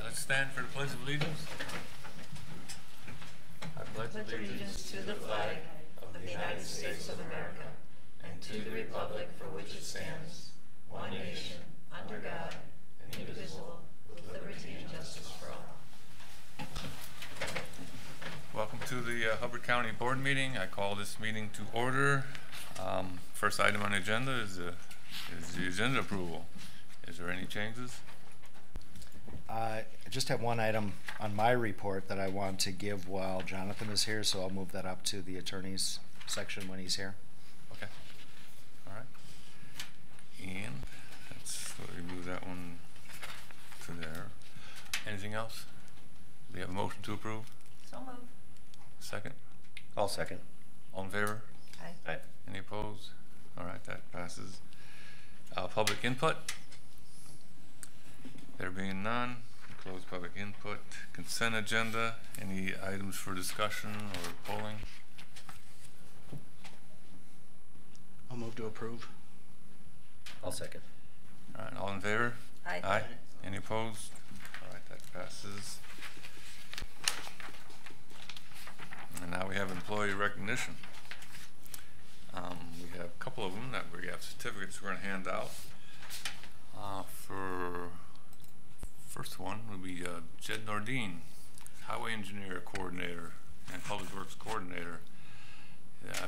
Let's stand for the Pledge of Allegiance. I pledge allegiance to the flag of the United States of America and to the republic for which it stands, one nation, under God, indivisible, with liberty and justice for all. Welcome to the Hubbard County Board meeting. I call this meeting to order. First item on the agenda is the agenda approval. Is there any changes? I just have one item on my report that I want to give while Jonathan is here, so I'll move that up to the attorney's section when he's here. Okay. All right. And let's move that one to there. Anything else? Do we have a motion to approve? So moved. Second? I'll second. All in favor? Aye. Aye. Any opposed? All right, that passes. Public input? There being none, close public input. Consent agenda. Any items for discussion or polling? I'll move to approve. I'll second. All right, all in favor? Aye. Aye. Any opposed? All right, that passes. And now we have employee recognition. We have a couple of them that we have certificates we're going to hand out. For first one would be Jed Nordine, Highway Engineer Coordinator and Public Works Coordinator.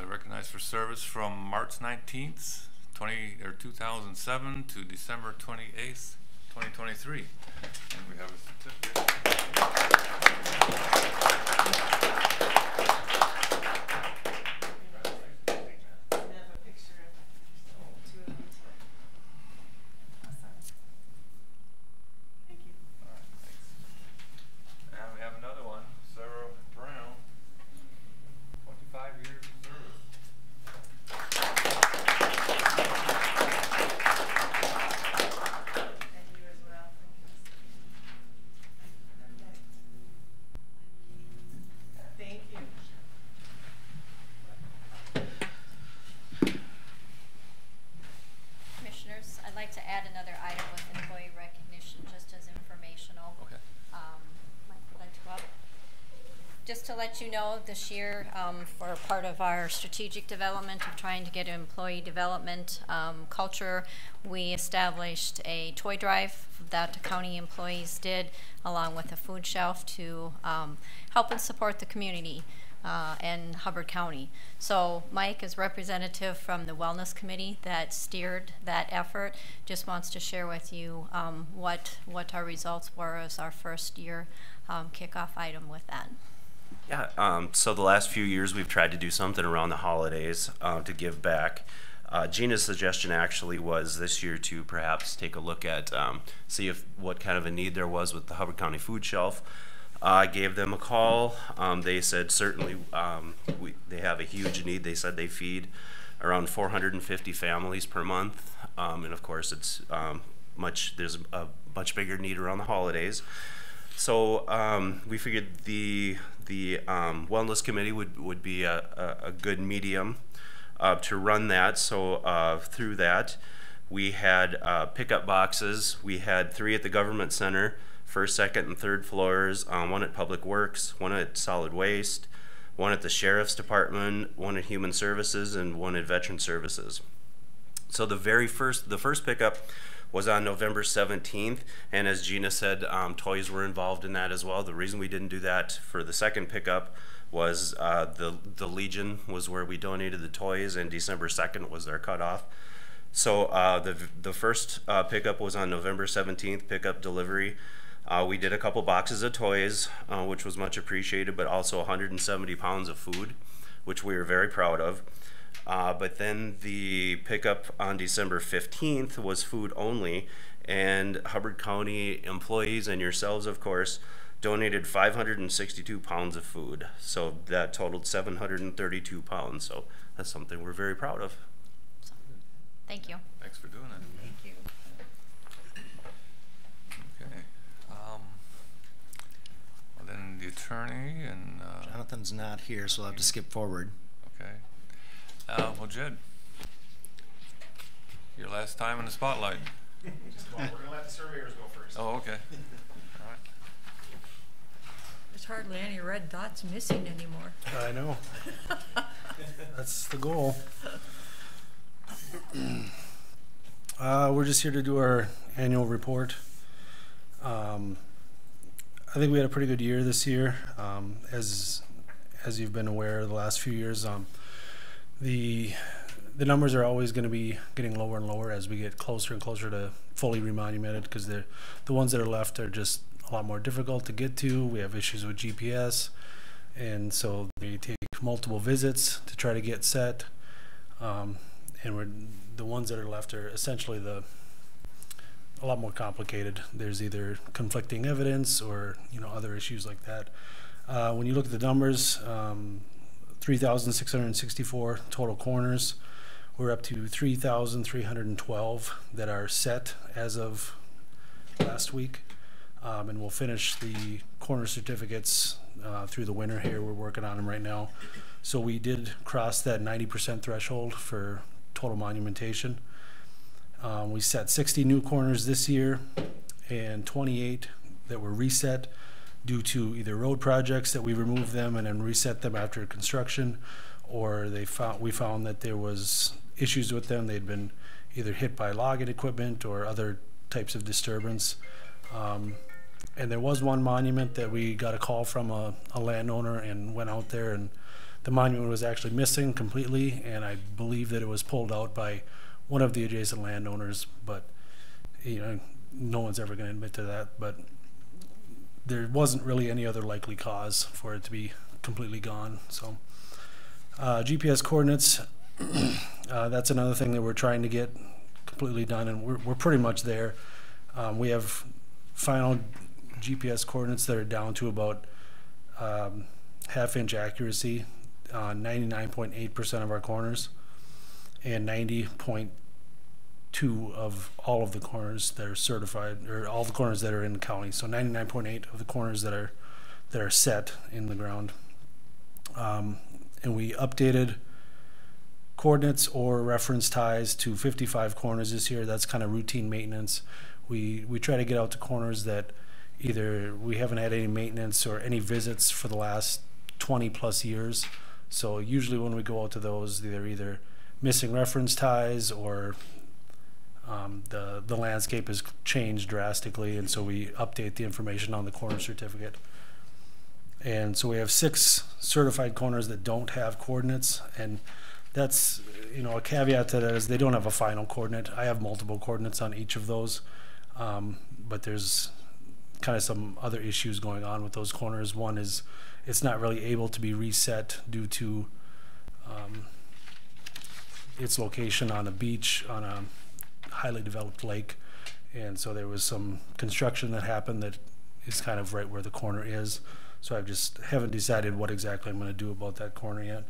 Recognized for service from March 19th, 2007 to December 28th, 2023. And we have a certificate. Just to let you know, this year, for part of our strategic development of trying to get employee development culture, we established a toy drive that the county employees did, along with a food shelf to help and support the community in Hubbard County. So Mike, as representative from the Wellness Committee that steered that effort, just wants to share with you what our results were as our first year kickoff item with that. Yeah, so the last few years we've tried to do something around the holidays to give back. Gina's suggestion actually was this year to perhaps take a look at, see if what kind of a need there was with the Hubbard County Food Shelf. I gave them a call. They said certainly they have a huge need. They said they feed around 450 families per month, and of course it's there's a much bigger need around the holidays. So we figured the Wellness Committee would be a good medium to run that. So through that, we had pickup boxes. We had 3 at the Government Center, first, second, and third floors, one at Public Works, one at Solid Waste, one at the Sheriff's Department, one at Human Services, and one at Veteran Services. So the first pickup was on November 17th, and as Gina said, toys were involved in that as well. The reason we didn't do that for the second pickup was the Legion was where we donated the toys, and December 2nd was their cutoff. So the first pickup was on November 17th, pickup delivery. We did a couple boxes of toys, which was much appreciated, but also 170 pounds of food, which we were very proud of. But then the pickup on December 15th was food only, and Hubbard County employees and yourselves, of course, donated 562 pounds of food. So that totaled 732 pounds. So that's something we're very proud of. Thank you. Thanks for doing that. Thank you. Okay. Well, then the attorney and Jonathan's not here, so I'll have to skip forward. Okay. Well, Jed, your last time in the spotlight. Well, we're going to let the surveyors go first. Oh, okay. All right. hardly any red dots missing anymore. I know. That's the goal. We're just here to do our annual report. I think we had a pretty good year this year. As you've been aware, the last few years, the numbers are always going to be getting lower and lower as we get closer and closer to fully remonumented, because the ones that are left are just a lot more difficult to get to. We have issues with GPS, and so they take multiple visits to try to get set. And the ones that are left are essentially a lot more complicated. There's either conflicting evidence or other issues like that. When you look at the numbers, 3,664 total corners. We're up to 3,312 that are set as of last week, and we'll finish the corner certificates through the winter here. We're working on them right now. So we did cross that 90% threshold for total monumentation. We set 60 new corners this year and 28 that were reset due to either road projects that we removed them and then reset them after construction, or we found that there was issues with them. They'd been either hit by logging equipment or other types of disturbance. And there was one monument that we got a call from a landowner and went out there, and the monument was actually missing completely, and I believe that it was pulled out by one of the adjacent landowners, but no one's ever going to admit to that. But there wasn't really any other likely cause for it to be completely gone. So GPS coordinates, that's another thing that we're trying to get completely done, and we're pretty much there. We have final GPS coordinates that are down to about half-inch accuracy on 99.8% of our corners, and 90.2 of all of the corners that are certified, or all the corners that are in the county. So 99.8 of the corners that are set in the ground. And we updated coordinates or reference ties to 55 corners this year. That's kind of routine maintenance. We try to get out to corners that either we haven't had any maintenance or any visits for the last 20 plus years. So usually when we go out to those, they're either missing reference ties or the landscape has changed drastically, and so we update the information on the corner certificate. And so we have 6 certified corners that don't have coordinates, and that's a caveat to that is they don't have a final coordinate. I have multiple coordinates on each of those, but there's kind of some other issues going on with those corners. One is it's not really able to be reset due to its location on a beach on a highly developed lake, and so there was some construction that happened that is kind of right where the corner is. So I just haven't decided what exactly I'm going to do about that corner yet.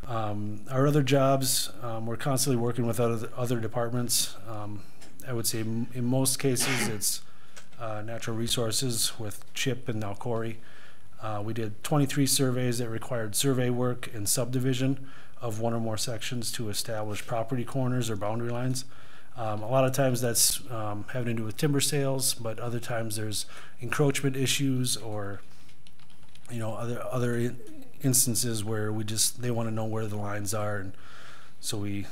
Our other jobs, we're constantly working with other departments. I would say in most cases it's natural resources with CHIP and now Corey. We did 23 surveys that required survey work and subdivision of one or more sections to establish property corners or boundary lines. A lot of times that's having to do with timber sales, but other times there's encroachment issues or other instances where they want to know where the lines are, and so we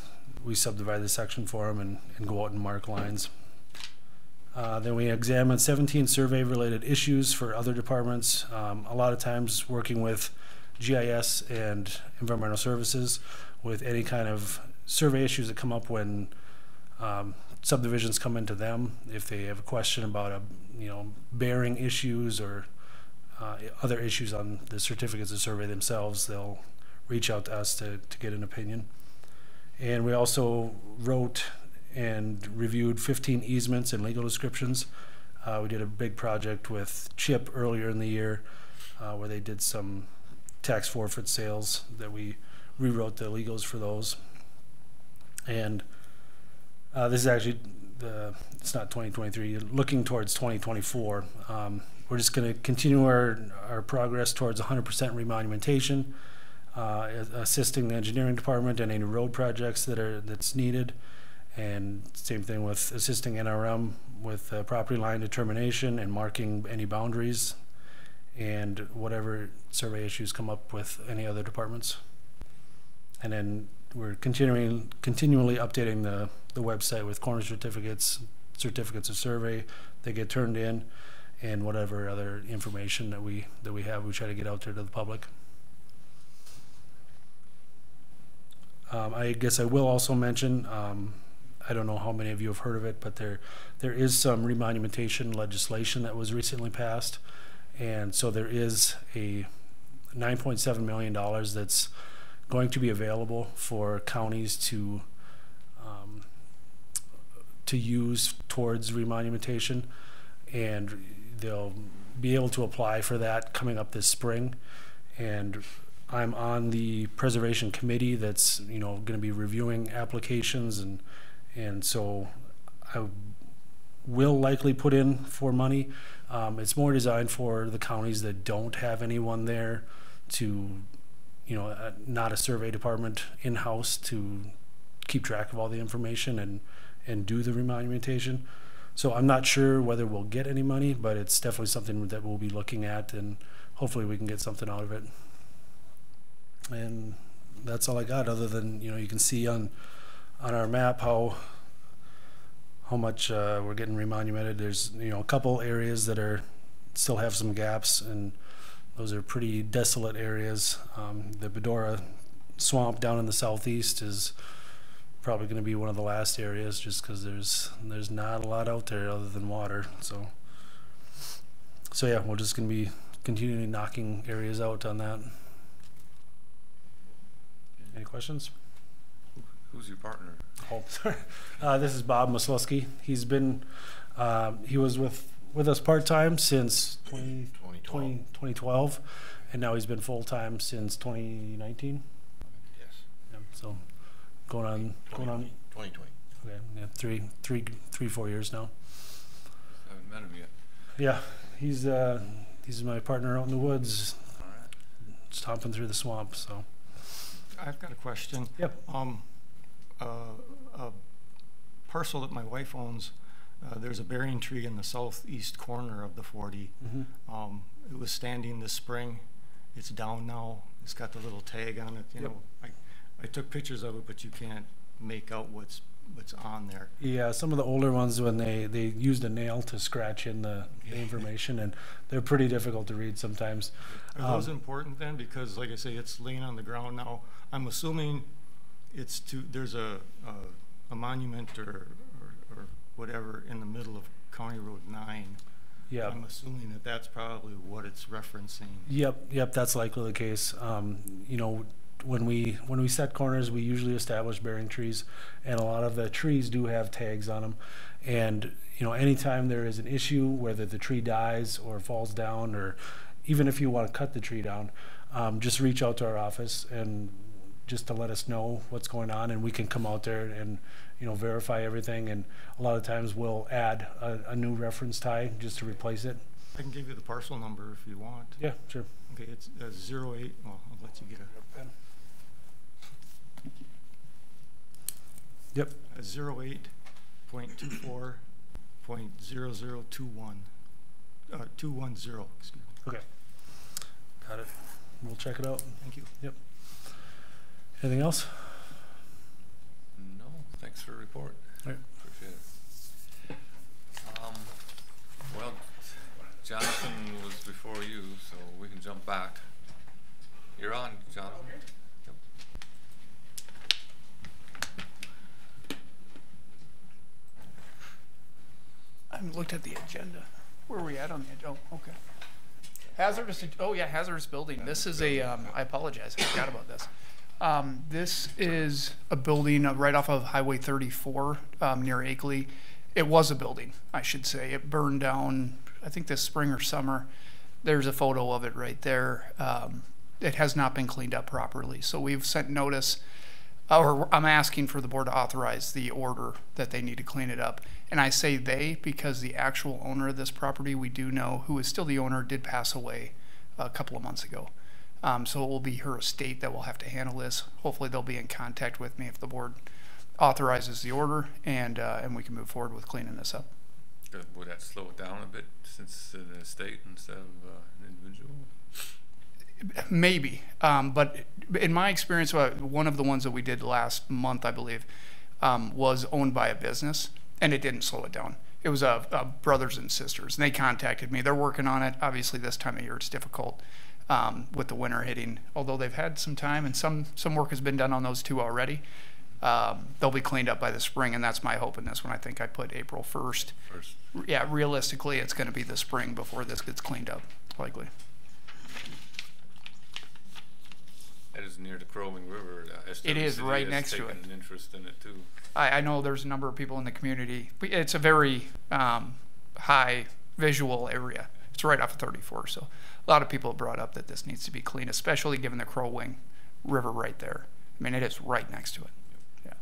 subdivide the section for them and go out and mark lines. Then we examined 17 survey-related issues for other departments, a lot of times working with GIS and environmental services with any kind of survey issues that come up when subdivisions come into them. If they have a question about bearing issues or other issues on the certificates of survey themselves, they'll reach out to us to get an opinion. And we also wrote and reviewed 15 easements and legal descriptions. We did a big project with CHIP earlier in the year where they did some tax forfeit sales that we rewrote the legals for those. And this is actually, it's not 2023, looking towards 2024. We're just going to continue our progress towards 100% remonumentation, assisting the engineering department and any road projects that's needed. And same thing with assisting NRM with property line determination and marking any boundaries. and whatever survey issues come up with any other departments. And then we're continually updating the website with corner certificates of survey that get turned in, and whatever other information that we have, we try to get out there to the public. I guess I will also mention, I don't know how many of you have heard of it, but there is some remonumentation legislation that was recently passed, and so there is a $9.7 million that's going to be available for counties to use towards remonumentation, and they'll be able to apply for that coming up this spring. And I'm on the preservation committee that's going to be reviewing applications, and so I will likely put in for money. It's more designed for the counties that don't have anyone there to, not a survey department in-house to keep track of all the information and do the remonumentation. So I'm not sure whether we'll get any money, but it's definitely something that we'll be looking at, and hopefully we can get something out of it. And that's all I got, other than you can see on our map how much we're getting remonumented. There's a couple areas that still have some gaps, and those are pretty desolate areas. The Bedora Swamp down in the southeast is probably going to be one of the last areas, just because there's not a lot out there other than water. So yeah, we're just going to be continually knocking areas out on that. Any questions? Who's your partner? Oh, sorry. This is Bob Masluski. He's been he was with us part-time since 2012, and now he's been full-time since 2019. Yes. Yeah, so going on 2020. Okay, yeah, 4 years now. I haven't met him yet. Yeah, he's my partner out in the woods, All right. stomping through the swamp. So I've got a question. Yep. A parcel that my wife owns, there's a bearing tree in the southeast corner of the 40. Mm-hmm. It was standing this spring. It's down now. It's got the little tag on it. Yep. I took pictures of it, but you can't make out what's on there. Yeah, some of the older ones, when they used a nail to scratch in the information, and they're pretty difficult to read sometimes. Are those important then? Because like I say, it's laying on the ground now. I'm assuming there's a monument or whatever in the middle of County Road 9. Yeah. I'm assuming that's probably what it's referencing. Yep, that's likely the case. When we set corners, we usually establish bearing trees, and a lot of the trees do have tags on them. And anytime there is an issue, whether the tree dies or falls down, or even if you want to cut the tree down, just reach out to our office and just to let us know what's going on, and we can come out there and verify everything. And a lot of times we'll add a new reference tie just to replace it. I can give you the parcel number if you want. Yeah, sure. Okay, it's 08. Well, I'll let you get a pen. Yep. 08.24.0021. 210. Excuse me. Okay. Got it. We'll check it out. Thank you. Yep. Anything else? No, thanks for the report. All right. Appreciate it. Well, Jonathan was before you, so we can jump back. You're on, Jonathan. Yep. I haven't looked at the agenda. Where are we at on the agenda? Oh, okay. Hazardous, oh yeah, hazardous building. This is a, I apologize, I forgot about this. This is a building right off of Highway 34 near Akeley. It was a building, I should say. It burned down, I think this spring or summer. There's a photo of it right there. It has not been cleaned up properly. So we've sent notice, or I'm asking for the board to authorize the order that they need to clean it up. And I say they because the actual owner of this property, we do know, who is still the owner, did pass away a couple of months ago. So it will be her estate that will have to handle this. Hopefully they'll be in contact with me if the board authorizes the order, and we can move forward with cleaning this up. Would that slow it down a bit since an estate instead of an individual? Maybe, but in my experience, one of the ones that we did last month, I believe, was owned by a business, and it didn't slow it down. It was brothers and sisters, and they contacted me. They're working on it. Obviously, this time of year it's difficult with the winter hitting. Although they've had some time, and some work has been done on those two already. They'll be cleaned up by the spring, and that's my hope in this one. I think I put April 1st. Yeah, realistically, it's going to be the spring before this gets cleaned up, likely. That is near the Crow Wing River. It is right next to it. An interest in it too. I know there's a number of people in the community. It's a very high visual area. It's right off of 34, so a lot of people have brought up that this needs to be clean, especially given the Crow Wing River right there. I mean, it is right next to it. Yeah.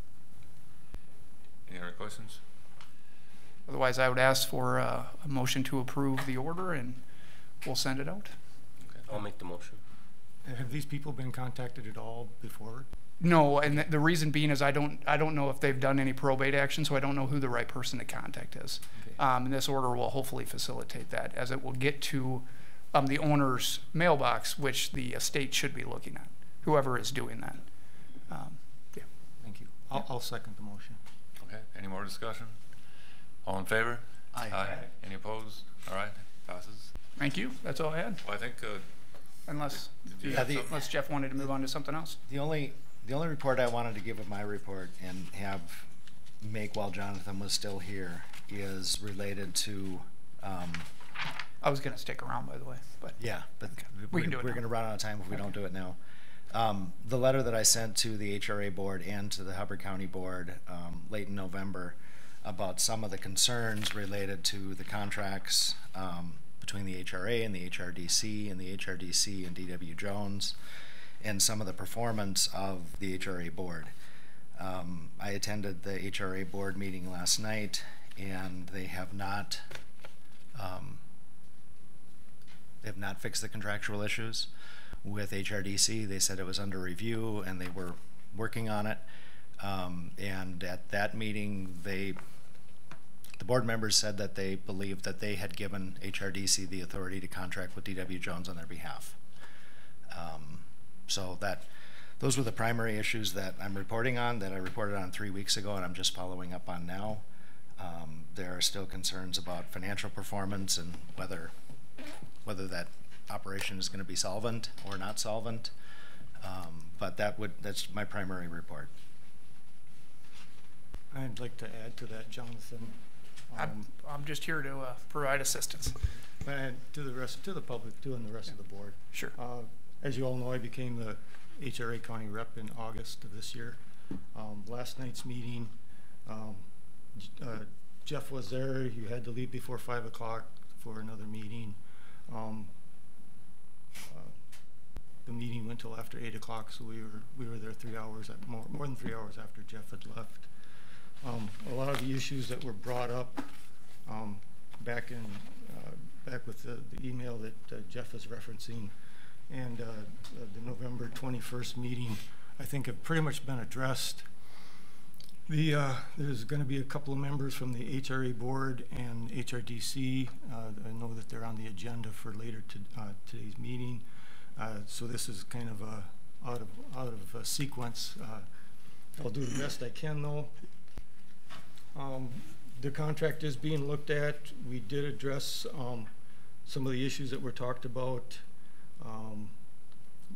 Any other questions? Otherwise, I would ask for a motion to approve the order, and we'll send it out. Okay. I'll make the motion. Have these people been contacted at all before? No, and the reason being is I don't know if they've done any probate action, so I don't know who the right person to contact is. Okay. And this order will hopefully facilitate that, as it will get to the owner's mailbox, which the estate should be looking at, whoever is doing that. Yeah. Thank you. I'll second the motion. Okay. Any more discussion? All in favor? Aye. Any opposed? All right. Passes. Thank you. That's all I had. Well, I think. Unless unless Jeff wanted to move on to something else. The only report I wanted to give of my report and make while Jonathan was still here is related to. I was going to stick around, by the way, but Yeah, but We can do it we're now. going to run out of time if we don't do it now. The letter that I sent to the HRA board and to the Hubbard County board late in November about some of the concerns related to the contracts between the HRA and the HRDC and the HRDC and DW Jones and some of the performance of the HRA board. I attended the HRA board meeting last night, and they have not fixed the contractual issues with HRDC. They said it was under review and they were working on it. And at that meeting, the board members said that they believed that they had given HRDC the authority to contract with DW Jones on their behalf. So those were the primary issues that I'm reporting on, that I reported on 3 weeks ago, and I'm just following up on now. There are still concerns about financial performance and whether that operation is going to be solvent or not solvent. But that's my primary report. I'd like to add to that, Jonathan. I'm just here to provide assistance. And to the public too, and the rest of the board. Sure. As you all know, I became the HRA County Rep in August of this year. Last night's meeting, Jeff was there. You had to leave before 5 o'clock for another meeting. The meeting went till after 8 o'clock, so we were there 3 hours, more than 3 hours after Jeff had left. A lot of the issues that were brought up back with the email that Jeff is referencing and the November 21st meeting, I think have pretty much been addressed. There's going to be a couple of members from the HRA board and HRDC. I know that they're on the agenda for later today's meeting. So this is kind of out of sequence. I'll do the best I can though. The contract is being looked at. We did address some of the issues that were talked about.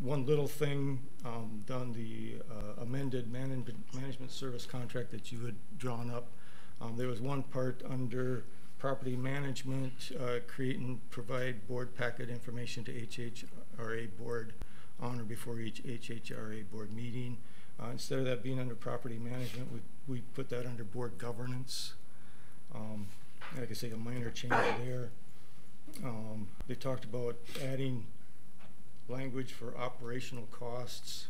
One little thing on the amended management service contract that you had drawn up. There was one part under property management, create and provide board packet information to HHRA board on or before each HHRA board meeting. Instead of that being under property management, we put that under board governance. Like I say, a minor change there. They talked about adding language for operational costs.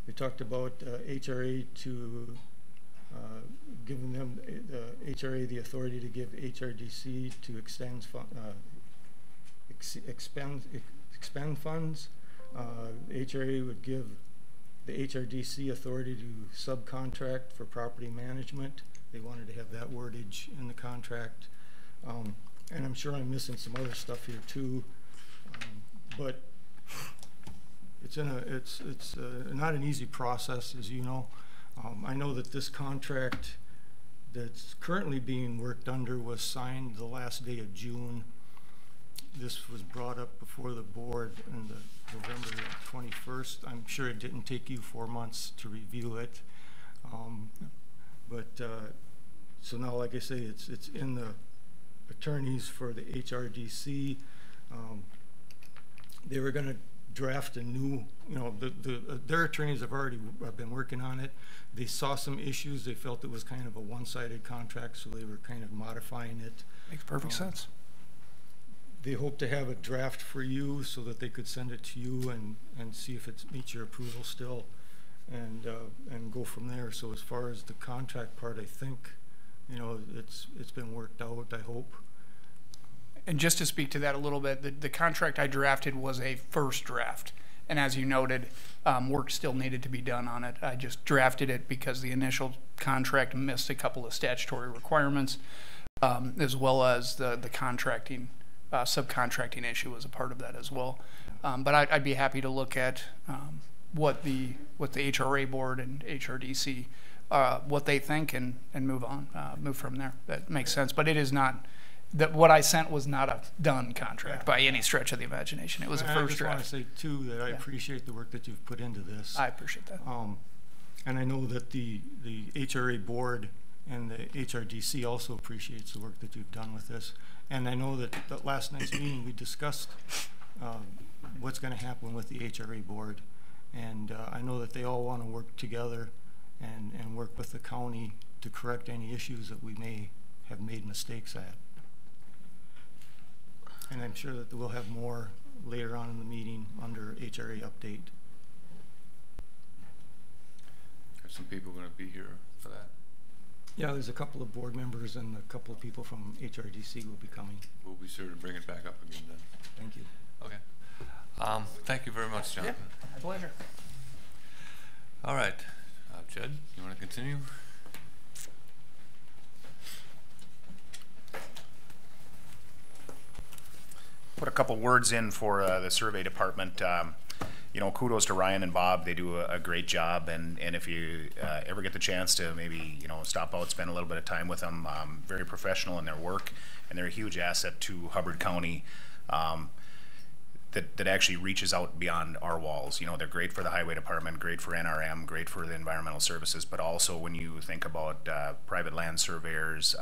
They talked about HRA to giving them HRA the authority to give HRDC to expend funds. HRA would give the HRDC authority to subcontract for property management They wanted to have that wordage in the contract. And I'm sure I'm missing some other stuff here too. But it's not an easy process, as you know. I know that this contract that's currently being worked under was signed the last day of June. This was brought up before the board on the November 21st. I'm sure it didn't take you 4 months to review it. So now, like I say, it's in the attorneys for the HRDC. They were going to draft a new, their attorneys have already been working on it. They saw some issues. They felt it was kind of a one-sided contract, so they were kind of modifying it. Makes perfect sense. They hope to have a draft for you so that they could send it to you and see if it meets your approval still, and go from there. So as far as the contract part, I think, it's been worked out, I hope. And just to speak to that a little bit, the contract I drafted was a first draft. And as you noted, work still needed to be done on it. I just drafted it because the initial contract missed a couple of statutory requirements, as well as the contracting, subcontracting issue was a part of that as well. But I'd be happy to look at what the HRA board and HRDC, what they think, and move on, move from there. That makes sense. But it is not. What I sent was not a done contract by any stretch of the imagination. It was a first draft. I just want to say too that I appreciate the work that you've put into this. I appreciate that. And I know that the HRA board and the HRDC also appreciates the work that you've done with this. And I know that at last night's meeting we discussed what's going to happen with the HRA board, and I know that they all want to work together and work with the county to correct any issues that we may have made mistakes at. And I'm sure that we'll have more later on in the meeting under HRA update. Are some people going to be here for that? Yeah, there's a couple of board members and a couple of people from HRDC will be coming. We'll be sure to bring it back up again then. Thank you. Okay. Thank you very much, Jonathan. Yeah, my pleasure. All right. Jed, you want to continue? Put a couple words in for the survey department. Kudos to Ryan and Bob. They do a great job, and if you ever get the chance to maybe stop out, spend a little bit of time with them. Very professional in their work, and they're a huge asset to Hubbard County. That actually reaches out beyond our walls. They're great for the highway department, great for NRM, great for the environmental services, but also when you think about private land surveyors,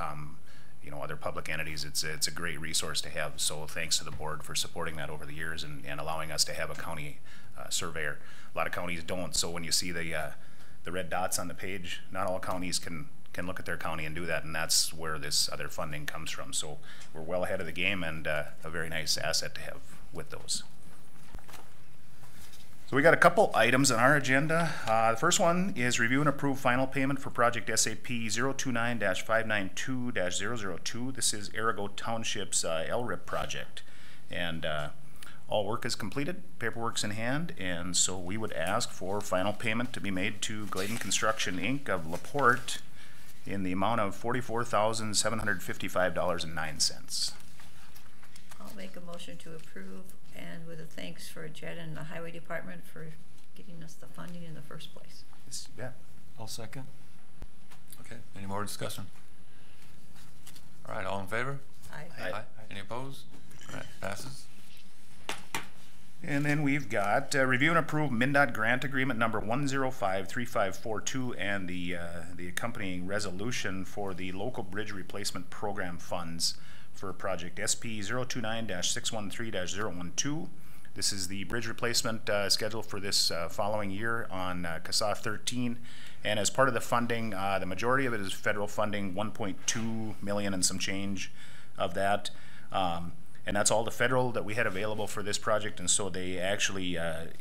other public entities, it's a great resource to have. So thanks to the board for supporting that over the years and allowing us to have a county surveyor. A lot of counties don't. So when you see the red dots on the page, not all counties can look at their county and do that, and that's where this other funding comes from. So we're well ahead of the game, and a very nice asset to have with those. So we got a couple items on our agenda. The first one is review and approve final payment for Project SAP 029-592-002. This is Arago Township's LRIP project. And all work is completed, paperwork's in hand, and so we would ask for final payment to be made to Gladen Construction, Inc. of LaPorte in the amount of $44,755.09. I'll make a motion to approve, and with a thanks for Jed and the Highway Department for getting us the funding in the first place. Yes, you bet. I'll second. Okay. Any more discussion? All right. All in favor? Aye. Aye. Any opposed? All right. Passes. And then we've got review and approve MnDOT Grant Agreement number 1053542 and the accompanying resolution for the local bridge replacement program funds for Project SP 029-613-012. This is the bridge replacement schedule for this following year on CASA 13. And as part of the funding, the majority of it is federal funding, 1.2 million and some change of that. And that's all the federal that we had available for this project, and so they actually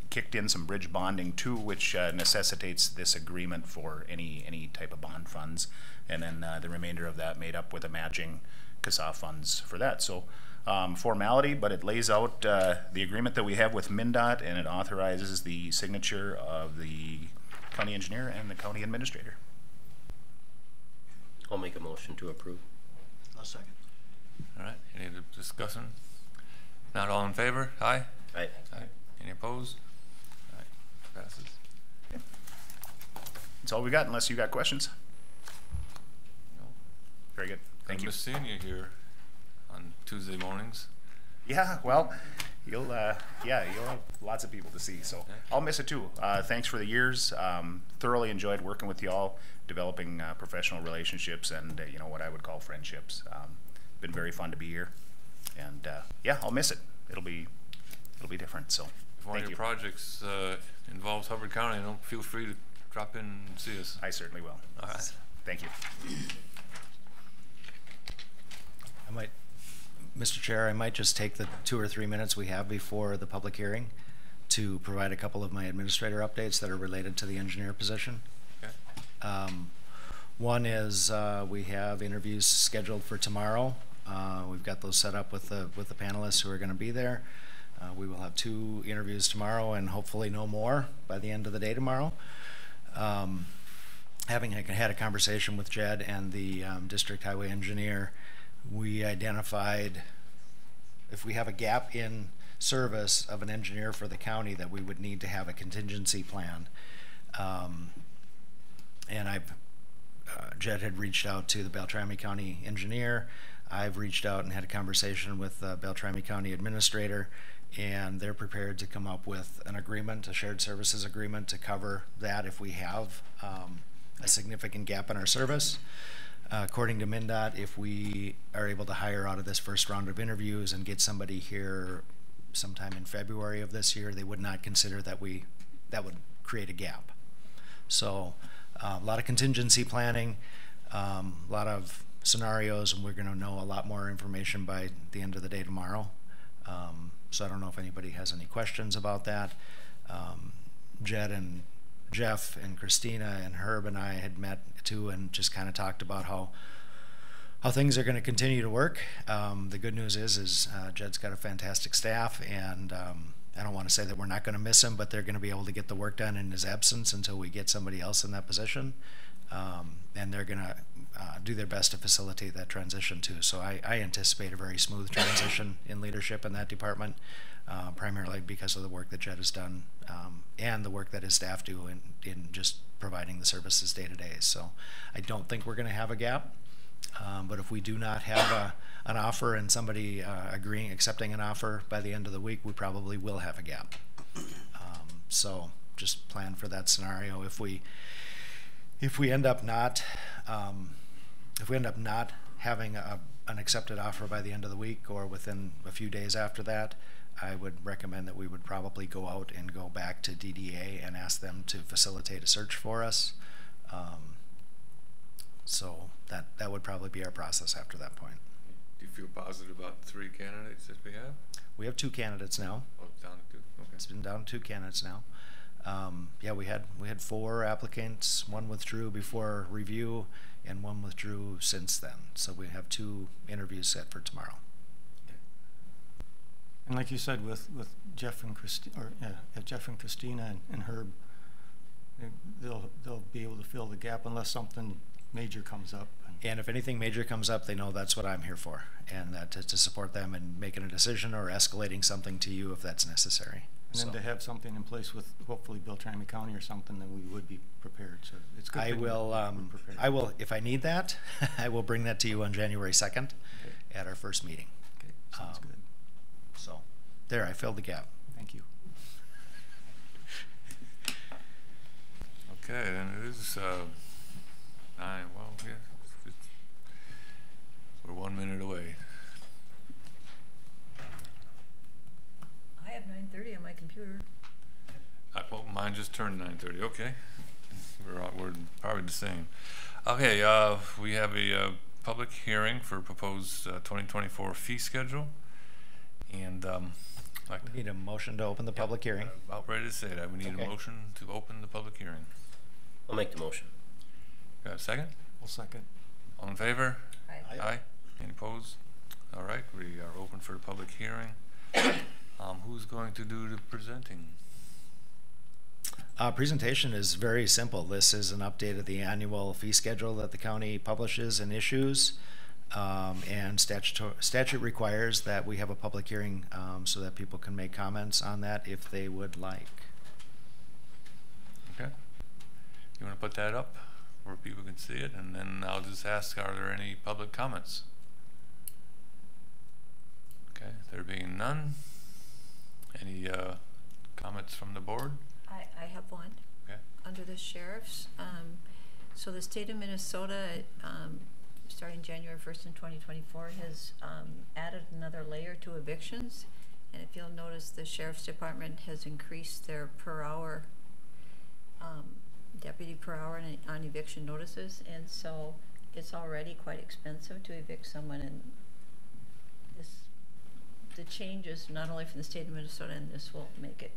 kicked in some bridge bonding too, which necessitates this agreement for any type of bond funds, and then the remainder of that made up with a matching CASA funds for that. So formality, but it lays out the agreement that we have with MnDOT, and it authorizes the signature of the county engineer and the county administrator. I'll make a motion to approve. I'll second. All right, any other discussion? Not all in favor? Aye? Aye. Aye. Any opposed? All right, passes. That's all we got, unless you got questions. No. Very good. Thank I you. miss seeing you here on Tuesday mornings. Yeah, well, you'll have lots of people to see, so I'll miss it too. Thanks for the years. Thoroughly enjoyed working with y'all, developing professional relationships and you know, what I would call friendships. Been very fun to be here, and yeah, I'll miss it. It'll be different. So If one of your projects involves Hubbard County, don't feel free to drop in and see us. I certainly will. All right. Thank you. Mr. Chair, I might just take the 2 or 3 minutes we have before the public hearing to provide a couple of my administrator updates that are related to the engineer position. Okay. One is we have interviews scheduled for tomorrow. We've got those set up with the panelists who are going to be there. We will have 2 interviews tomorrow and hopefully no more by the end of the day tomorrow. Having had a conversation with Jed and the district highway engineer, we identified if we have a gap in service of an engineer for the county that we would need to have a contingency plan. And Jed had reached out to the Beltrami County engineer. I've reached out and had a conversation with the Beltrami County administrator, and they're prepared to come up with an agreement, a shared services agreement, to cover that if we have a significant gap in our service. According to MnDOT, if we are able to hire out of this first round of interviews and get somebody here sometime in February of this year, they would not consider that that would create a gap. So a lot of contingency planning, a lot of scenarios, and we're going to know a lot more information by the end of the day tomorrow. So I don't know if anybody has any questions about that. Jed and Jeff and Krystina and Herb and I had met too and just kind of talked about how things are going to continue to work. The good news is Jed's got a fantastic staff, and I don't want to say that we're not going to miss him, but they're going to be able to get the work done in his absence until we get somebody else in that position. And they're going to do their best to facilitate that transition too. So I anticipate a very smooth transition in leadership in that department, primarily because of the work that Jed has done and the work that his staff do in just providing the services day to day. So I don't think we're going to have a gap, but if we do not have an offer and somebody accepting an offer by the end of the week, we probably will have a gap. So just plan for that scenario. If we end up not having an accepted offer by the end of the week or within a few days after that, I would recommend that we would probably go out and go back to DDA and ask them to facilitate a search for us. So that would probably be our process after that point. Do you feel positive about the 3 candidates that we have? We have 2 candidates now. Oh, down to 2. Okay. It's been down to 2 candidates now. Yeah, we had 4 applicants. 1 withdrew before review, and 1 withdrew since then. So we have 2 interviews set for tomorrow. And like you said, with Jeff and Krystina and Herb, they'll be able to fill the gap unless something major comes up. And if anything major comes up, they know that's what I'm here for, and that to support them in making a decision or escalating something to you if that's necessary. And then to have something in place with hopefully Beltrami County or something, that we would be prepared. So it's good. I will, if I need that, I will bring that to you on January 2nd at our first meeting. Okay, sounds good. So there, I filled the gap. Thank you. Okay, and it is 9. Well, yeah, we're 1 minute away. I have 9:30 on my computer. Well, mine just turned 9:30. Okay, we're probably the same. Okay, we have a public hearing for proposed 2024 fee schedule, and We need a motion to open the public hearing. About ready to say that. We need a motion to open the public hearing. I'll make the motion. Got a second? I'll second. All in favor? Aye. Aye. Any opposed? All right, we are open for the public hearing. Who's going to do the presenting? Presentation is very simple. This is an update of the annual fee schedule that the county publishes and issues. And statute requires that we have a public hearing so that people can make comments on that if they would like. Okay. You want to put that up where people can see it, and then I'll just ask, are there any public comments? Okay, there being none, any comments from the board? I have one. Okay. Under the sheriff's, so the state of Minnesota, starting January 1st in 2024, has added another layer to evictions. And if you'll notice, the sheriff's department has increased their per hour, deputy per hour on eviction notices. And so it's already quite expensive to evict someone. And the changes, not only from the state of Minnesota, and this will make it,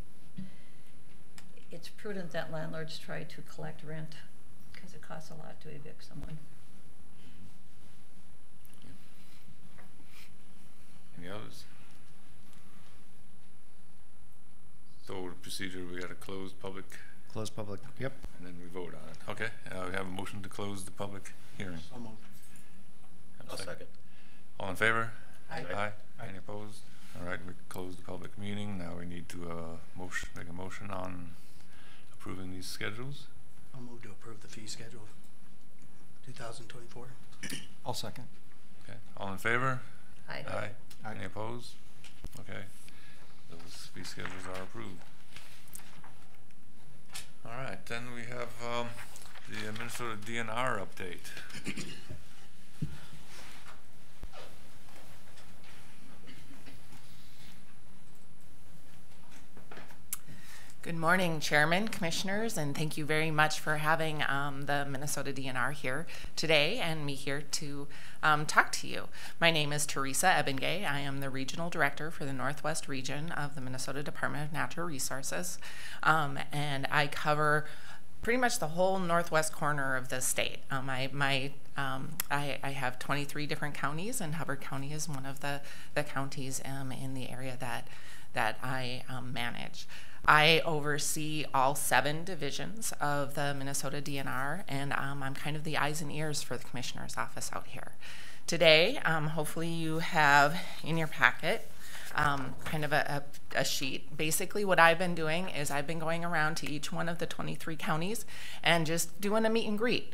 it's prudent that landlords try to collect rent because it costs a lot to evict someone. Any others? So the procedure, we got to close public, Close public, yep. and then we vote on it. Okay, we have a motion to close the public hearing. So moved. I'll second. All in favor? Aye. Aye. Any opposed? All right, we close the public meeting. Now we need to make a motion on approving these schedules. I'll move to approve the fee schedule 2024. I'll second. Okay, all in favor? Aye. Aye. Aye. Any opposed? Okay, those fee schedules are approved. All right, then we have the Minnesota DNR update. Good morning, Chairman, Commissioners, and thank you very much for having the Minnesota DNR here today and me here to talk to you. My name is Teresa Ebengay. I am the Regional Director for the Northwest Region of the Minnesota Department of Natural Resources, and I cover pretty much the whole northwest corner of the state. I have 23 different counties, and Hubbard County is one of the counties in the area that I manage. I oversee all 7 divisions of the Minnesota DNR, and I'm kind of the eyes and ears for the Commissioner's office out here. Today, hopefully you have in your packet kind of a sheet. Basically what I've been doing is I've been going around to each one of the 23 counties and just doing a meet and greet.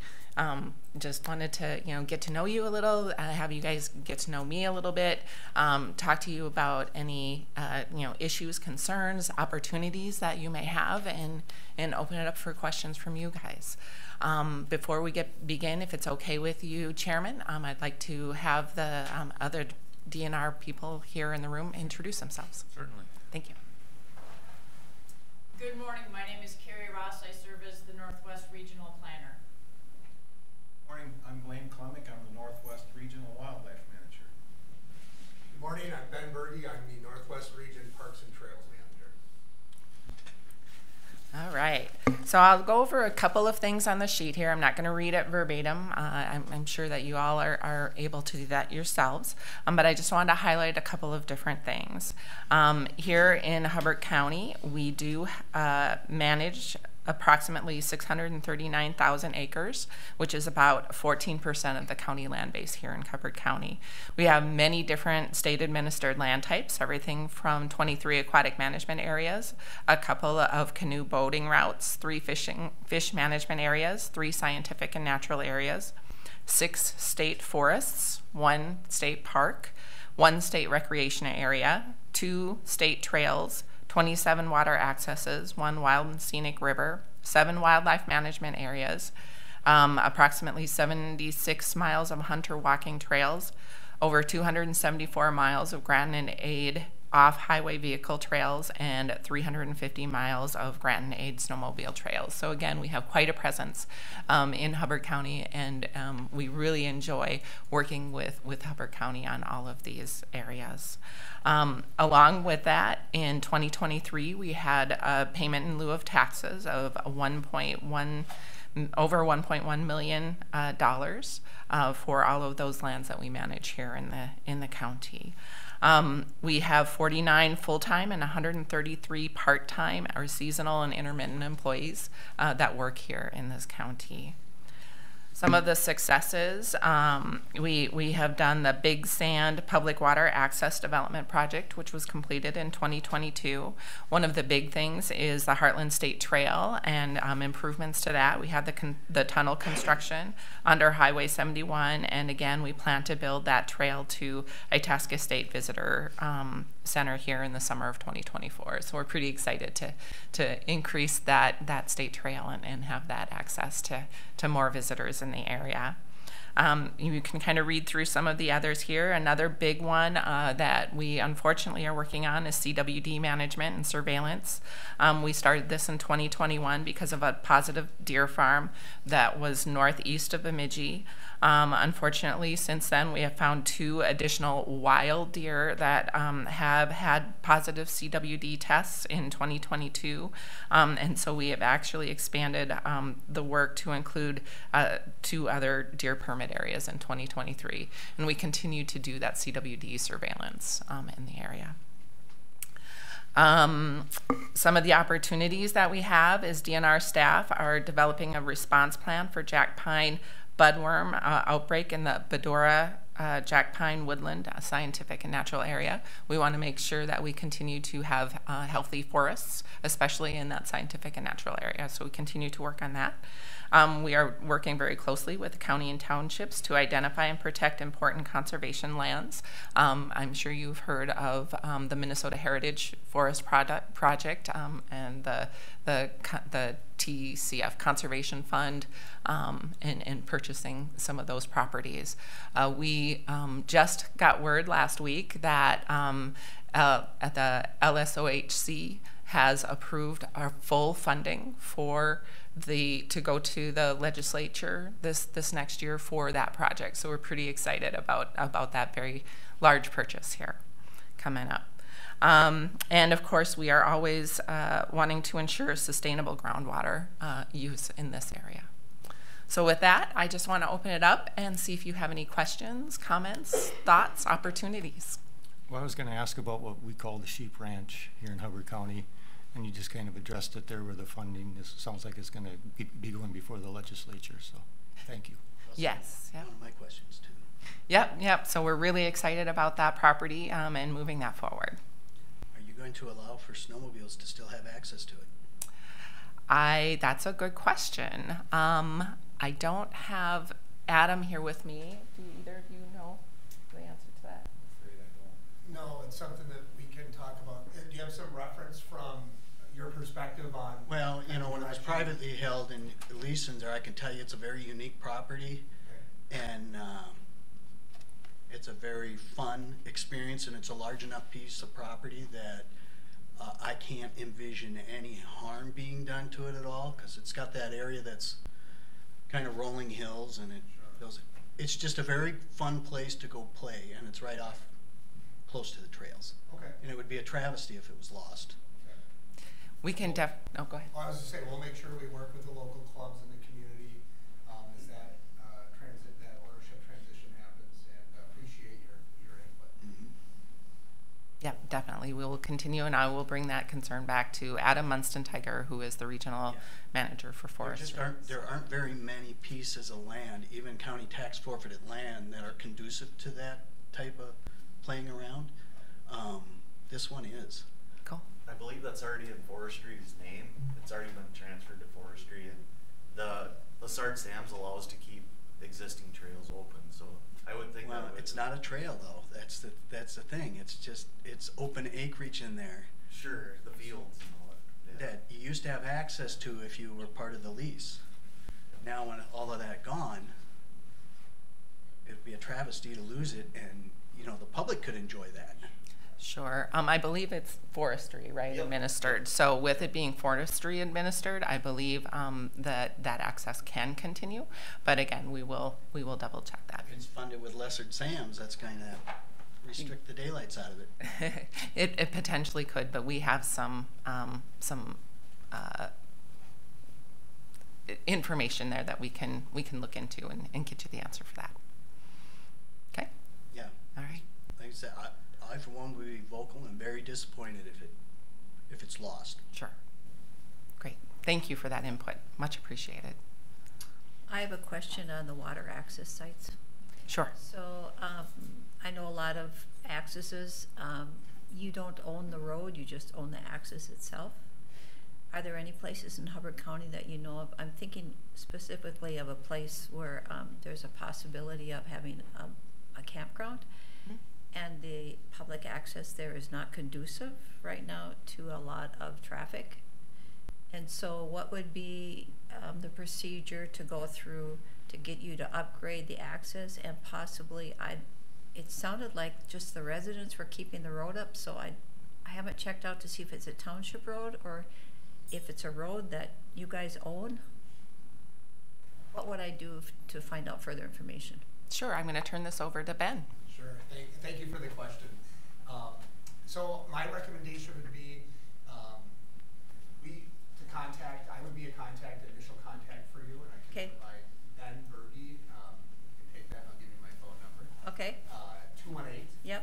Just wanted to, get to know you a little, have you guys get to know me a little bit, talk to you about any, issues, concerns, opportunities that you may have, and open it up for questions from you guys. Before we begin, if it's okay with you, Chairman, I'd like to have the other DNR people here in the room introduce themselves. Certainly. Thank you. Good morning. My name is Carrie Ross. I serve as the Northwest Regional Planner. Morning, I'm Blaine Klemick. I'm the Northwest Regional Wildlife Manager. Good morning, I'm Ben Berge. I'm the Northwest Region Parks and Trails Manager. All right, so I'll go over a couple of things on the sheet here. I'm not going to read it verbatim. I'm sure that you all are able to do that yourselves, but I just wanted to highlight a couple of different things. Here in Hubbard County, we do manage approximately 639,000 acres, which is about 14% of the county land base here in Hubbard County. We have many different state-administered land types, everything from 23 aquatic management areas, a couple of canoe boating routes, 3 fish management areas, 3 scientific and natural areas, 6 state forests, 1 state park, 1 state recreation area, 2 state trails, 27 water accesses, 1 wild and scenic river, 7 wildlife management areas, approximately 76 miles of hunter walking trails, over 274 miles of grant and aid off-highway vehicle trails, and 350 miles of grant and aid snowmobile trails. So again, we have quite a presence in Hubbard County, and we really enjoy working with Hubbard County on all of these areas. Along with that, in 2023, we had a payment in lieu of taxes of $1.1 over $1.1 million for all of those lands that we manage here in the county. We have 49 full-time and 133 part-time or seasonal and intermittent employees that work here in this county. Some of the successes, we have done the Big Sand Public Water Access Development Project, which was completed in 2022. One of the big things is the Heartland State Trail and improvements to that. We had the tunnel construction under Highway 71, and again, we plan to build that trail to Itasca State Visitor Center here in the summer of 2024. So we're pretty excited to increase that state trail and have that access to more visitors in the area. You can kind of read through some of the others here. Another big one that we unfortunately are working on is CWD management and surveillance. We started this in 2021 because of a positive deer farm that was northeast of Bemidji. Unfortunately, since then, we have found 2 additional wild deer that have had positive CWD tests in 2022. And so we have actually expanded the work to include 2 other deer permit areas in 2023. And we continue to do that CWD surveillance in the area. Some of the opportunities that we have is DNR staff are developing a response plan for jack pine budworm outbreak in the Bedora jack pine woodland scientific and natural area. We want to make sure that we continue to have healthy forests, especially in that scientific and natural area. So we continue to work on that. We are working very closely with the county and townships to identify and protect important conservation lands. I'm sure you've heard of the Minnesota Heritage Forest Project and the TCF Conservation Fund and purchasing some of those properties. We just got word last week that at the LSOHC has approved our full funding for to go to the legislature this next year for that project. So we're pretty excited about that very large purchase here coming up. And of course, we are always wanting to ensure sustainable groundwater use in this area. So with that, I just want to open it up and see if you have any questions, comments, thoughts, opportunities. Well, I was going to ask about what we call the sheep ranch here in Hubbard County, and you just kind of addressed it there with the funding. This sounds like it's going to be going before the legislature, so thank you. Yes. Yep. One of my questions too. Yep. So we're really excited about that property and moving that forward. Are you going to allow for snowmobiles to still have access to it? That's a good question. I don't have Adam here with me. Do either of you know the answer to that? No, it's something that we can talk about. Do you have some reference from your perspective on? Well, you know, when it was privately held in Leeson's there, I can tell you it's a very unique property, okay. And it's a very fun experience, and it's a large enough piece of property that I can't envision any harm being done to it at all, because it's got that area that's kind of rolling hills, and it's just a very fun place to go play, and it's right off close to the trails. Okay. And it would be a travesty if it was lost. Okay. We can go ahead. Well, I was going to say, we'll make sure we work with the local clubs in the community as that ownership transition happens, and appreciate your input. Mm-hmm. Yeah, definitely. We will continue, and I will bring that concern back to Adam Munson-Tiger, who is the regional manager for forestry. There aren't very many pieces of land, even county tax forfeited land, that are conducive to that type of playing around. This one is. Cool. I believe that's already in forestry's name. It's already been transferred to forestry, and the Lassard Sams allow us to keep existing trails open. So I would think. Well, it's not a trail though. That's the thing. It's open acreage in there. Sure, the fields and all that. Yeah. That you used to have access to if you were part of the lease. Now, when all of that gone, it'd be a travesty to lose it, and you know the public could enjoy that. Sure. I believe it's forestry, right? Yep. Administered. So with it being forestry administered, I believe that access can continue. But again, we will double check that. If it's funded with Lassard Sams, that's going to restrict the daylights out of it. It potentially could, but we have some information there that we can look into and get you the answer for that. Okay. Yeah. All right. Like I said, I for one would be vocal and very disappointed if it's lost. Sure. Great. Thank you for that input. Much appreciated. I have a question on the water access sites. Sure. So I know a lot of accesses, you don't own the road, you just own the access itself. Are there any places in Hubbard County that you know of? I'm thinking specifically of a place where there's a possibility of having a campground, and the public access there is not conducive right now to a lot of traffic. And so what would be the procedure to go through to get you to upgrade the access, and possibly, it sounded like just the residents were keeping the road up, so I haven't checked out to see if it's a township road or if it's a road that you guys own. What would I do to find out further information? Sure, I'm going to turn this over to Ben. Sure, thank you for the question. So my recommendation would be I would be a initial contact for you, and I can provide Ben Berge. You can take that, and I'll give you my phone number. Okay. 218-553-2002.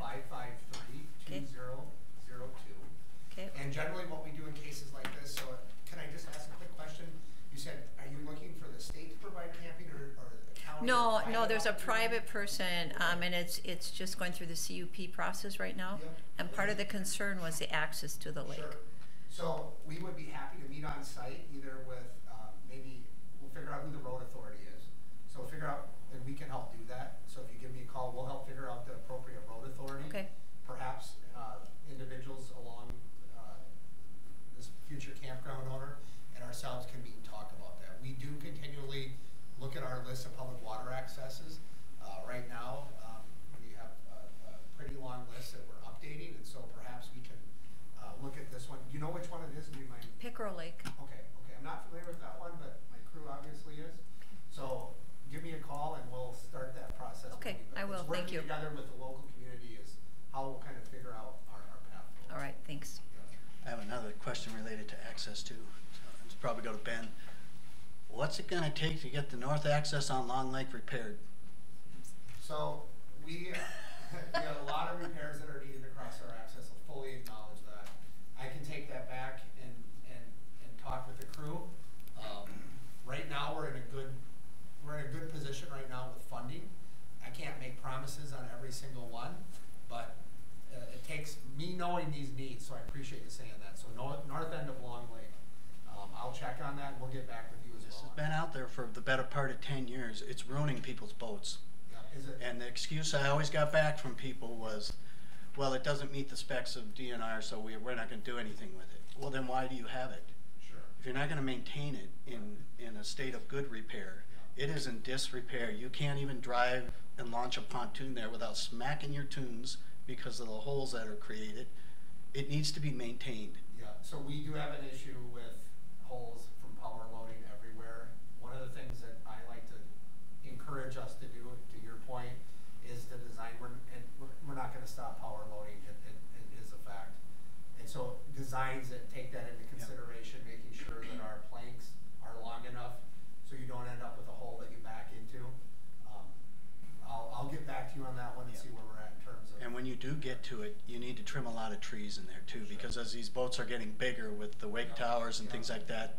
Okay. And generally what we do in cases like this, so can I just ask a quick question? You said, are you looking for the state to provide camping or the county? No, there's a private person, and it's just going through the CUP process right now. Yep. And part of the concern was the access to the lake. Sure. So we would be happy to meet on site, either with maybe we'll figure out who the road authority is. So we'll figure out, and we can help do that. So if you give me a call, we'll help figure out the appropriate road authority. Okay. Perhaps individuals along this future campground owner and ourselves can meet and talk about that. We do continually look at our list of public water accesses. Right now, we have a pretty long list that we're updating, and so perhaps we can look at this one. Do you know which one it is? Do you mind? Pickerel Lake. Okay. I'm not familiar with that one, but my crew obviously is. So give me a call and we'll start that process. Okay, I will. Thank you. Working together with the local community is how we'll kind of figure out our path forward. All right, thanks. I have another question related to access too. So it's probably go to Ben. What's it going to take to get the north access on Long Lake repaired? So we have a lot of repairs that are needed across our access. I'll fully acknowledge that. I can take that back and talk with the crew. Right now we're in a good position right now with funding. I can't make promises on every single one, but it takes me knowing these needs, so I appreciate you saying that. So north end of Long Lake, I'll check on that and we'll get back with you as well. This has been out there for the better part of 10 years. It's ruining people's boats. Yeah, is it? And the excuse I always got back from people was, well, it doesn't meet the specs of DNR, so we're not going to do anything with it. Well, then why do you have it? Sure. If you're not going to maintain it in a state of good repair, it is in disrepair. You can't even drive and launch a pontoon there without smacking your tunes because of the holes that are created. It needs to be maintained. Yeah, so we do have an issue with holes from power loading everywhere. One of the things that I like to encourage us to do, to your point, is to design, we're not going to stop power loading, it is a fact. And so designs that take that into consideration, making sure that our planks are long enough so you don't end up with a hole that you back into. I'll get back to you on that one and see where we're at in terms of. And when you do get to it, you need to trim a lot of trees in there too, because as these boats are getting bigger with the wake towers and things like that,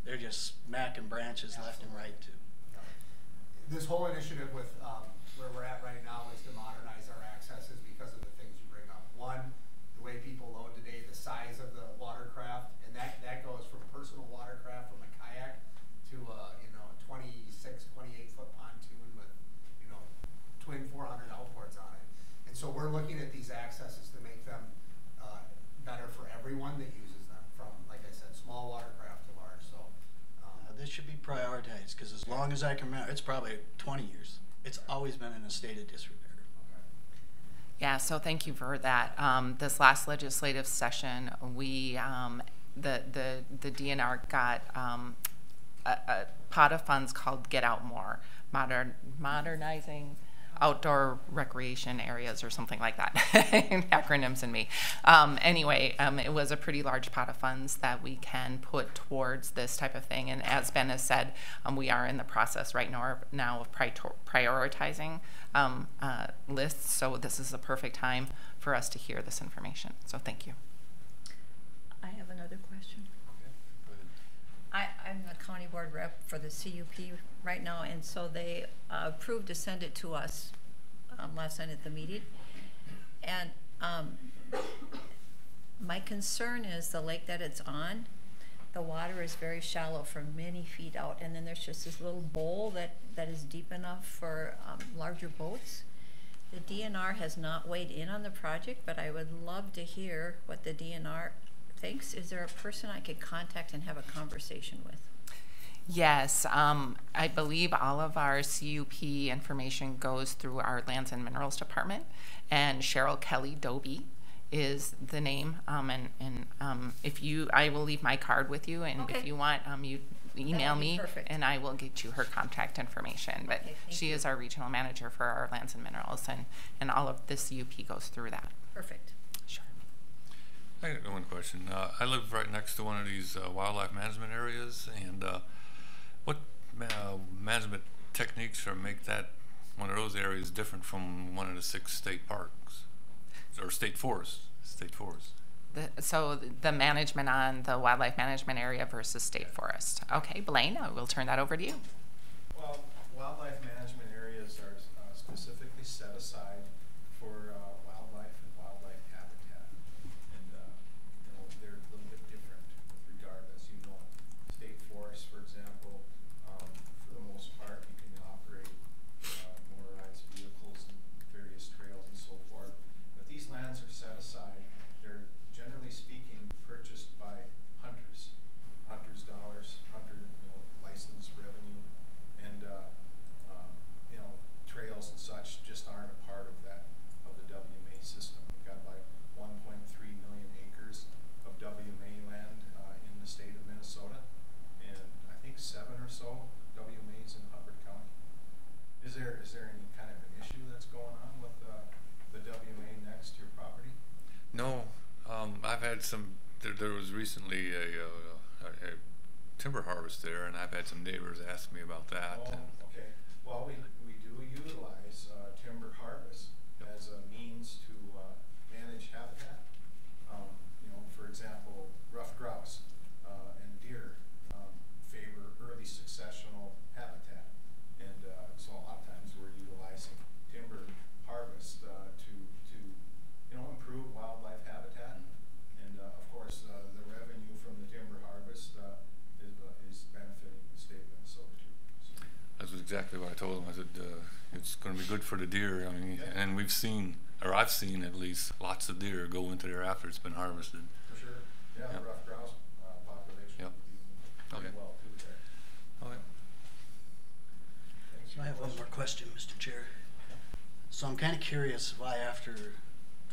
they're just smacking branches left and right too. This whole initiative with where we're at right now is to modernize our accesses because of the things you bring up. One, the way people load today, the size of the watercraft, and that goes from personal watercraft from a kayak to a 26, 28-foot pontoon with twin 400 outboards on it. And so we're looking at these accesses to make them better for everyone that uses them, from, like I said, small watercraft to large. So this should be prioritized because as long as I can remember, it's probably 20 years. It's always been in a state of disrepair. Yeah, so thank you for that. This last legislative session, we the DNR got a pot of funds called Get Out More, modernizing outdoor recreation areas or something like that. Acronyms in me. Anyway, it was a pretty large pot of funds that we can put towards this type of thing. And as Ben has said, we are in the process right now of prioritizing lists. So this is the perfect time for us to hear this information. So thank you. I have another question. I'm the county board rep for the CUP right now, and so they approved to send it to us last night at the meeting. And my concern is the lake that it's on, the water is very shallow for many feet out, and then there's just this little bowl that is deep enough for larger boats. The DNR has not weighed in on the project, but I would love to hear what the DNR thinks. Is there a person I could contact and have a conversation with? Yes, I believe all of our CUP information goes through our Lands and Minerals Department, and Cheryl Kelly Doby is the name. If you, I will leave my card with you, and if you want, you email me, and I will get you her contact information. But she is our regional manager for our Lands and Minerals, and all of the CUP goes through that. Perfect. Sure. I got one question. I live right next to one of these wildlife management areas, and what management techniques or make that one of those areas different from one of the 6 state parks or state forests? So the management on the wildlife management area versus state forest. Okay, Blaine, I will turn that over to you. Well, wildlife management areas are specifically set aside for wildlife and wildlife habitat, and you know, they're a little bit different with regard, as you know. State forests, for example, for the most part, you can operate motorized vehicles and various trails and so forth. But these lands are set aside. They're generally speaking purchased by hunters, dollars, license revenue, and you know, trails and such just aren't a part of that, of the WMA system. We've got like 1.3 million acres of WMA land in the state of Minnesota, and I think 7 or so WMAs in Hubbard County. Is there any kind of an issue that's going on with the WMA next to your property? No, I've had some. There was recently a timber harvest there, and I've had some neighbors ask me about that. Oh, okay. Well, we do utilize timber harvest as a means to manage habitat. You know, for example, ruffed grouse and deer favor early successional habitat, and so a lot of times we're utilizing timber harvest to you know, improve wildlife habitat, and of course the revenue from the timber harvest is benefiting the state of Minnesota too. So. That's exactly what I told them. I said it's going to be good for the deer. I mean, and we've seen, or I've seen at least, lots of deer go into there after it's been harvested. For sure. Yeah, yep. Ruffed grouse population would be pretty well too there. Okay. So I have one more question, Mr. Chair. So I'm kind of curious why after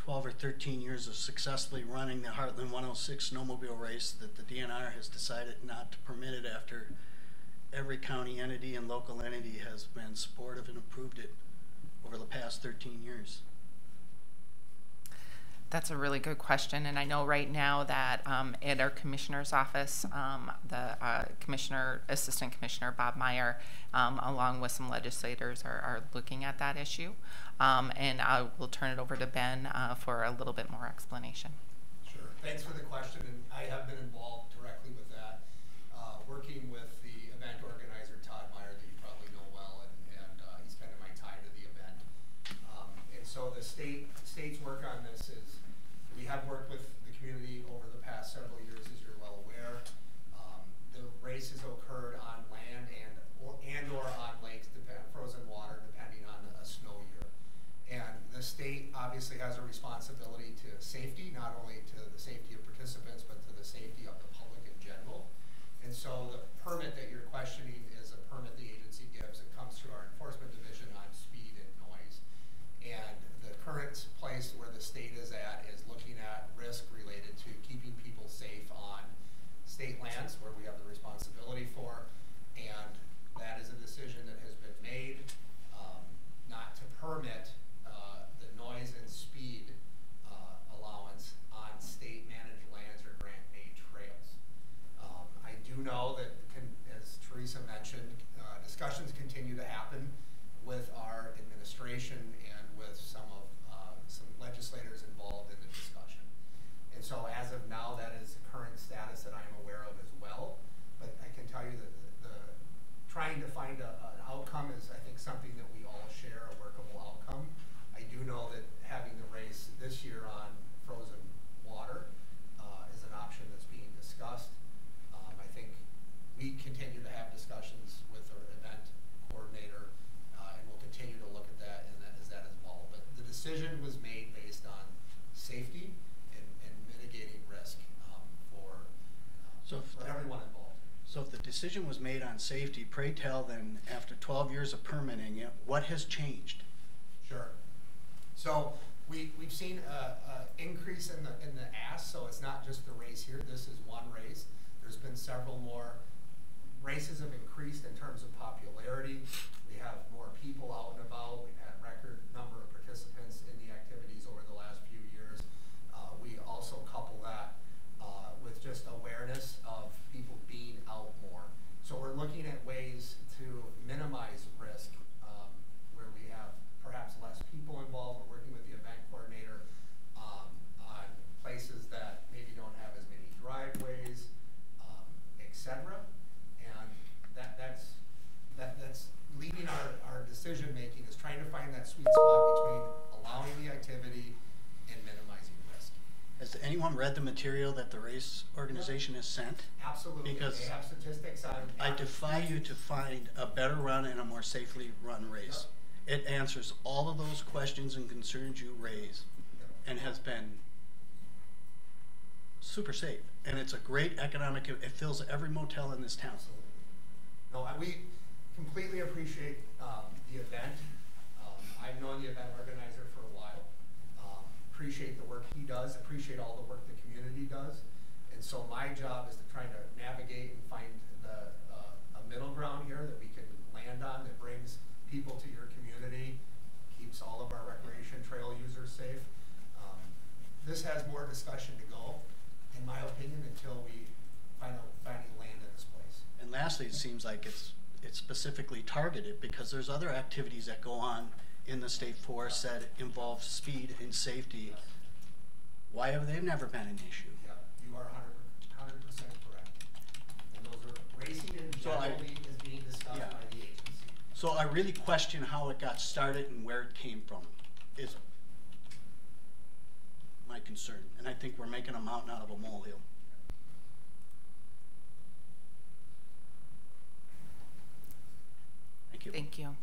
12 or 13 years of successfully running the Heartland 106 snowmobile race that the DNR has decided not to permit it after every county entity and local entity has been supportive and approved it over the past 13 years. That's a really good question, and I know right now that at our commissioner's office, the Assistant Commissioner Bob Meyer, along with some legislators, are looking at that issue. And I will turn it over to Ben for a little bit more explanation. Sure. Thanks for the question, and I have been involved directly with that, working with the event organizer Todd Meyer, that you probably know well, and he's kind of my tie to the event. And so the state's work on this is, we have worked with the community over the past several years, as you're well aware. The race has occurred on land and or on lakes, frozen water, depending on a snow year. And the state obviously has a responsibility to safety, not only to the safety of participants, but to the safety of the public in general. And so the permit that you're questioning is a permit the agency gives. It comes through our enforcement division on speed and noise. And the current place where the state is at is looking at risk related to keeping people safe on state lands where we have the responsibility for, and that is a decision that has been made not to permit decision was made on safety, pray tell then, after 12 years of permitting it, what has changed? Sure. So we've seen a increase in the ask, so it's not just the race here. This is one race. There's been several more. Races have increased in terms of popularity. We have more people out and about. We've had record number of participants in the activities over the last few years. We also couple that with just awareness of people being out more. So we're looking at ways to minimize risk where we have perhaps less people involved. We're working with the event coordinator on places that maybe don't have as many driveways, etc. And that's leading our decision making, is trying to find that sweet spot between allowing the activity and minimizing risk. Has anyone read the material that the race organization has sent? Absolutely. Because they have statistics on. I defy you to find a better run and a more safely run race. It answers all of those questions and concerns you raise, and has been super safe. And it's a great economic, it fills every motel in this town. Absolutely. No, we completely appreciate the event. I've known the event organizer for a while. Appreciate the work he does, appreciate all the work the community does. And so my job is to try to navigate and find a middle ground here that we can land on that brings people to your community, keeps all of our recreation trail users safe. This has more discussion to go, in my opinion, until we finally land in this place. And lastly, it seems like it's specifically targeted because there's other activities that go on in the state forest that involve speed and safety. Why have they never been an issue? Yeah, you are 100% correct. And those are racing in generally is being discussed by the agency. So I really question how it got started and where it came from, is my concern. And I think we're making a mountain out of a molehill. Thank you. Thank you.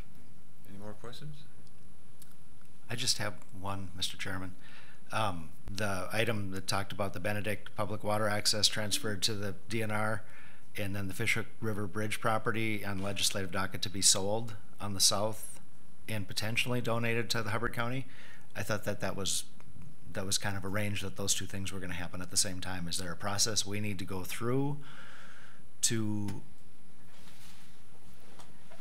Any more questions? I just have one, Mr. Chairman. The item that talked about the Benedict public water access transferred to the DNR, and then the Fishhook River Bridge property on legislative docket to be sold on the south and potentially donated to the Hubbard County. I thought that was kind of arranged that those two things were going to happen at the same time. Is there a process we need to go through to?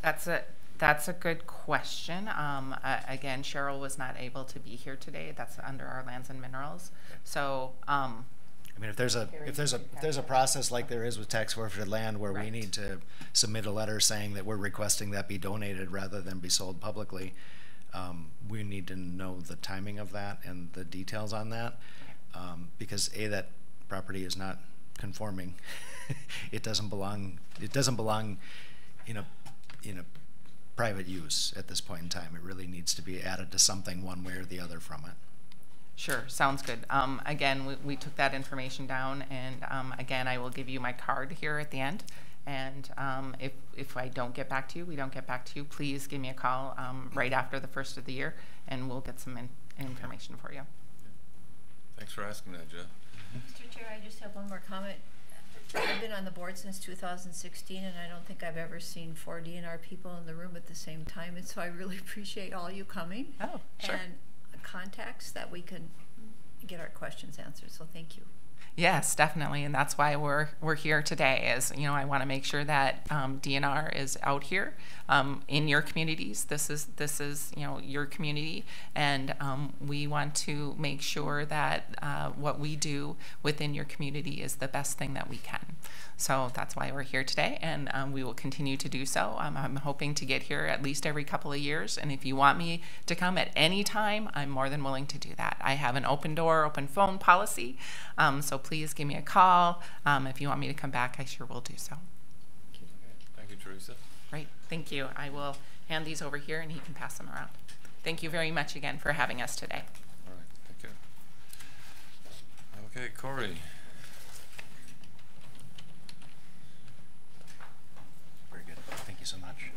That's a good question. Again, Cheryl was not able to be here today. That's under our lands and minerals. So, I mean, if there's a process like there is with tax forfeited land where we need to submit a letter saying that we're requesting that be donated rather than be sold publicly, we need to know the timing of that and the details on that, because that property is not conforming. It doesn't belong in a private use at this point in time. It really needs to be added to something one way or the other from it. Sure, sounds good. Again, we took that information down, and again, I will give you my card here at the end. And if I don't get back to you, we don't get back to you, please give me a call right after the first of the year, and we'll get some information for you. Thanks for asking that, Jeff. Mr. Chair, I just have one more comment. I've been on the board since 2016, and I don't think I've ever seen 4 DNR people in the room at the same time, and so I really appreciate all you coming. Oh, sure. And contacts that we can get our questions answered, so thank you. Yes, definitely, and that's why we're here today. Is I want to make sure that DNR is out here in your communities. This is your community, and we want to make sure that what we do within your community is the best thing that we can. So that's why we're here today, and we will continue to do so. I'm hoping to get here at least every couple of years, and if you want me to come at any time, I'm more than willing to do that. I have an open door, open phone policy, so please give me a call. If you want me to come back, I sure will do so. Thank you, Teresa. Great, thank you. I will hand these over here, and he can pass them around. Thank you very much again for having us today. All right, thank you. Okay, Corey. Thank you so much.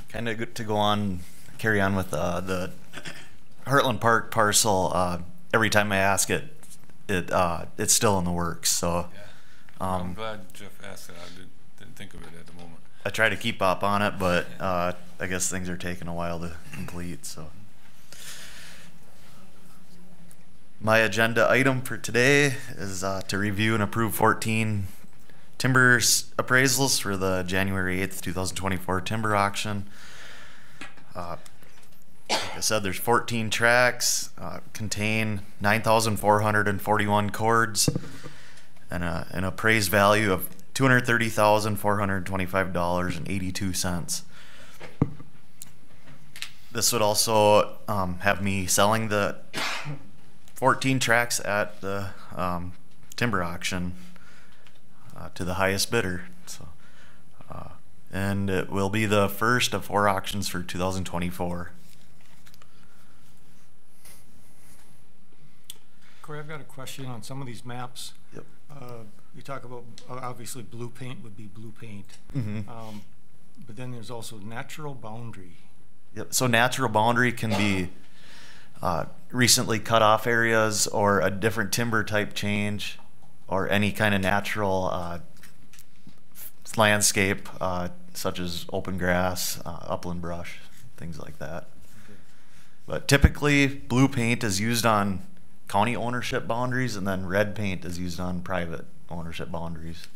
Kind of good to go on, carry on with the Heartland Park parcel. Every time I ask it, it's still in the works. So yeah. I'm glad Jeff asked that. I didn't even think of it at the moment. I try to keep up on it, but I guess things are taking a while to complete, so. My agenda item for today is to review and approve 14 timber appraisals for the January 8th, 2024 timber auction. Like I said, there's 14 tracks, contain 9,441 cords, and an appraised value of $230,425.82. This would also have me selling the 14 tracks at the timber auction to the highest bidder. So, and it will be the first of 4 auctions for 2024. Corey, I've got a question on some of these maps. Yep. You talk about, obviously, blue paint would be blue paint. Mm-hmm. But then there's also natural boundary. Yep. So natural boundary can be recently cut off areas, or a different timber type change, or any kind of natural landscape, such as open grass, upland brush, things like that. Okay. But typically, blue paint is used on county ownership boundaries, and then red paint is used on private ownership boundaries.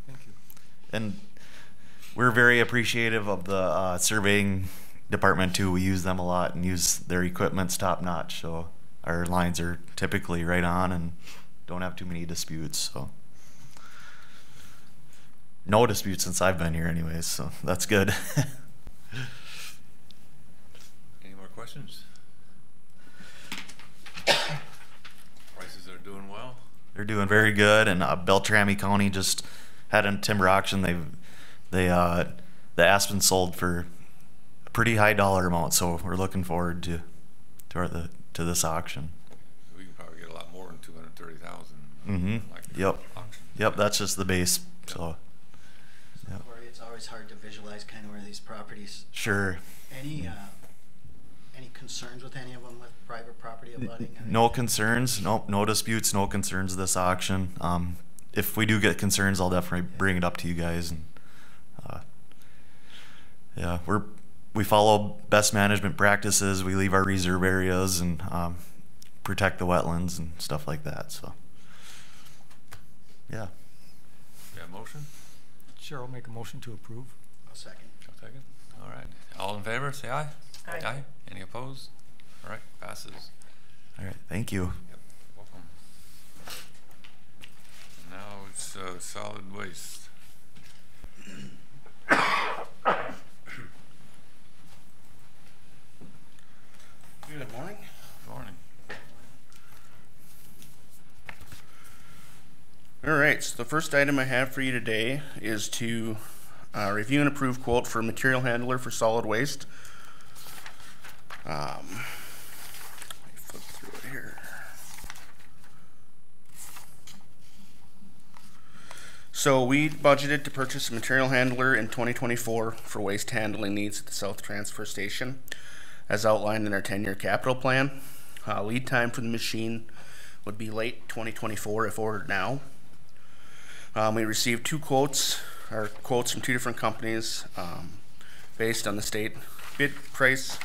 Thank you. And we're very appreciative of the surveying department too. We use them a lot and use their equipment's top notch, so our lines are typically right on and don't have too many disputes. So no disputes since I've been here anyways, so that's good. Any more questions? Prices are doing well. They're doing very good, and Beltrami County just had a timber auction. The aspen sold for a pretty high dollar amount, so we're looking forward to this auction. We can probably get a lot more than 230,000. Mm-hmm. Like Yep. That's just the base. So. Yep. Corey, it's always hard to visualize kind of where these properties. Sure. Any concerns with any of them with private property abutting? No concerns. No disputes. No concerns this auction. If we do get concerns, I'll definitely bring it up to you guys. And yeah, we follow best management practices. We leave our reserve areas and protect the wetlands and stuff like that. So yeah. Yeah, motion? Sure, I'll make a motion to approve. I'll second. I'll second. All right. All in favor, say aye. Aye. Aye. Any opposed? All right, passes. All right. Thank you. Yep, welcome. Now it's solid waste. Good morning. Good morning. All right, so the first item I have for you today is to review and approve quote for material handler for solid waste. Let me flip through it here. So we budgeted to purchase a material handler in 2024 for waste handling needs at the South Transfer Station, as outlined in our 10-year capital plan. Lead time for the machine would be late 2024 if ordered now. We received two quotes from two different companies based on the state bid price.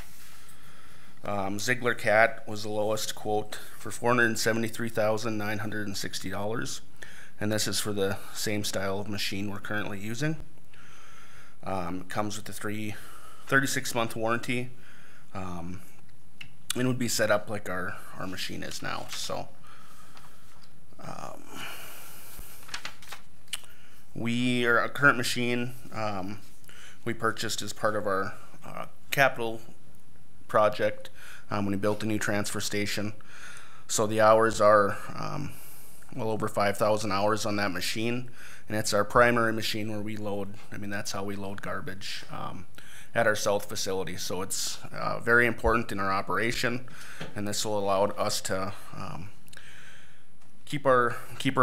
Ziegler Cat was the lowest quote for $473,960, and this is for the same style of machine we're currently using. It comes with a 36-month warranty, and would be set up like our machine is now. So our current machine we purchased as part of our capital project when we built a new transfer station. So the hours are well over 5,000 hours on that machine, and it's our primary machine where we load, that's how we load garbage at our south facility. So it's very important in our operation, and this will allow us to keep our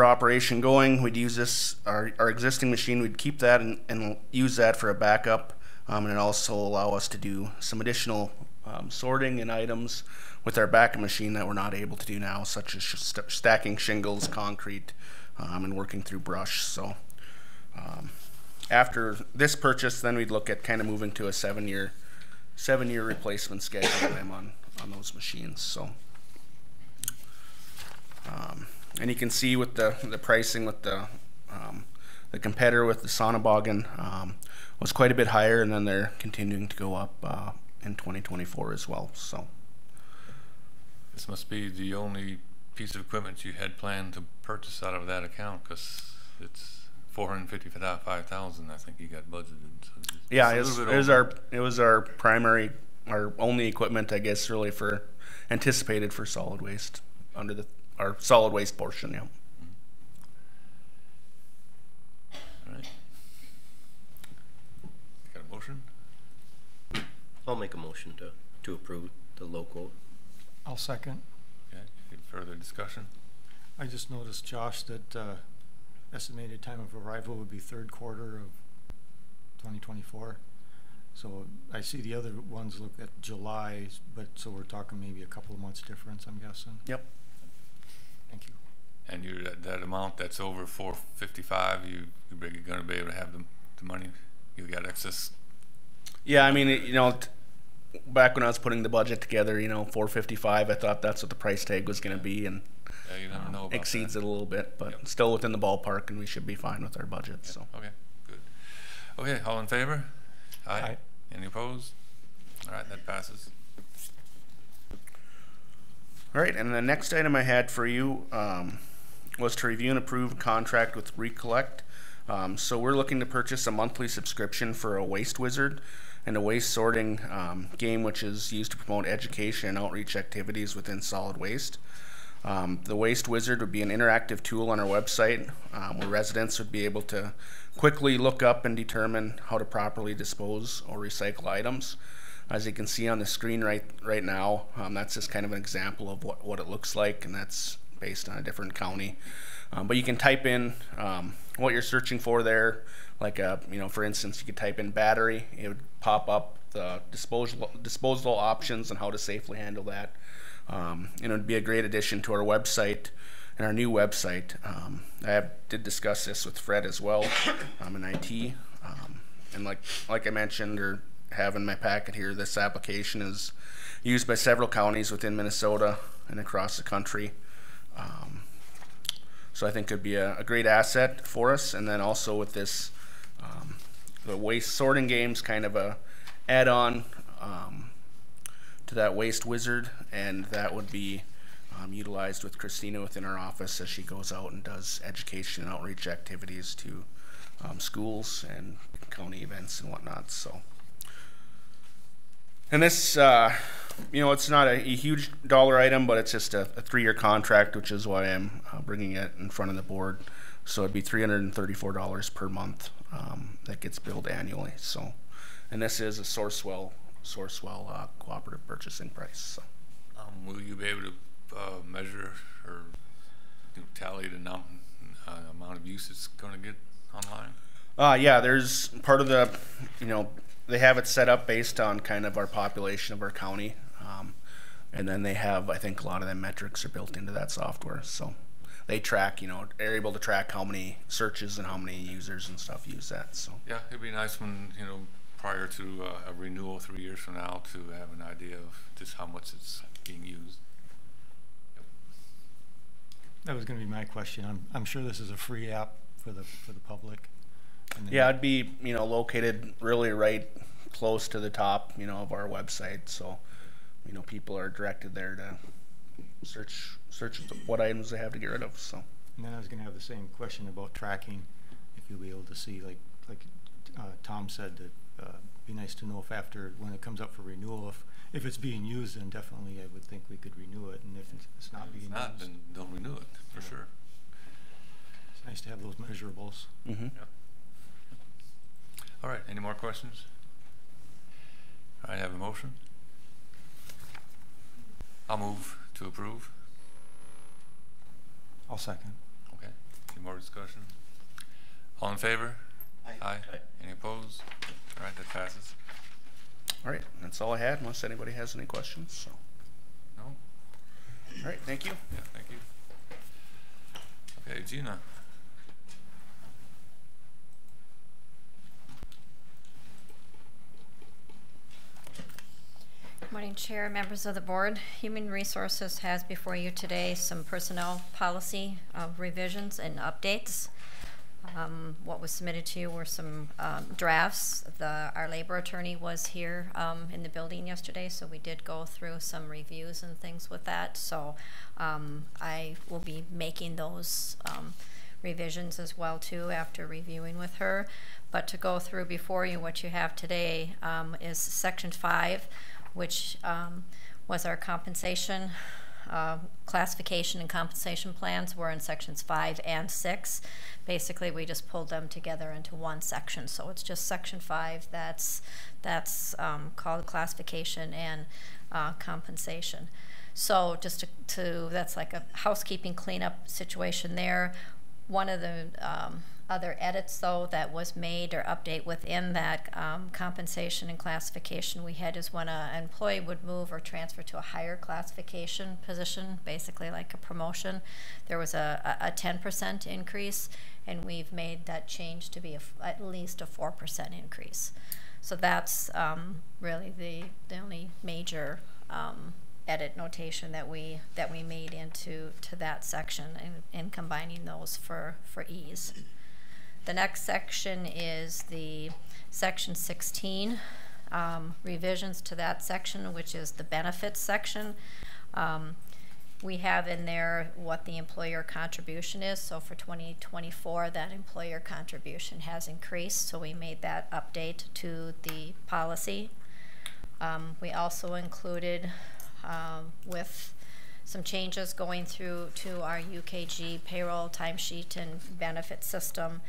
operation going. We'd use this, our existing machine, we'd keep that and use that for a backup, and it also allow us to do some additional sorting and items with our backup machine that we're not able to do now, such as stacking shingles, concrete, and working through brush. So After this purchase, then we'd look at kind of moving to a 7-year replacement schedule on those machines. So, and you can see with the pricing with the competitor with the Sonneborn was quite a bit higher, and then they're continuing to go up in 2024 as well. So this must be the only piece of equipment you had planned to purchase out of that account, because it's $455,000. I think you got budgeted. So yeah, it was our primary, our only equipment, I guess, really for anticipated for solid waste under our solid waste portion. Yeah. All right. Got a motion? I'll make a motion to approve the low quote. I'll second. Okay. Any further discussion? I just noticed, Josh, that estimated time of arrival would be third quarter of 2024. So I see the other ones look at July, but so we're talking maybe a couple of months difference, I'm guessing. Yep. Thank you. And you that amount that's over 455, you're going to be able to have the money. You got excess. Yeah, I mean, you know, back when I was putting the budget together, you know, 455, I thought that's what the price tag was going to be, and you never know about exceeds that. it a little bit, but still within the ballpark, and we should be fine with our budget. So. Okay, good. Okay, all in favor? Aye. Aye. Any opposed? All right, that passes. All right, and the next item I had for you was to review and approve a contract with Recollect. So we're looking to purchase a monthly subscription for a Waste Wizard and a waste sorting game, which is used to promote education and outreach activities within solid waste. The Waste Wizard would be an interactive tool on our website where residents would be able to quickly look up and determine how to properly dispose or recycle items. As you can see on the screen right now, that's just kind of an example of what it looks like, and that's based on a different county. But you can type in what you're searching for there. Like, for instance, you could type in battery. It would pop up the disposal options and how to safely handle that. And it would be a great addition to our website and our new website. I did discuss this with Fred as well in IT. And like I mentioned or have in my packet here, this application is used by several counties within Minnesota and across the country. So I think it would be a great asset for us. And then also with this, the waste sorting game's kind of a add-on to that Waste Wizard, and that would be utilized with Krystina within our office as she goes out and does education and outreach activities to schools and county events and whatnot. So, and this, it's not a huge dollar item, but it's just a 3-year contract, which is why I'm bringing it in front of the board. So it'd be $334 per month that gets billed annually. So, and this is a Sourcewell cooperative purchasing price. So. Will you be able to measure or tally the amount of use it's going to get online? Yeah, there's part of the, they have it set up based on kind of our population of our county. And then they have, I think a lot of the metrics are built into that software. So they track, are able to track how many searches and how many users and stuff use that. So yeah, it'd be nice when, prior to a renewal 3 years from now to have an idea of just how much it's being used. Yep. That was going to be my question. I'm sure this is a free app for the public. Yeah, it'd be located really right close to the top of our website, so people are directed there to search what items they have to get rid of. So. And then I was going to have the same question about tracking. If you'll be able to see, like Tom said, that be nice to know if when it comes up for renewal, if it's being used, then definitely I would think we could renew it, and if it's not being used, then don't renew it for sure. It's nice to have those measurables. Mm-hmm. Yeah. All right, any more questions? All right, have a motion. I'll move to approve. I'll second. Okay, any more discussion? All in favor? Aye. Aye. Any opposed? All right, that passes. All right, that's all I had, unless anybody has any questions. So. No? All right, thank you. Yeah, thank you. Okay, Gina. morning, Chair, members of the board. Human Resources has before you today some personnel policy revisions and updates. What was submitted to you were some drafts. Our labor attorney was here in the building yesterday, so we did go through some reviews and things with that. So I will be making those revisions as well too after reviewing with her. But to go through before you, what you have today is Section 5, which was our compensation classification and compensation plans were in Sections 5 and 6. Basically, we just pulled them together into one section. So it's just Section 5 that's called classification and compensation. So just to that's like a housekeeping cleanup situation there. One of the other edits, though, that was made or update within that compensation and classification we had is when an employee would move or transfer to a higher classification position, basically like a promotion, there was a 10% increase, and we've made that change to be at least a 4% increase. So that's really the only major edit notation that we made into that section and combining those for ease. The next section is the Section 16 revisions to that section, which is the benefits section. We have in there what the employer contribution is. So for 2024, that employer contribution has increased. So we made that update to the policy. We also included with some changes going through to our UKG payroll timesheet and benefit system.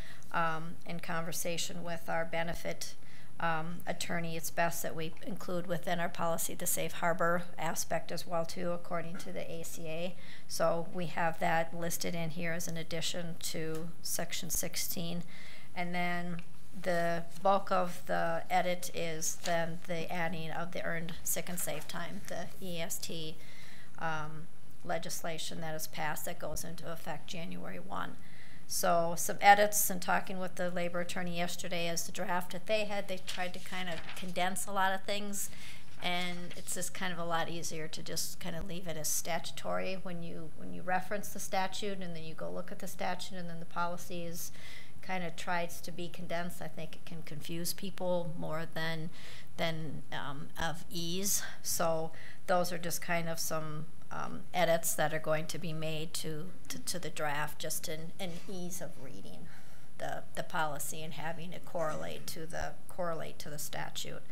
In conversation with our benefit attorney, it's best that we include within our policy the safe harbor aspect as well too, according to the ACA. So we have that listed in here as an addition to Section 16. And then the bulk of the edit is then the adding of the earned sick and safe time, the EST legislation that is passed that goes into effect January 1. So some edits, and talking with the labor attorney yesterday as the draft that they had, they tried to kind of condense a lot of things, and it's just kind of a lot easier to just kind of leave it as statutory when you reference the statute and then you go look at the statute and then the policy is kind of tries to be condensed. I think it can confuse people more than of ease. So those are just kind of some edits that are going to be made to the draft, just in ease of reading the policy and having it correlate to the statute.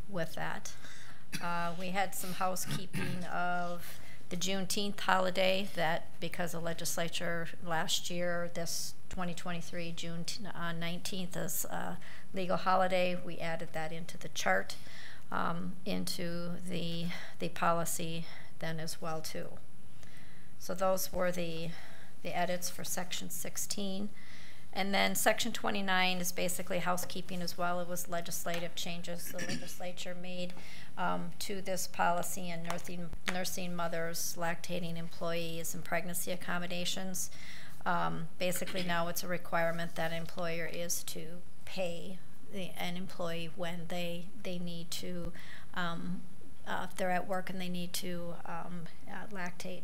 With that, we had some housekeeping of the Juneteenth holiday, that because the legislature last year, this 2023 June 19th is a legal holiday. We added that into the chart, into the policy then as well too. So those were the edits for Section 16. And then Section 29 is basically housekeeping as well. It was legislative changes the legislature made to this policy and nursing mothers, lactating employees, and pregnancy accommodations. Basically now it's a requirement that an employer is to pay an employee when they need to, if they're at work and they need to lactate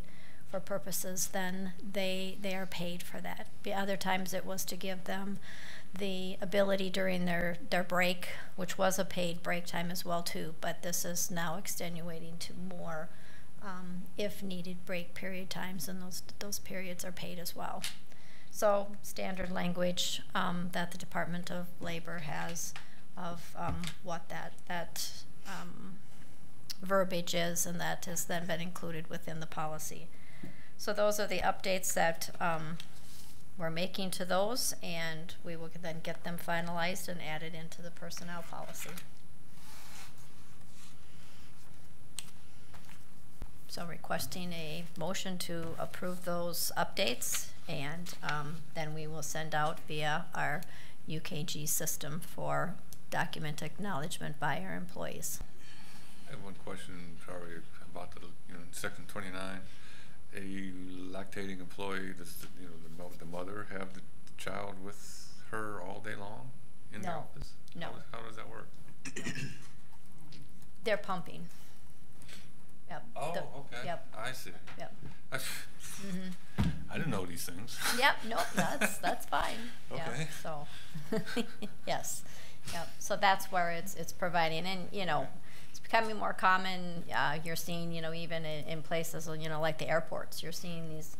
for purposes, then they are paid for that. The other times it was to give them the ability during their break, which was a paid break time as well too, but this is now extenuating to more if needed break period times, and those periods are paid as well. So standard language that the Department of Labor has of what that verbiage is, and that has then been included within the policy. So those are the updates that we're making to those, and we will then get them finalized and added into the personnel policy. So requesting a motion to approve those updates, and then we will send out via our UKG system for document acknowledgement by our employees. I have one question, sorry, about the Section 29. A lactating employee, does the mother have the child with her all day long in the office? No. How does that work? They're pumping. Yep. Oh, okay. Yep. I see. Yep. I didn't know these things. Yep, nope, that's fine. Yeah, Okay. so, yes, yep, so that's where it's providing, and, you know, it's becoming more common, you're seeing, you know, even in places, you know, like the airports, you're seeing these,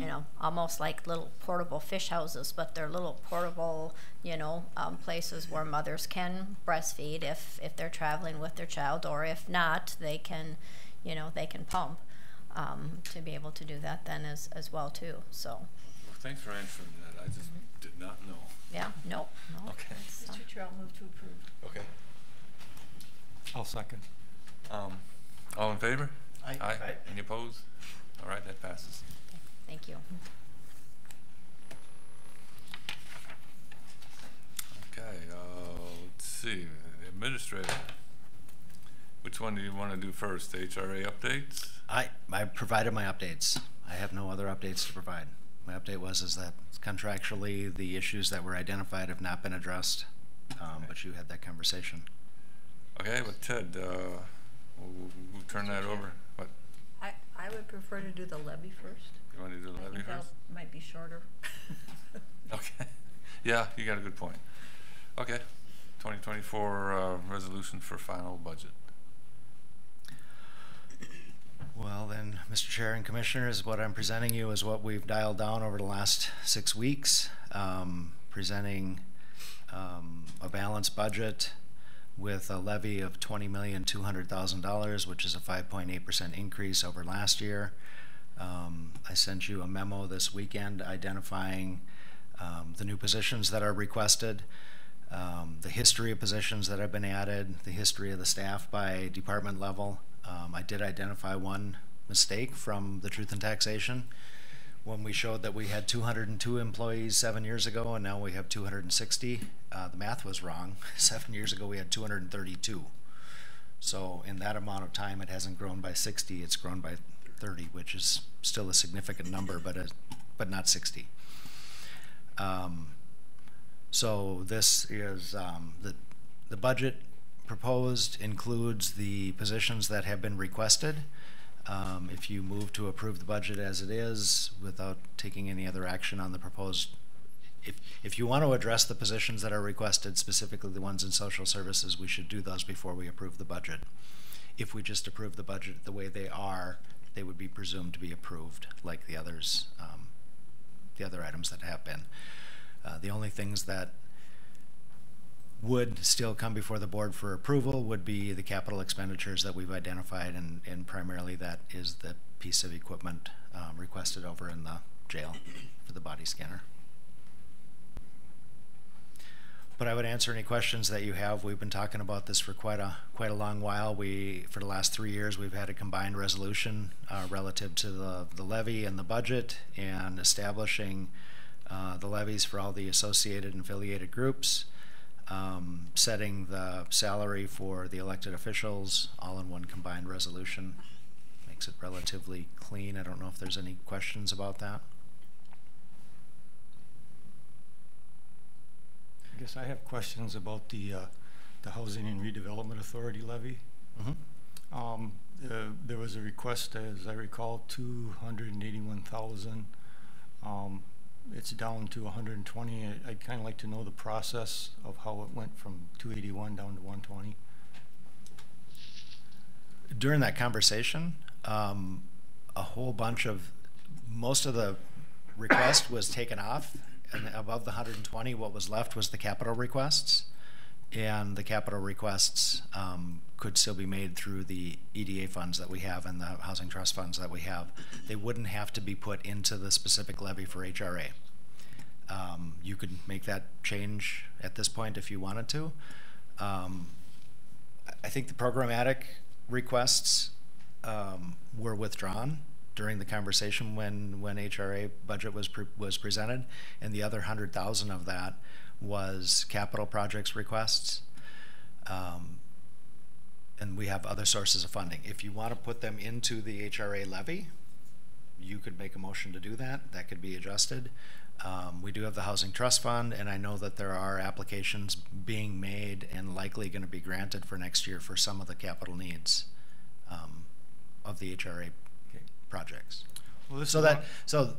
you know, almost like little portable fish houses, but they're little portable, you know, places where mothers can breastfeed if they're traveling with their child, or if not, they can, you know, they can pump. To be able to do that then as well too, so. Well, thanks for answering that. I just did not know. Yeah, no. Okay. Mr. Chair, I'll move to approve. Okay. I'll second. All in favor? Aye. Aye. Any opposed? All right, that passes. Thank you. Okay, let's see, Administrator. Which one do you want to do first? The HRA updates? I provided my updates. I have no other updates to provide. My update is that contractually the issues that were identified have not been addressed, but you had that conversation. Okay, but Ted, we'll turn that over. What? I would prefer to do the levy first. You want to do the levy I think first? that might be shorter. Okay. Yeah, you got a good point. Okay. 2024 resolution for final budget. Well then, Mr. Chair and Commissioners, what I'm presenting you is what we've dialed down over the last 6 weeks, presenting a balanced budget with a levy of $20,200,000, which is a 5.8% increase over last year. I sent you a memo this weekend identifying the new positions that are requested, the history of positions that have been added, the history of the staff by department level. I did identify one mistake from the Truth in Taxation when we showed that we had 202 employees 7 years ago and now we have 260. The math was wrong. 7 years ago we had 232. So in that amount of time it hasn't grown by 60, it's grown by 30, which is still a significant number, but not 60. So this is the budget proposed includes the positions that have been requested. If you move to approve the budget as it is without taking any other action on the proposed, if you want to address the positions that are requested, specifically the ones in social services, we should do those before we approve the budget. If we just approve the budget the way they are, they would be presumed to be approved like the others, the other items that have been. The only things that would still come before the board for approval would be the capital expenditures that we've identified, and primarily that is the piece of equipment requested over in the jail for the body scanner. But I would answer any questions that you have. We've been talking about this for quite a long while. For the last 3 years, we've had a combined resolution relative to the levy and the budget, and establishing the levies for all the associated and affiliated groups, setting the salary for the elected officials, all in one combined resolution. Makes it relatively clean. I don't know if there's any questions about that. I guess I have questions about the Housing and Redevelopment Authority levy. Mm-hmm. There was a request, as I recall, 281,000. It's down to 120. I'd kind of like to know the process of how it went from 281 down to 120. During that conversation, a whole bunch of, most of the request was taken off, and above the 120, what was left was the capital requests, and the capital requests could still be made through the EDA funds that we have and the housing trust funds that we have. They wouldn't have to be put into the specific levy for HRA. You could make that change at this point if you wanted to. I think the programmatic requests were withdrawn during the conversation when HRA budget was presented, and the other 100,000 of that was capital projects requests. And we have other sources of funding. If you want to put them into the HRA levy, you could make a motion to do that. That could be adjusted. We do have the Housing Trust Fund, and I know that there are applications being made and likely going to be granted for next year for some of the capital needs. of the HRA projects. Well, this So is that, one- so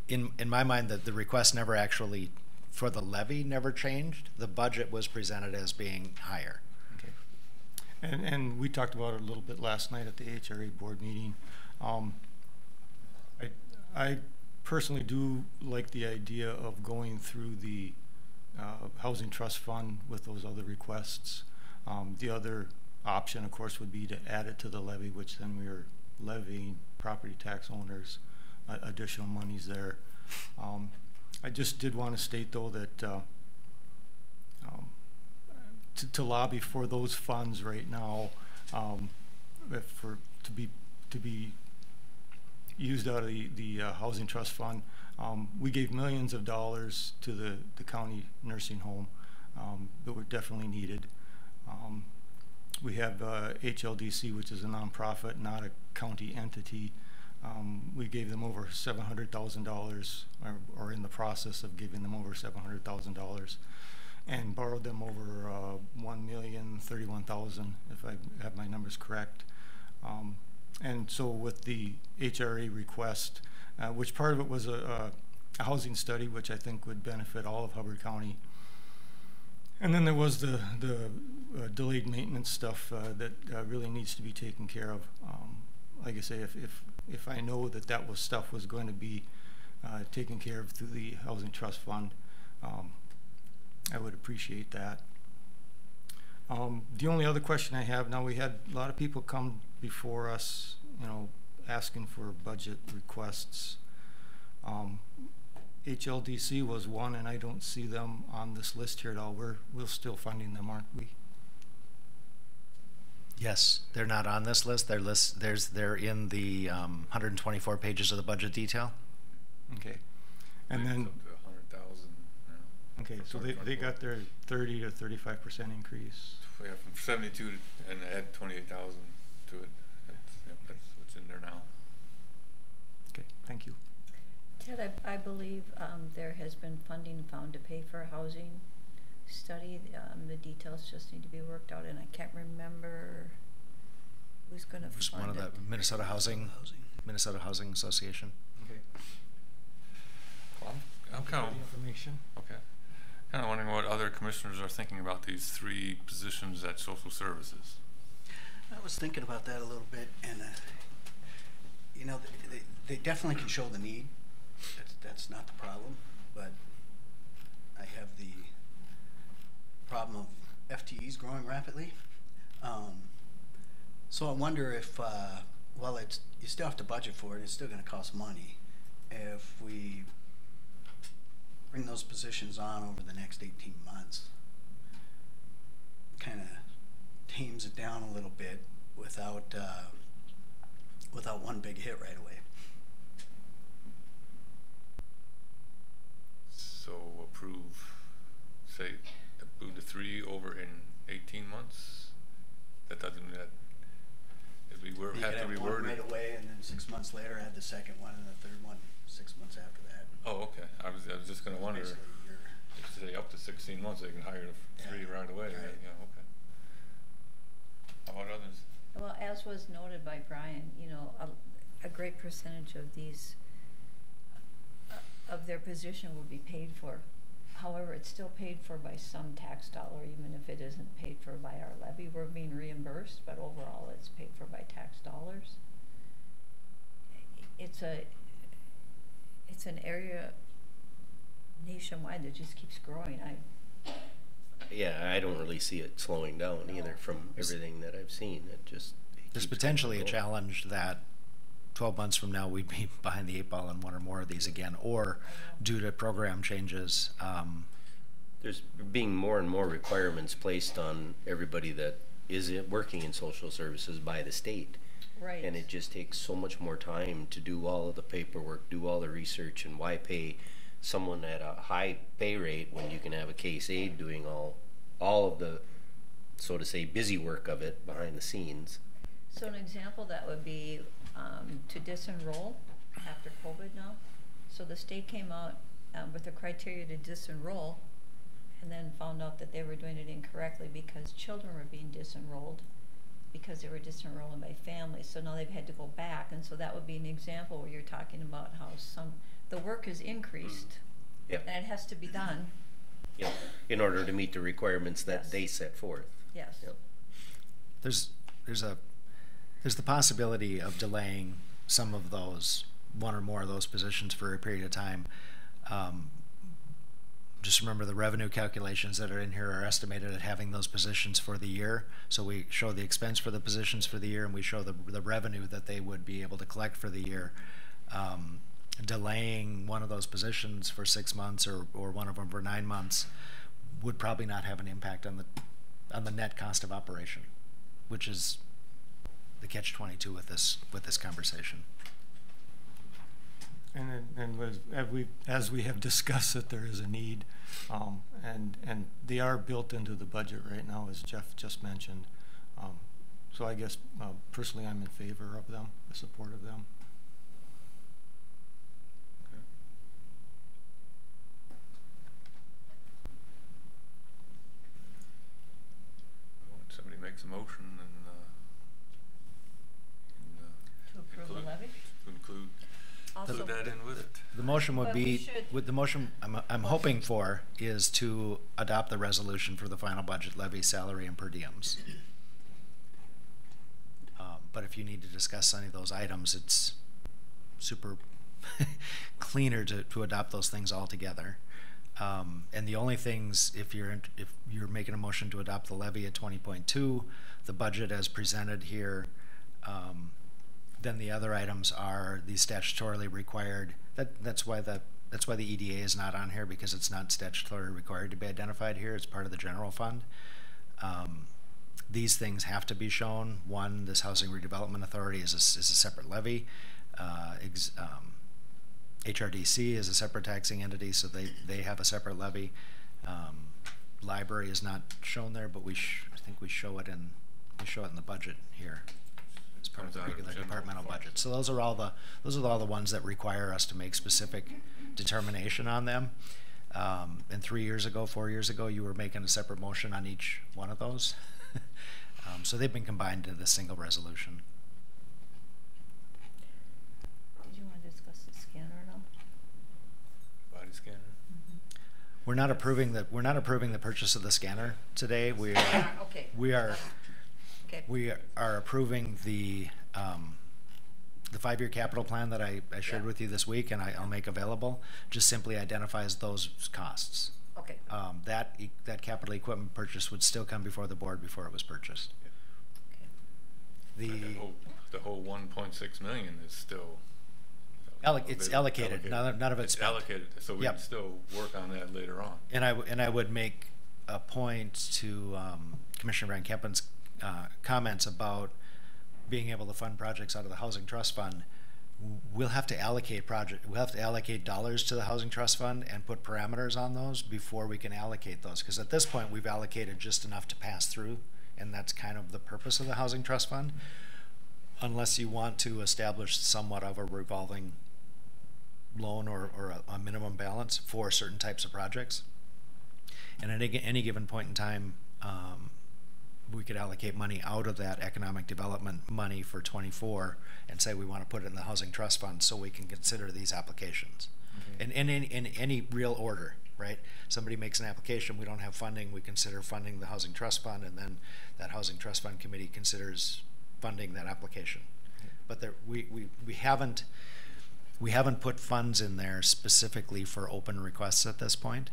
in my mind, that the request never actually, for the levy, never changed. The budget was presented as being higher. Okay. And we talked about it a little bit last night at the HRA board meeting. I personally do like the idea of going through the Housing Trust Fund with those other requests. The other option, of course, would be to add it to the levy, which then we are levying property tax owners additional monies there. I just did want to state, though, that to lobby for those funds right now, to be used out of the Housing Trust Fund. We gave millions of dollars to the county nursing home that were definitely needed. We have HLDC, which is a nonprofit, not a county entity. We gave them over $700,000, or in the process of giving them over $700,000, and borrowed them over $1,031,000, if I have my numbers correct. And so with the HRA request, which part of it was a housing study, which I think would benefit all of Hubbard County. And then there was the delayed maintenance stuff that really needs to be taken care of. Like I say, if I know that stuff was going to be taken care of through the Housing Trust Fund, I would appreciate that. The only other question I have now, we had a lot of people come before us, asking for budget requests. HLDC was one, and I don't see them on this list here at all. We're still funding them, aren't we? Yes, they're not on this list. They're in the 124 pages of the budget detail. Okay, and then Up to 100,000 now. okay, so they got their 30 to 35% increase. Yeah, from 72 and add 28,000 to it. That's what's in there now. Okay, thank you. Ted, I believe there has been funding found to pay for a housing study. The details just need to be worked out, and I can't remember who's going to fund it. Just one of the Minnesota Housing Association. Okay. Well, I'm kind of information. Okay. Kind of wondering what other commissioners are thinking about these 3 positions at social services. I was thinking about that a little bit, and they definitely can show the need. That's not the problem, but I have the problem of FTEs growing rapidly. So I wonder if, you still have to budget for it, it's still going to cost money. If we bring those positions on over the next 18 months, kind of tames it down a little bit without one big hit right away. So approve the 3 over in 18 months? That doesn't mean that we You have could to have one reword right it. away, and then 6 months later add the second one, and the third one 6 months after that. Oh, okay. I was just going to wonder, Basically, if say up to 16 months, they can hire the 3 right away. Right. Yeah, okay. How about others? Well, as was noted by Brian, a great percentage of these, of their position will be paid for. However, it's still paid for by some tax dollar, even if it isn't paid for by our levy. We're being reimbursed, but overall it's paid for by tax dollars. It's an area nationwide that just keeps growing. Yeah, I don't really see it slowing down either from everything that I've seen. There's potentially a challenge that 12 months from now we'd be behind the 8 ball on one or more of these again, or due to program changes. There's being more and more requirements placed on everybody that is working in social services by the state. Right. And it just takes so much more time to do all of the paperwork, do all the research, and why pay someone at a high pay rate when you can have a case aide doing all of the, so to say, busy work of it behind the scenes. So an example that would be to disenroll after COVID now. So the state came out with a criteria to disenroll, and then found out that they were doing it incorrectly because children were being disenrolled. because they were disenrolling by family, so now they've had to go back, and so that would be an example where you're talking about how the work is increased, Yep. and it has to be done. Yep. In order to meet the requirements that Yes. they set forth. Yes. Yep. There's the possibility of delaying some of those, one or more of those positions for a period of time. Just remember the revenue calculations that are in here are estimated at having those positions for the year. So we show the expense for the positions for the year, and we show the revenue that they would be able to collect for the year. Delaying one of those positions for 6 months or one of them for 9 months would probably not have an impact on the net cost of operation, which is the catch-22 with this conversation. And as we have discussed, that there is a need, and they are built into the budget right now, as Jeff just mentioned. So I guess personally, I'm in favor of them, the support of them. Okay. When somebody makes a motion, and To approve the levy? to include that in with it. The motion would But we be, should- with the motion I'm hoping for is to adopt the resolution for the final budget levy, salary, and per diems. But if you need to discuss any of those items, it's super cleaner to adopt those things all together. And the only things, if you're making a motion to adopt the levy at 20.2, the budget as presented here, then the other items are the statutorily required. That's why the EDA is not on here, because it's not statutorily required to be identified here. It's part of the general fund. These things have to be shown. One, this Housing Redevelopment Authority is a separate levy. HRDC is a separate taxing entity, so they have a separate levy. Library is not shown there, but I think we show it in the budget here as part of the regular departmental budget. So those are all the ones that require us to make specific determination on them. And 4 years ago, you were making a separate motion on each one of those. So they've been combined into this single resolution. Did you want to discuss the scanner at all? Body scanner. We're not approving the purchase of the scanner today. We are approving the 5-year capital plan that I shared with you this week, and I'll make available. Just simply identifies those costs. Okay. That capital equipment purchase would still come before the board before it was purchased. The whole 1.6 million is still. It's allocated. None of it's spent. Allocated, so we can still work on that later on. And I would make a point to Commissioner Van Kempen's comments about being able to fund projects out of the Housing Trust Fund. We'll have to allocate dollars to the Housing Trust Fund and put parameters on those before we can allocate those. Because at this point, we've allocated just enough to pass through, and that's kind of the purpose of the Housing Trust Fund. Unless you want to establish somewhat of a revolving loan or a minimum balance for certain types of projects. And at any given point in time, we could allocate money out of that economic development money for 24 and say we want to put it in the Housing Trust Fund so we can consider these applications. Okay. In any real order, right? Somebody makes an application, we don't have funding, we consider funding the Housing Trust Fund, and then that Housing Trust Fund committee considers funding that application. Okay. But we haven't put funds in there specifically for open requests at this point.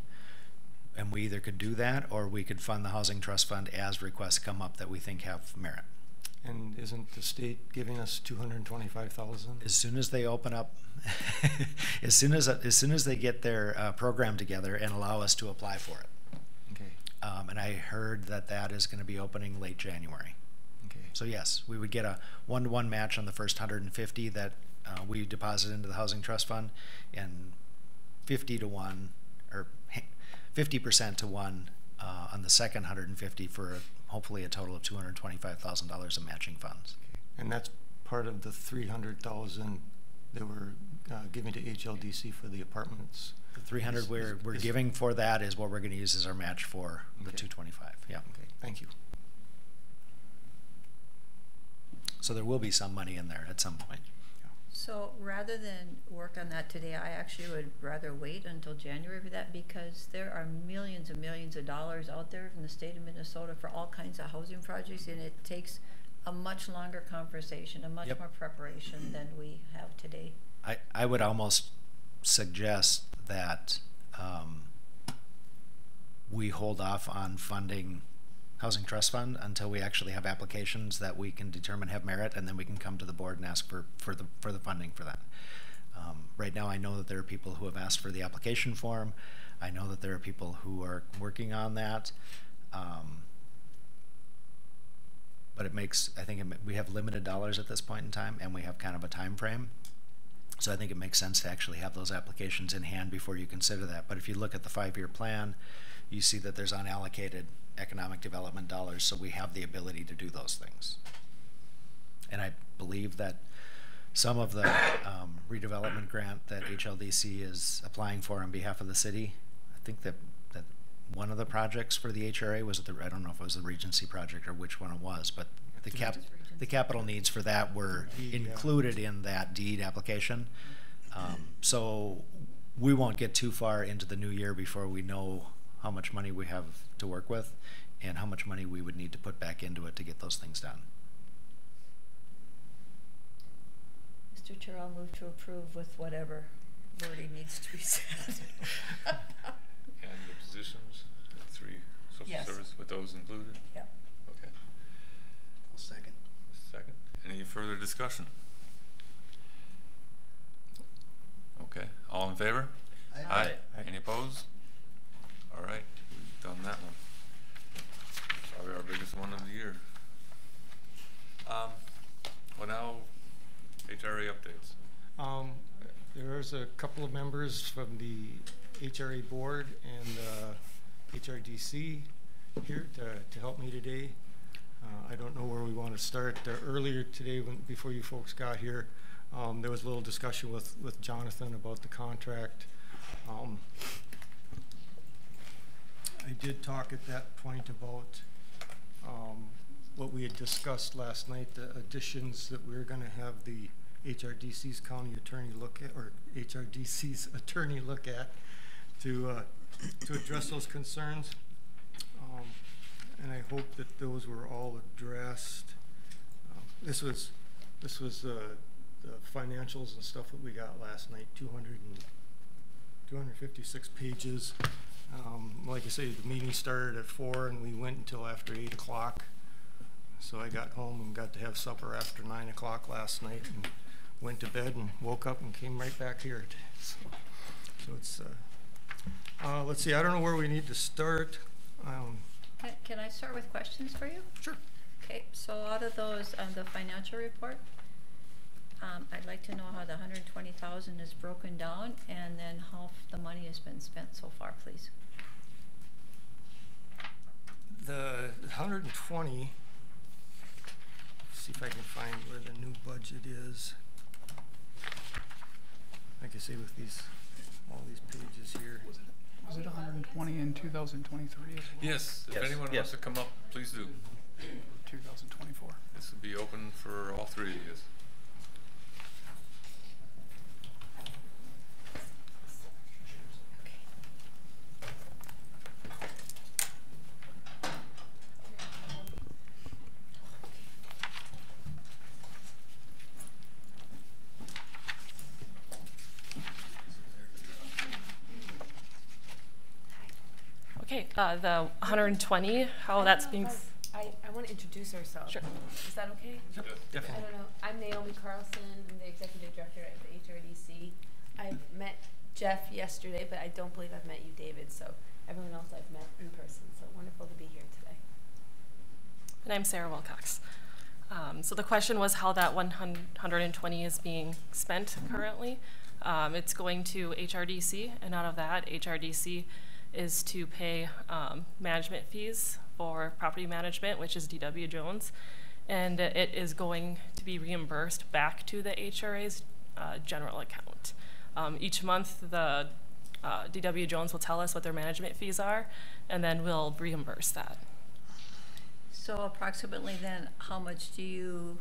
And we either could do that, or we could fund the Housing Trust Fund as requests come up that we think have merit. And isn't the state giving us $225,000? As soon as they open up, as soon as they get their program together and allow us to apply for it. Okay. And I heard that is going to be opening late January. Okay. So yes, we would get a 1-to-1 match on the first 150 that we deposit into the Housing Trust Fund, and 50 to 1 or 50% to 1 on the second 150 for hopefully a total of $225,000 of matching funds. Okay. And that's part of the $300,000 they were giving to HLDC for the apartments. The 300 we're giving for that is what we're going to use as our match for the 225. Yeah. Okay. Thank you. So there will be some money in there at some point. So rather than work on that today, I actually would rather wait until January for that, because there are millions and millions of dollars out there from the state of Minnesota for all kinds of housing projects, and it takes a much longer conversation, a much more preparation than we have today. I would almost suggest that we hold off on funding Housing Trust Fund until we actually have applications that we can determine have merit, and then we can come to the board and ask for the funding for that. Right now, I know that there are people who have asked for the application form. I know that there are people who are working on that. But I think we have limited dollars at this point in time, and we have kind of a time frame. So I think it makes sense to actually have those applications in hand before you consider that. But if you look at the 5-year plan, you see that there's unallocated economic development dollars, so we have the ability to do those things. And I believe that some of the redevelopment grant that HLDC is applying for on behalf of the city, I think that one of the projects for the HRA was I don't know if it was the Regency project or which one it was, but the capital needs for that were included in that deed application. So we won't get too far into the new year before we know how much money we have to work with and how much money we would need to put back into it to get those things done. Mr. Chair, I'll move to approve with whatever wording needs to be said. And the positions, the 3 social service with those included? Yep. Okay. I'll second. Second. Any further discussion? Okay. All in favor? Aye. Any opposed? All right. We've done that one. Probably our biggest one of the year. Well, now, HRA updates. There's a couple of members from the HRA board and HRDC here to help me today. I don't know where we want to start. Earlier today, before you folks got here, there was a little discussion with Jonathan about the contract. I did talk at that point about what we had discussed last night, the additions that we were going to have the HRDC's county attorney look at, or HRDC's attorney look at, to address those concerns. And I hope that those were all addressed. This was the financials and stuff that we got last night, 256 pages. Like I say, the meeting started at 4 and we went until after 8 o'clock. So I got home and got to have supper after 9 o'clock last night and went to bed and woke up and came right back here. So it's, let's see, I don't know where we need to start. Can I start with questions for you? Sure. Okay, so out of those, the financial report, I'd like to know how the 120,000 is broken down, and then how the money has been spent so far, please. The 120, see if I can find where the new budget is. Like I say, with all these pages here. Was it 120 in 2023 as well? Yes, if anyone wants to come up, please do. 2024. This will be open for all 3 of you. Okay, the 120, how that's being... I want to introduce ourselves. Sure. Is that okay? Yep, definitely. I don't know. I'm Naomi Carlson. I'm the executive director at the HRDC. I met Jeff yesterday, but I don't believe I've met you, David. So everyone else I've met in person. So wonderful to be here today. And I'm Sarah Wilcox. So the question was how that 120 is being spent currently. It's going to HRDC, and out of that, HRDC is to pay management fees for property management, which is DW Jones, and it is going to be reimbursed back to the HRA's general account. Each month, the DW Jones will tell us what their management fees are, and then we'll reimburse that. So approximately then, how much do you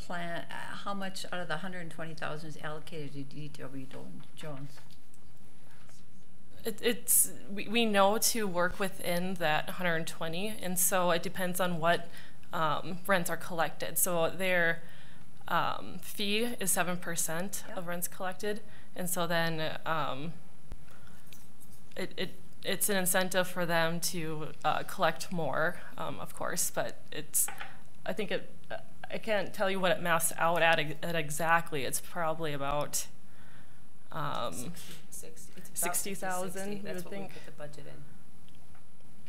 plan, how much out of the 120,000 is allocated to DW Jones? We know to work within that 120, and so it depends on what rents are collected. So their fee is 7% of rents collected, and so then it's an incentive for them to collect more, of course, but I think I can't tell you what it maps out at exactly. It's probably about 60,000, That's what we put the budget in.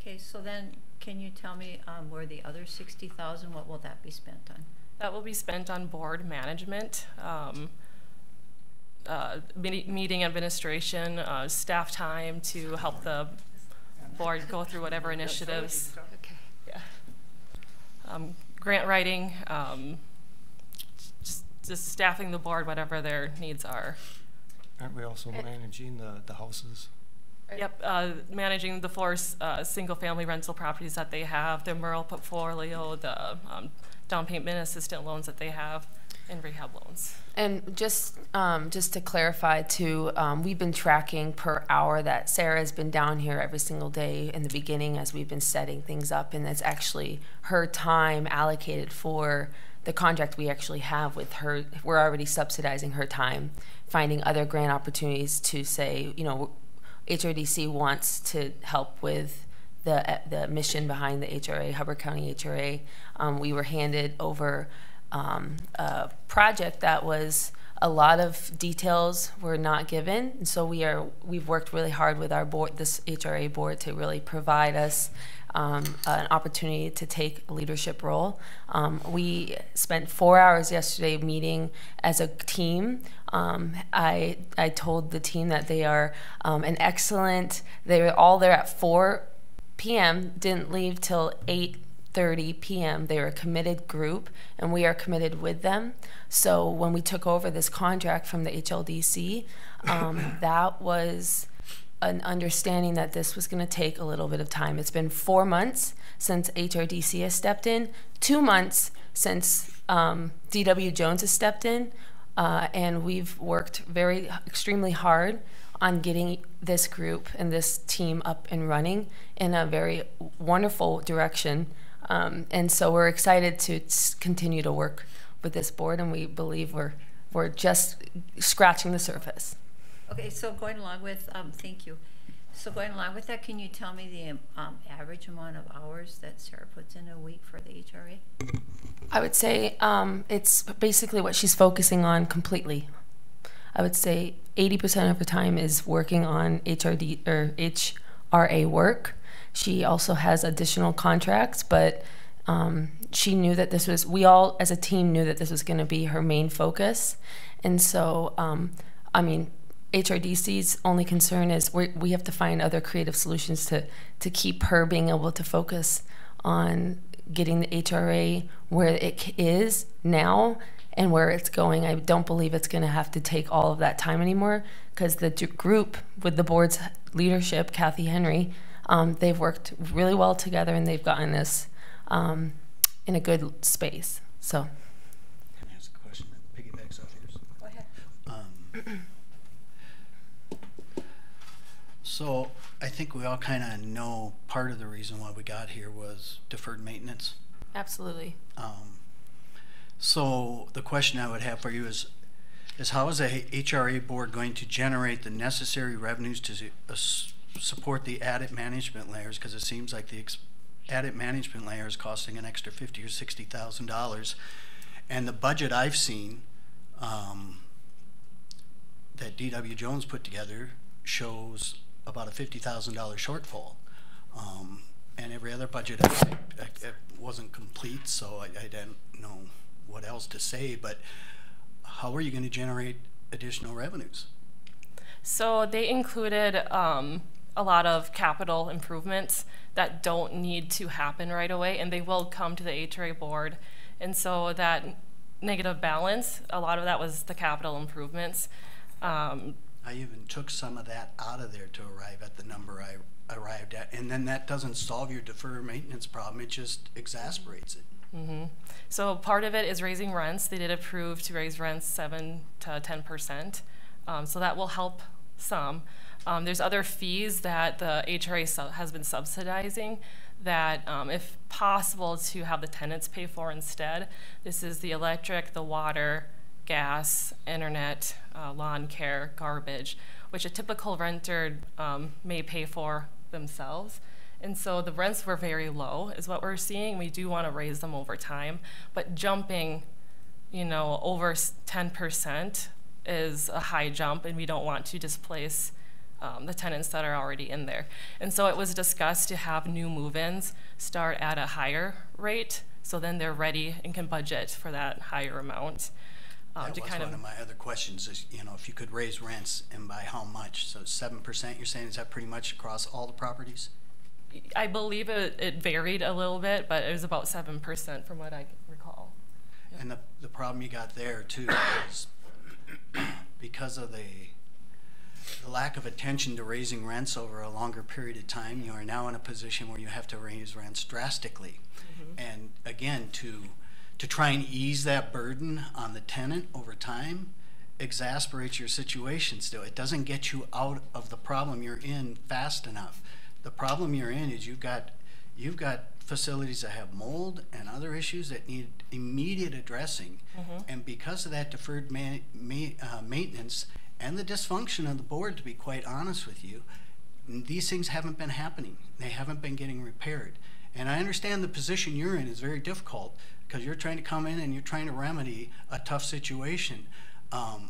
Okay, so then can you tell me where the other 60,000, what will that be spent on? That will be spent on board management, meeting administration, staff time to help the board go through whatever initiatives. Okay. Yeah. Grant writing, just staffing the board, whatever their needs are. Aren't we also managing the houses? Yep, managing the 4 single-family rental properties that they have, their Merle portfolio, the down payment assistant loans that they have, and rehab loans. And just to clarify too, we've been tracking per hour that Sarah's been down here every single day in the beginning as we've been setting things up, and it's actually her time allocated for the contract we actually have with her. We're already subsidizing her time, finding other grant opportunities to say, you know, HRDC wants to help with the mission behind the HRA, Hubbard County HRA. We were handed over a project that was a lot of details were not given, and so we've worked really hard with our board, this HRA board, to really provide us an opportunity to take a leadership role. We spent 4 hours yesterday meeting as a team. I told the team that they are an excellent, they were all there at 4 p.m., didn't leave till 8:30 p.m. They were a committed group, and we are committed with them. So when we took over this contract from the HLDC, that was an understanding that this was going to take a little bit of time. It's been 4 months since HRDC has stepped in, 2 months since DW Jones has stepped in, and we've worked extremely hard on getting this group and this team up and running in a very wonderful direction. And so we're excited to continue to work with this board, and we believe we're just scratching the surface. Okay, so going along with, thank you. So going along with that, can you tell me the average amount of hours that Sarah puts in a week for the HRA? I would say it's basically what she's focusing on completely. I would say 80% of her time is working on HRA work. She also has additional contracts, but she knew that this was, we all as a team knew that this was going to be her main focus. And so, I mean, HRDC's only concern is we have to find other creative solutions to keep her being able to focus on getting the HRA where it is now and where it's going. I don't believe it's going to have to take all of that time anymore, because the group with the board's leadership, Kathy Henry, they've worked really well together, and they've gotten this in a good space. So. Can I ask a question that piggybacks off yours? Go ahead. So I think we all kind of know part of the reason why we got here was deferred maintenance. Absolutely. So the question I would have for you is how is a HRA board going to generate the necessary revenues to support the added management layers? Because it seems like the added management layer is costing an extra $50,000 or $60,000, and the budget I've seen that DW Jones put together shows about a $50,000 shortfall, and every other budget it wasn't complete, so I didn't know what else to say. But how are you going to generate additional revenues? So they included a lot of capital improvements that don't need to happen right away, and they will come to the HRA board. And so that negative balance, a lot of that was the capital improvements. I even took some of that out of there to arrive at the number I arrived at, and then that doesn't solve your deferred maintenance problem, it just exasperates it. So part of it is raising rents. They did approve to raise rents 7 to 10%. So that will help some. There's other fees that the HRA has been subsidizing that, if possible, to have the tenants pay for instead. This is the electric, the water, gas, internet, lawn care, garbage, which a typical renter may pay for themselves. And so the rents were very low is what we're seeing. We do want to raise them over time, but jumping, you know, over 10% is a high jump, and we don't want to displace the tenants that are already in there. And so it was discussed to have new move-ins start at a higher rate, so then they're ready and can budget for that higher amount. That was one of my other questions is, you know, if you could raise rents and by how much? So 7% you're saying, is that pretty much across all the properties? I believe it varied a little bit, but it was about 7% from what I recall. Yep. And the problem you got there too is because of the lack of attention to raising rents over a longer period of time, you are now in a position where you have to raise rents drastically. And again, to try and ease that burden on the tenant over time exasperates your situation still. It doesn't get you out of the problem you're in fast enough. The problem you're in is you've got facilities that have mold and other issues that need immediate addressing. And because of that deferred maintenance and the dysfunction of the board, to be quite honest with you, these things haven't been happening. They haven't been getting repaired. And I understand the position you're in is very difficult because you're trying to come in and you're trying to remedy a tough situation. But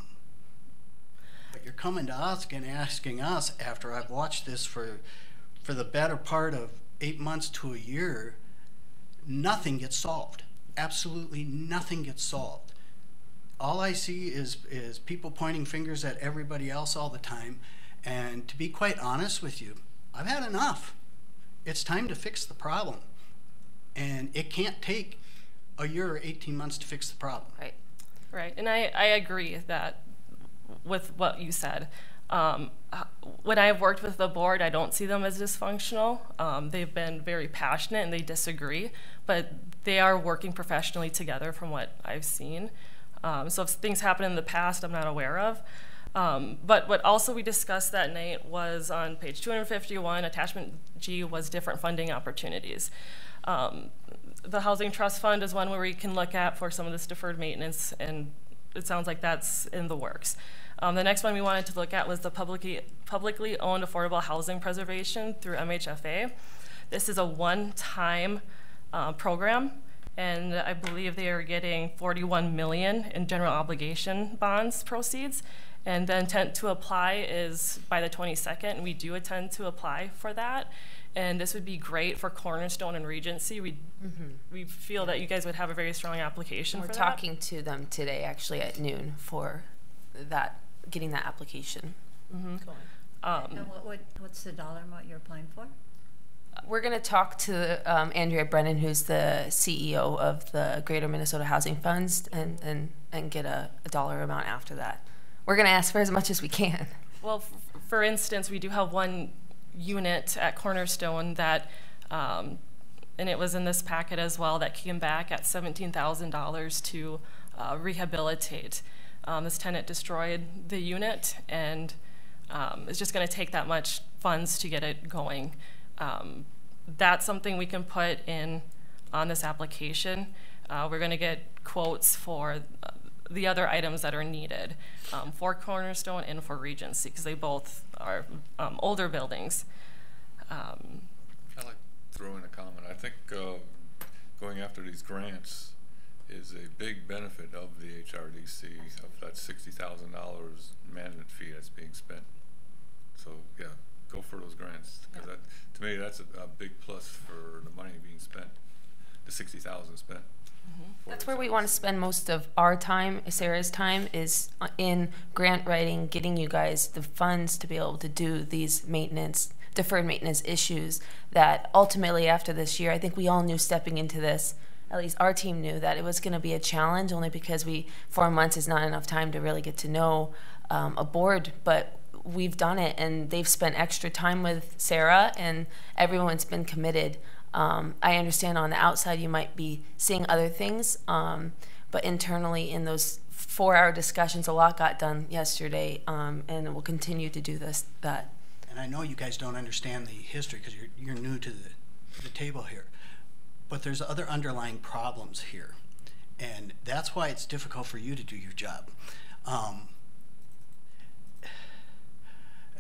you're coming to us and asking us, after I've watched this for the better part of 8 months to a year, nothing gets solved. Absolutely nothing gets solved. All I see is people pointing fingers at everybody else all the time. And to be quite honest with you, I've had enough. It's time to fix the problem. And it can't take a year or 18 months to fix the problem. Right. Right. And I agree that with what you said. When I've worked with the board, I don't see them as dysfunctional. They've been very passionate and they disagree, but they are working professionally together from what I've seen. So if things happen in the past I'm not aware of. But what also we discussed that night was on page 251, attachment G was different funding opportunities. The Housing Trust Fund is one where we can look at for some of this deferred maintenance, and it sounds like that's in the works. The next one we wanted to look at was the publicly owned affordable housing preservation through MHFA. This is a one-time program, and I believe they are getting $41 million in general obligation bonds proceeds. And the intent to apply is by the 22nd, and we do intend to apply for that. And this would be great for Cornerstone and Regency. We feel that you guys would have a very strong application for that. We're talking to them today, actually, at noon for that, getting that application. And what's the dollar amount you're applying for? We're going to talk to Andrea Brennan, who's the CEO of the Greater Minnesota Housing Funds, and get a dollar amount after that. We're going to ask for as much as we can. Well, for instance, we do have one unit at Cornerstone that, and it was in this packet as well, that came back at $17,000 to rehabilitate. This tenant destroyed the unit, and it's just going to take that much funds to get it going. That's something we can put in on this application. We're going to get quotes for the other items that are needed for Cornerstone and for Regency, because they both are older buildings. I'd like to throw in a comment. I think going after these grants is a big benefit of the HRDC, of that $60,000 management fee that's being spent. So yeah, go for those grants, because that, to me, that's a big plus for the money being spent, the $60,000 spent. That's where we want to spend most of our time, Sarah's time, is in grant writing, getting you guys the funds to be able to do these maintenance, deferred maintenance issues that ultimately after this year, I think we all knew stepping into this, at least our team knew that it was going to be a challenge, only because 4 months is not enough time to really get to know a board, but we've done it, and they've spent extra time with Sarah, and everyone's been committed. I understand on the outside you might be seeing other things, but internally in those 4-hour discussions, a lot got done yesterday, and we'll continue to do that. And I know you guys don't understand the history because you're new to the table here, but there's other underlying problems here, and that's why it's difficult for you to do your job. I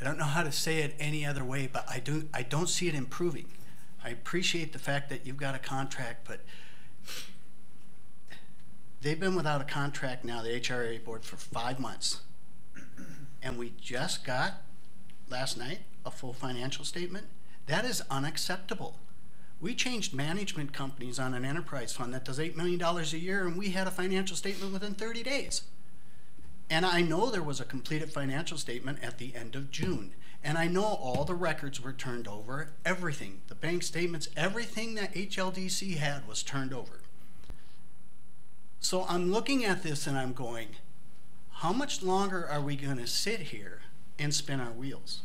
don't know how to say it any other way, but I don't see it improving. I appreciate the fact that you've got a contract, but they've been without a contract now, the HRA board, for 5 months. And we just got, last night, a full financial statement. That is unacceptable. We changed management companies on an enterprise fund that does $8 million a year, and we had a financial statement within 30 days. And I know there was a completed financial statement at the end of June. And I know all the records were turned over, everything, the bank statements, everything that HLDC had was turned over. So I'm looking at this and I'm going, how much longer are we going to sit here and spin our wheels?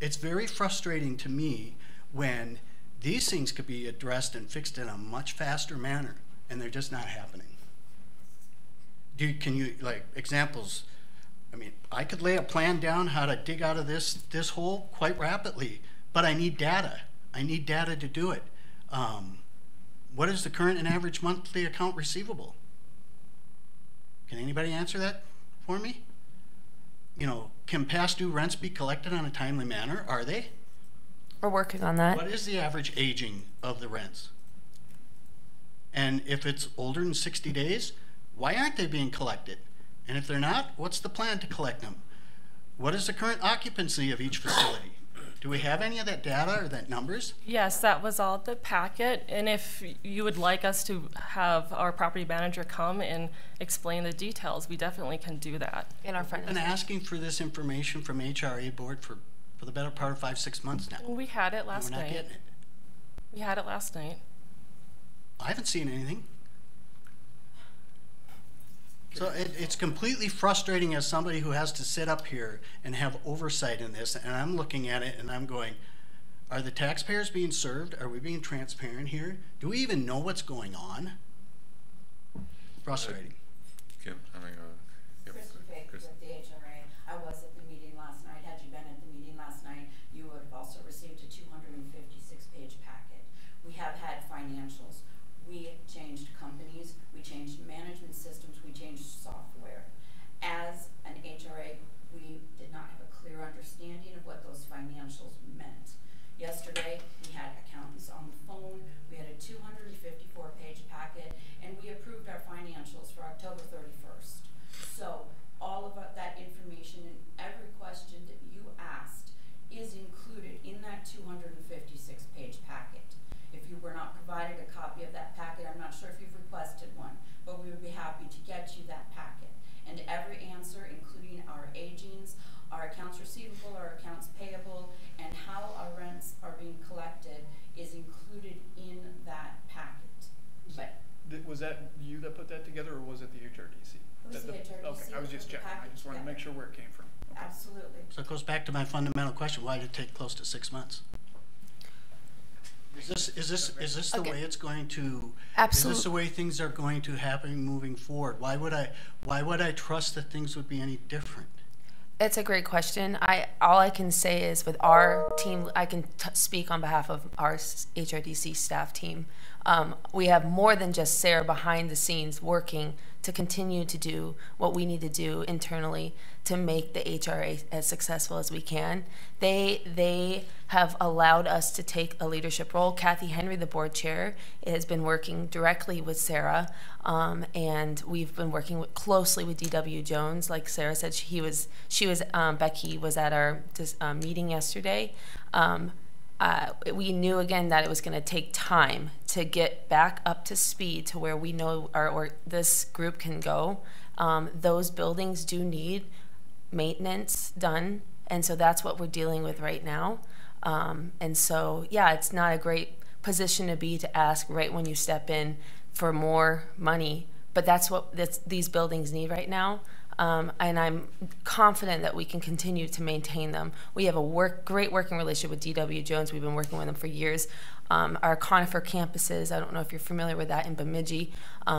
It's very frustrating to me when these things could be addressed and fixed in a much faster manner, and they're just not happening. Can you, like, examples? I mean, I could lay a plan down how to dig out of this hole quite rapidly, but I need data. I need data to do it. What is the current and average monthly account receivable? Can anybody answer that for me? You know, can past due rents be collected on a timely manner? Are they? We're working on that. What is the average aging of the rents? And if it's older than 60 days, why aren't they being collected? And if they're not, what's the plan to collect them? What is the current occupancy of each facility? Do we have any of that data or that numbers? Yes, that was all the packet. And if you would like us to have our property manager come and explain the details, we definitely can do that. In our front. I've been asking for this information from HRA board for the better part of 5-6 months now. We had it last night. We're not getting it. We had it last night. I haven't seen anything. So it's completely frustrating as somebody who has to sit up here and have oversight in this, and I'm looking at it and I'm going, are the taxpayers being served? Are we being transparent here? Do we even know what's going on? Frustrating. Krystina with the HRA. I was at the meeting last night. Had you been at the meeting last night, you would have also received a 256-page packet. We have had financials. We changed companies. We changed management systems. We changed software. As an HRA, we did not have a clear understanding of what those financials meant. Yesterday, we had accountants on the phone. We had a 254-page packet, and we approved our financials for October 31st. So all of that information and every question that you asked is included in that 256-page packet. If you were not provided a copy of that packet, I'm not sure if you've requested one, but we would be happy to get you that packet. And every answer, including our agings, our accounts receivable, our accounts payable, and how our rents are being collected is included in that packet. But Was that you that put that together, or was it the HRDC? It was the HRDC. Okay, I was just checking. I just wanted to make sure where it came from. Okay. Absolutely. So it goes back to my fundamental question, why did it take close to 6 months? Is this the way it's going to? Absolutely. Is this the way things are going to happen moving forward? Why would I trust that things would be any different? It's a great question. All I can say is with our team, I can speak on behalf of our HRDC staff team. We have more than just Sarah behind the scenes working to continue to do what we need to do internally to make the HRA as successful as we can. They have allowed us to take a leadership role. Kathy Henry, the board chair, has been working directly with Sarah, and we've been working closely with D.W. Jones. Like Sarah said, Becky was at our meeting yesterday. We knew again that it was going to take time to get back up to speed to where we know this group can go. Those buildings do need maintenance done, and so that's what we're dealing with right now. And so, yeah, it's not a great position to be to ask right when you step in for more money, but that's what these buildings need right now. and I'm confident that we can continue to maintain them. We have a great working relationship with D.W. Jones. We've been working with them for years. Our conifer campuses, I don't know if you're familiar with that, in Bemidji,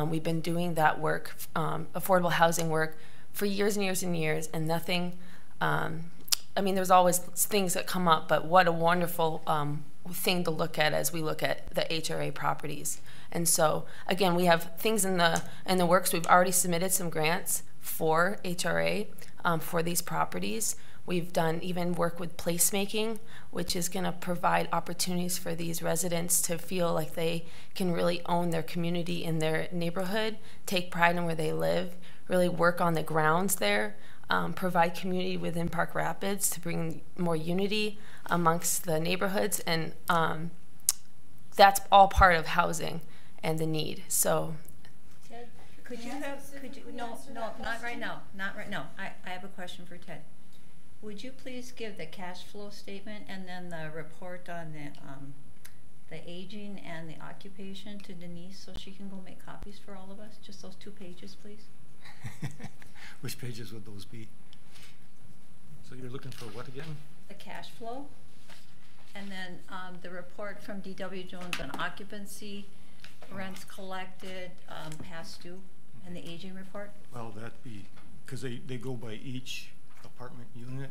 we've been doing that work, affordable housing work, for years and years and years, and nothing, I mean, there's always things that come up, but what a wonderful thing to look at as we look at the HRA properties. And so, again, we have things in the works. We've already submitted some grants for HRA for these properties. We've done even work with placemaking, which is going to provide opportunities for these residents to feel like they can really own their community in their neighborhood, take pride in where they live, really work on the grounds there, provide community within Park Rapids to bring more unity amongst the neighborhoods, and that's all part of housing and the need. So Ted, could you no, not right now, not right now. I have a question for Ted. Would you please give the cash flow statement and then the report on the aging and the occupation to Denise so she can go make copies for all of us? Just those 2 pages, please. Which pages would those be? So you're looking for what again? The cash flow, and then the report from D.W. Jones on occupancy, rents collected, past due, and the aging report. Well, that'd be, because they go by each apartment unit,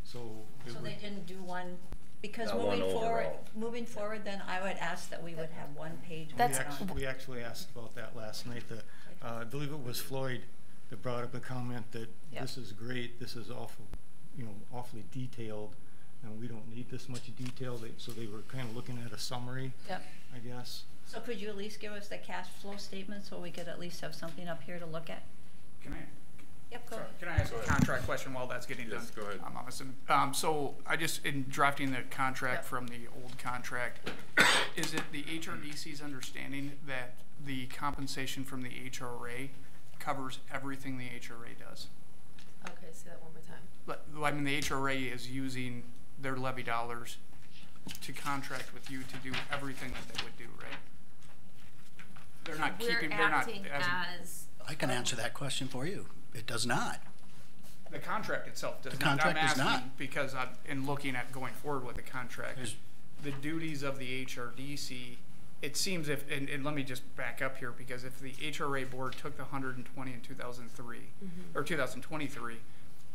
so it So would, they didn't do one, because Not one moving forward, then I would ask that we would have 1 page. we actually asked about that last night. I believe it was Floyd that brought up a comment that this is great, this is awful, awfully detailed, and we don't need this much detail. So they were kind of looking at a summary, I guess. So could you at least give us the cash flow statement so we could at least have something up here to look at? Can I? Yep, go ahead. Can I ask a contract question while that's getting done? Yes, go ahead. I'm honest. So I just, in drafting the contract from the old contract, is it the HRDC's understanding that the compensation from the HRA covers everything the HRA does? okay, say that one more time. I mean, the HRA is using their levy dollars to contract with you to do everything that they would do, right? They're not keeping, they're not. I can answer that question for you. It does not. The contract itself does The not. contract I'm does asking not. because in looking at going forward with the contract, the duties of the HRDC, it seems and let me just back up here, because if the HRA board took the 120 in 2003, or 2023,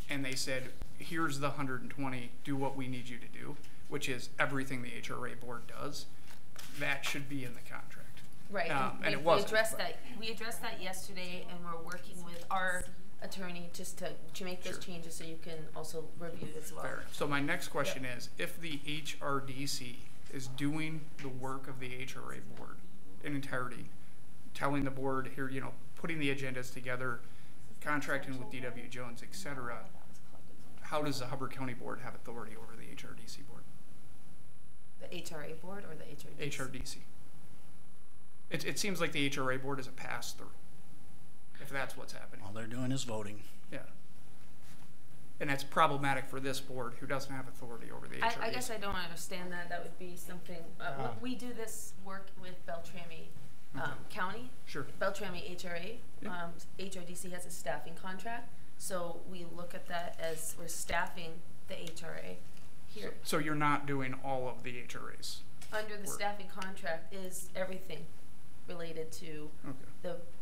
and they said, here's the 120, do what we need you to do, which is everything the HRA board does, that should be in the contract. Right, And it we wasn't. addressed that. We addressed that yesterday, and we're working with our attorney just to make those changes so you can also review as well. Fair enough. So my next question is, if the HRDC is doing the work of the HRA board in entirety, telling the board here, putting the agendas together, contracting with D.W. Jones, etc., how does the Hubbard County Board have authority over the HRDC board? The HRA board or the HRDC? HRDC. It seems like the HRA board is a pass-through, if that's what's happening. All they're doing is voting. Yeah. And that's problematic for this board, who doesn't have authority over the HRDC. I guess I don't understand that. That would be something, we do this work with Beltrami County. Sure. Beltrami HRA. HRDC has a staffing contract, so we look at that as we're staffing the HRA here. So you're not doing all of the HRAs? Under the staffing contract is everything related to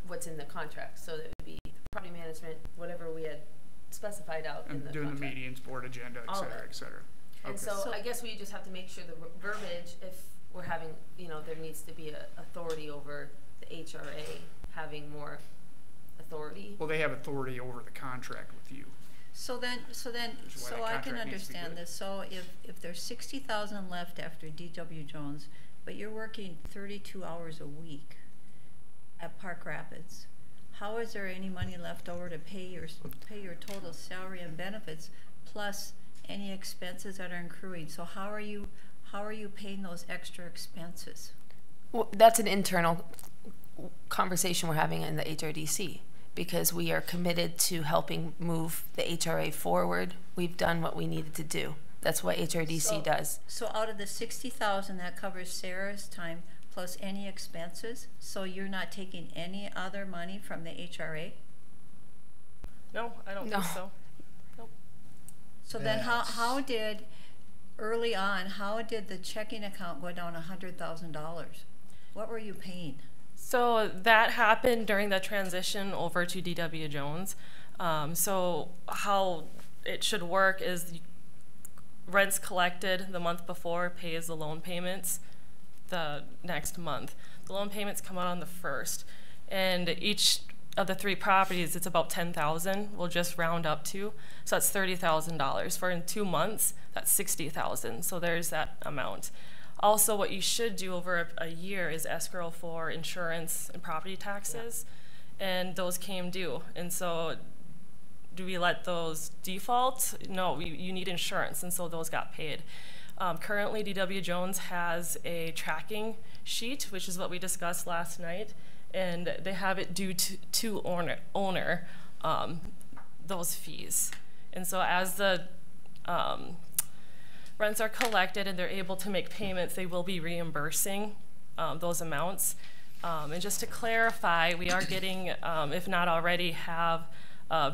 what's in the contract. So that would be property management, whatever we had specified out in the contract. Doing the meetings, board agenda, et cetera, et cetera. And so I guess we just have to make sure the verbiage, if we're having, there needs to be a authority over the HRA having more authority. Well, they have authority over the contract with you. So I can understand this. So if there's 60,000 left after D.W. Jones, but you're working 32 hours a week at Park Rapids, how is there any money left over to pay your total salary and benefits plus any expenses that are accruing? So how are you paying those extra expenses? Well, that's an internal conversation we're having in the HRDC, because we are committed to helping move the HRA forward. We've done what we needed to do. That's what HRDC does. So out of the 60,000, that covers Sarah's time plus any expenses. So you're not taking any other money from the HRA? No, I don't think so. Nope. So then how did, early on, how did the checking account go down $100,000? What were you paying? So that happened during the transition over to DW Jones. So how it should work is rents collected the month before pays the loan payments the next month. The loan payments come out on the 1st, and each of the 3 properties, it's about $10,000. We'll just round up to, so that's $30,000. For in 2 months, that's $60,000. So there's that amount. Also, what you should do over a year is escrow for insurance and property taxes, and those came due. And so, do we let those default? No, you need insurance, and so those got paid. Currently, DW Jones has a tracking sheet, which is what we discussed last night, and they have it due to owner those fees. And so as the rents are collected and they're able to make payments, they will be reimbursing those amounts. And just to clarify, we are getting, if not already, have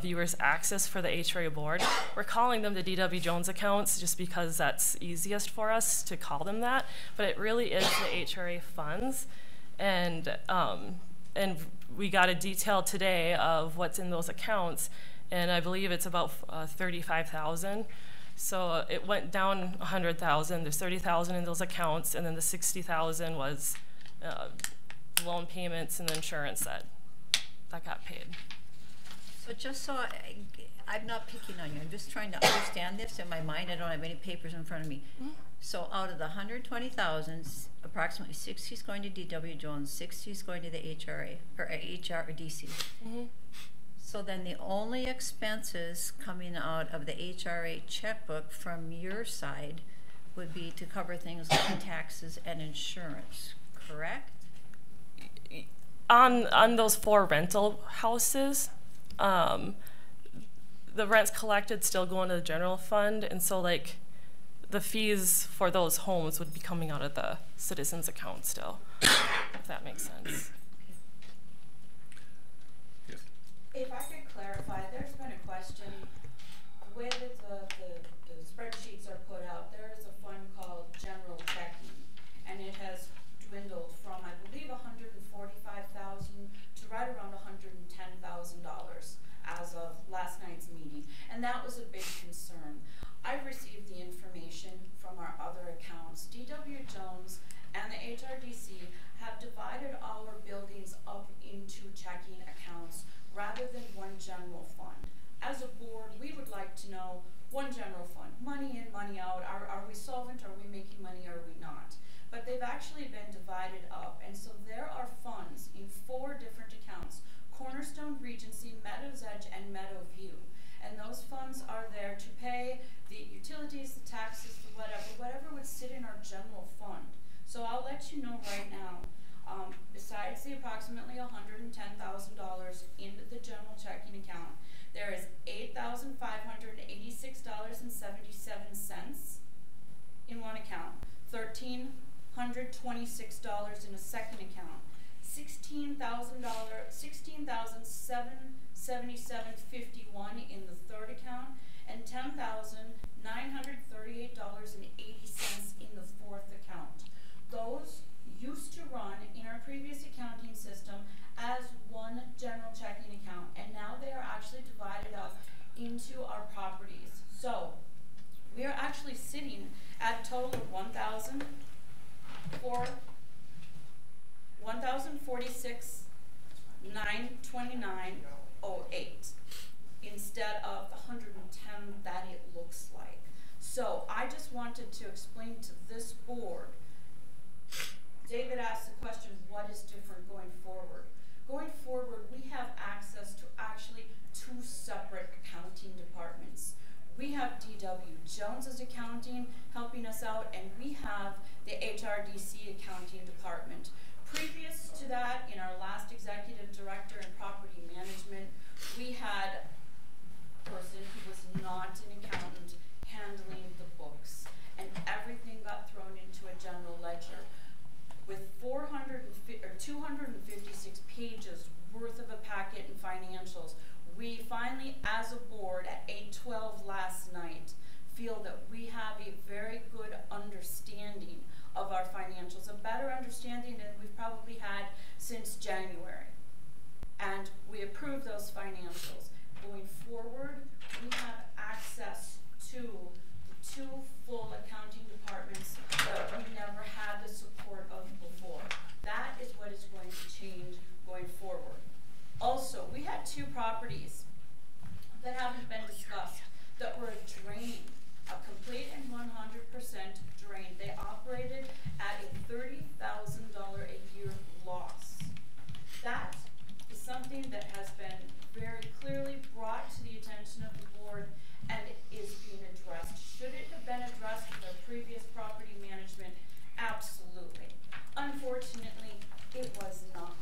viewers access for the HRA board. We're calling them the DW Jones accounts just because that's easiest for us to call them that, but it really is the HRA funds. And we got a detail today of what's in those accounts, and I believe it's about 35,000. So it went down 100,000. There's 30,000 in those accounts, and then the 60,000 was loan payments and the insurance that got paid. So just so I'm not picking on you, I'm just trying to understand this in my mind. I don't have any papers in front of me. So out of the 120,000, approximately 60 is going to DW Jones, 60 is going to the HRA or HRDC. So then the only expenses coming out of the HRA checkbook from your side would be to cover things like taxes and insurance, correct? On those 4 rental houses, the rents collected still go into the general fund, and so like the fees for those homes would be coming out of the citizens account still, if that makes sense. Yes. If I could clarify, there's been a question, the way that the spreadsheets are put out, there is a fund called general checking, and it has dwindled from, I believe, 145,000 to right around $110,000 as of last night's meeting, and that was a big concern. I've received the information from our other accounts. DW Jones and the HRDC have divided our buildings up into checking accounts rather than one general fund. As a board, we would like to know one general fund, money in, money out. Are we solvent? Are we making money? Are we not? But they've actually been divided up, and so there are funds in 4 different accounts: Cornerstone, Regency, Meadows Edge, and Meadowview. And those funds are there to pay the utilities, the taxes, the whatever would sit in our general fund. So I'll let you know right now, besides the approximately $110,000 in the general checking account, there is $8,586.77 in one account, $1,326 in a second account, $16,777.51 in the third account, and $10,938.80 in the fourth account. Those used to run in our previous accounting system as one general checking account, and now they are actually divided up into our properties. So we are actually sitting at a total of $1,046,929.08 instead of the 110 that it looks like. So I just wanted to explain to this board. David asked the question, what is different going forward? Going forward, we have access to actually 2 separate accounting departments. We have DW Jones's accounting helping us out, and we have the HRDC accounting department. Previous to that, in our last executive director in property management, we had a person who was not an accountant handling the books, and everything got thrown into a general ledger. With 256 pages worth of a packet in financials, we finally that we have a very good understanding of our financials, a better understanding than we've probably had since January. And we approve those financials. Going forward, we have access to the 2 full accounting departments that we never had the support of before. That is what is going to change going forward. Also, we had 2 properties that haven't been discussed that were a drain, a complete and 100% drain. They operated at a $30,000 a year loss. That is something that has been very clearly brought to the attention of the board and is being addressed. Should it have been addressed with our previous property management? Absolutely. Unfortunately, it was not.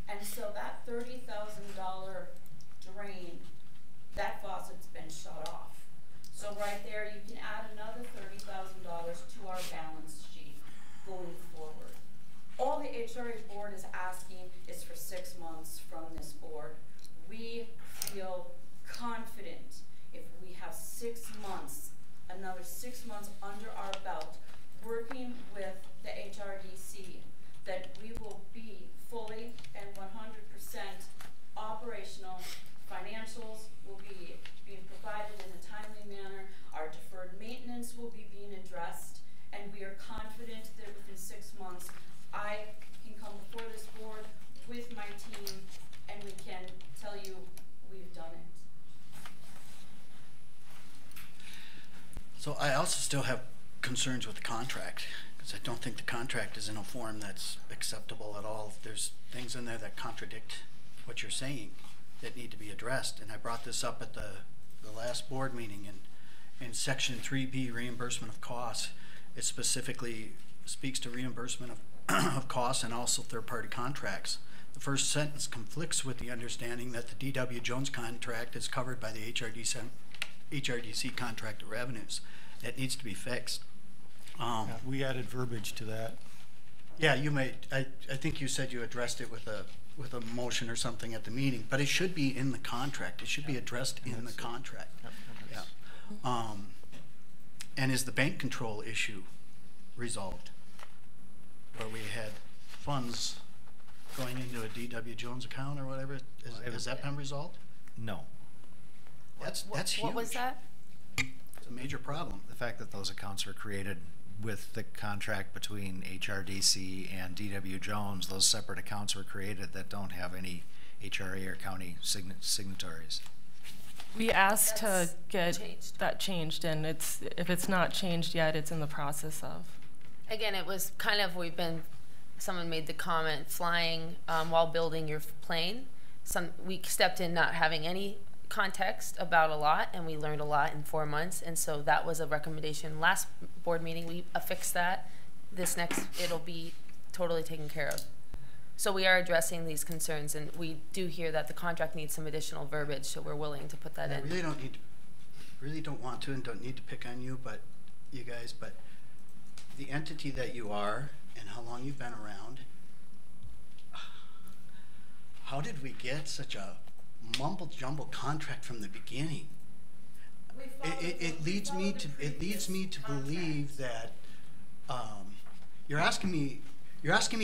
And so that $30,000 drain, that faucet's been shut off. So right there, you can add another $30,000 to our balance sheet going forward. All the HRA board is asking is for 6 months from this board. We feel confident if we have 6 months, another 6 months under our belt, working with the HRDC, that we will be fully and 100% operational. Financials will be being provided in a timely manner. Our deferred maintenance will be being addressed, and we are confident that within 6 months, I can come before this board with my team, and we can tell you we've done it. So I also still have concerns with the contract, because I don't think the contract is in a form that's acceptable at all. There's things in there that contradict what you're saying that need to be addressed. And I brought this up at the last board meeting. In section 3B, reimbursement of costs, it specifically speaks to reimbursement of costs and also third-party contracts. The first sentence conflicts with the understanding that the D.W. Jones contract is covered by the HRDC contract of revenues. That needs to be fixed. Yeah, we added verbiage to that. Yeah, you may. I think you said you addressed it with a motion or something at the meeting, but it should be in the contract. It should be addressed in the contract. Yeah. And is the bank control issue resolved? Where we had funds going into a D.W. Jones account or whatever. Has that been resolved? No. That's huge. What was that? It's a major problem. The fact that those accounts were created with the contract between HRDC and D.W. Jones, those separate accounts were created that don't have any HRA or county signatories. We asked to get that changed, and if it's not changed yet, it's in the process of. Again, it was kind of, someone made the comment, flying while building your plane. We stepped in not having any context about a lot, and we learned a lot in 4 months, and so that was a recommendation. Last board meeting, we affixed that. This next, it'll be totally taken care of. So we are addressing these concerns, and we do hear that the contract needs some additional verbiage, so we're willing to put that in. I really don't want to and don't need to pick on you, but you guys, but the entity that you are and how long you've been around, how did we get such a mumble jumble contract from the beginning? It leads me to believe that you're asking me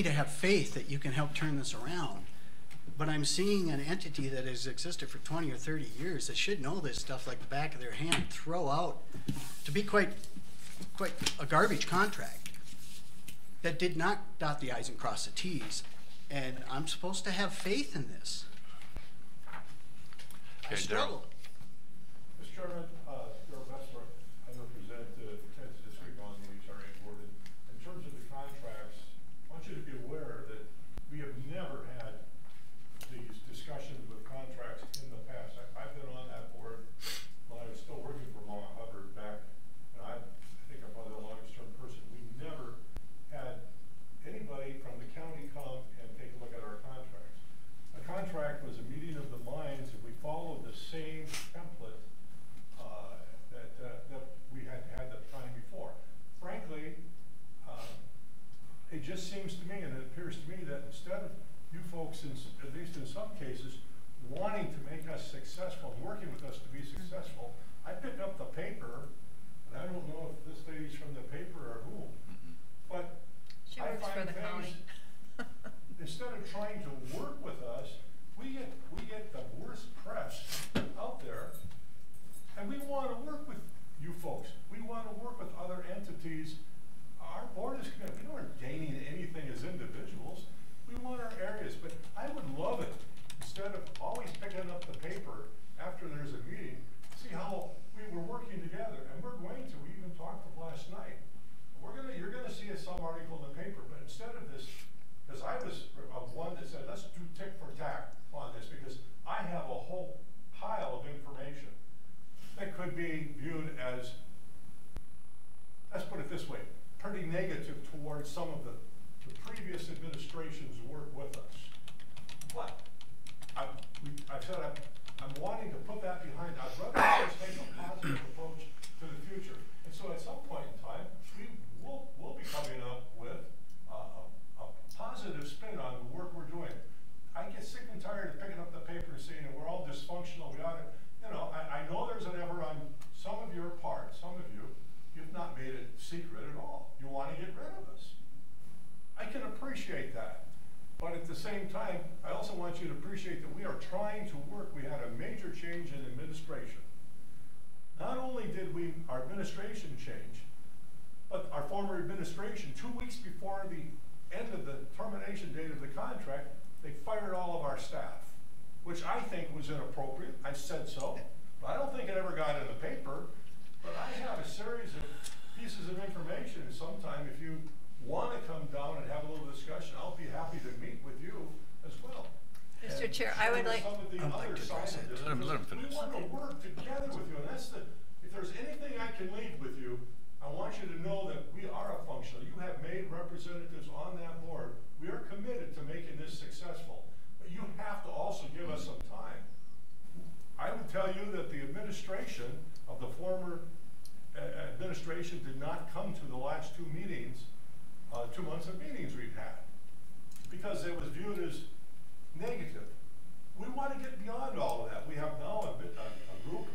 to have faith that you can help turn this around, but I'm seeing an entity that has existed for 20 or 30 years that should know this stuff like the back of their hand throw out to be quite a garbage contract that did not dot the I's and cross the T's, and I'm supposed to have faith in this. I struggle. Mr. Chairman, Darrell Bessler, I represent the 10th District on the HRA board. In terms of the contracts, I want you to be aware that we have never had these discussions with contracts in the past. I've been on that board when I was still working for Mama Hubbard back, and I think I'm probably the longest term person. We never had anybody from the county come and take a look at our contracts. A contract was a meeting of the minds if we followed the same template that we had the time before. Frankly, it just seems to me, and it appears to me, that instead of you folks, at least in some cases, wanting to make us successful, working with us to be successful, I picked up the paper and I don't know if this lady's from the paper or who, but She I works for find the county. instead of trying to work with us, we get the worst press out there, and we want to work with you folks. We want to work with other entities. Our board is committed. We aren't gaining anything as individuals. We want our areas, but I would love it, instead of always picking up the paper after there's a meeting, see how we were working together. And we're going to, we even talked last night. You're gonna see some article in the paper, but instead of this, because I was of one that said, let's do tick for tack on this, because I have a whole pile of information that could be viewed as, let's put it this way, pretty negative towards some of the previous administration's work with us. But I've said I'm wanting to put that behind. I'd rather just take a positive approach to the future. And so at some point in time, we'll be coming up with a positive spin on the work we're doing. I get sick and tired of picking up the paper and saying that we're all dysfunctional. We ought to, you know, I know there's an effort on some of your part, some of you, you've not made it secret at all. You want to get rid of us. I can appreciate that. But at the same time, I also want you to appreciate that we are trying to work. We had a major change in administration. Not only did our administration change, but our former administration, 2 weeks before the end of the termination date of the contract, they fired all of our staff, which I think was inappropriate. I said so, but I don't think it ever got in the paper. But I have a series of pieces of information. Sometime if you want to come down and have a little discussion, I'll be happy to meet with you as well. Mr. Chair, I would like. Some of the other side of this. Let him finish. We want to work together with you, and that's if there's anything I can leave with you, I want you to know that we are a functional. You have made representatives on that board. We are committed to making this successful, but you have to also give us some time. I would tell you that the administration of the former administration did not come to the last 2 meetings, 2 months of meetings we've had, because it was viewed as negative. We want to get beyond all of that. We have now a group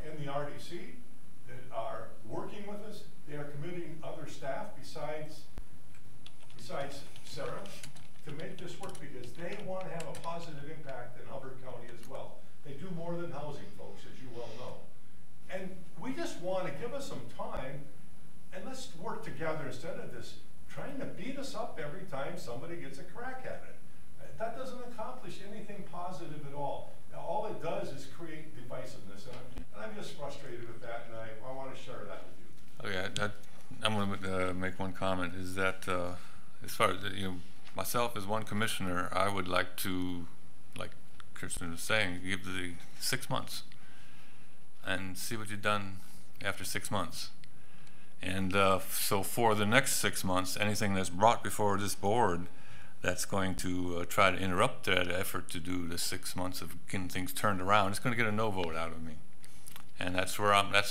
in the RDC that are working with us. They are committing other staff besides Sarah to make this work, because they want to have a positive impact in Hubbard County as well. They do more than housing, folks, as you well know. And we just want to give us some time, and let's work together instead of this trying to beat us up every time somebody gets a crack at it. That doesn't accomplish anything positive at all. All it does is create divisiveness, and I'm just frustrated with that, and I want to share that with you. Okay, I'm going to make one comment. Is that as far as myself as one commissioner, I would like to, like Krystina was saying, give the 6 months and see what you've done after 6 months. And so for the next 6 months, anything that's brought before this board that's going to try to interrupt that effort to do the 6 months of getting things turned around, it's going to get a no vote out of me. And that's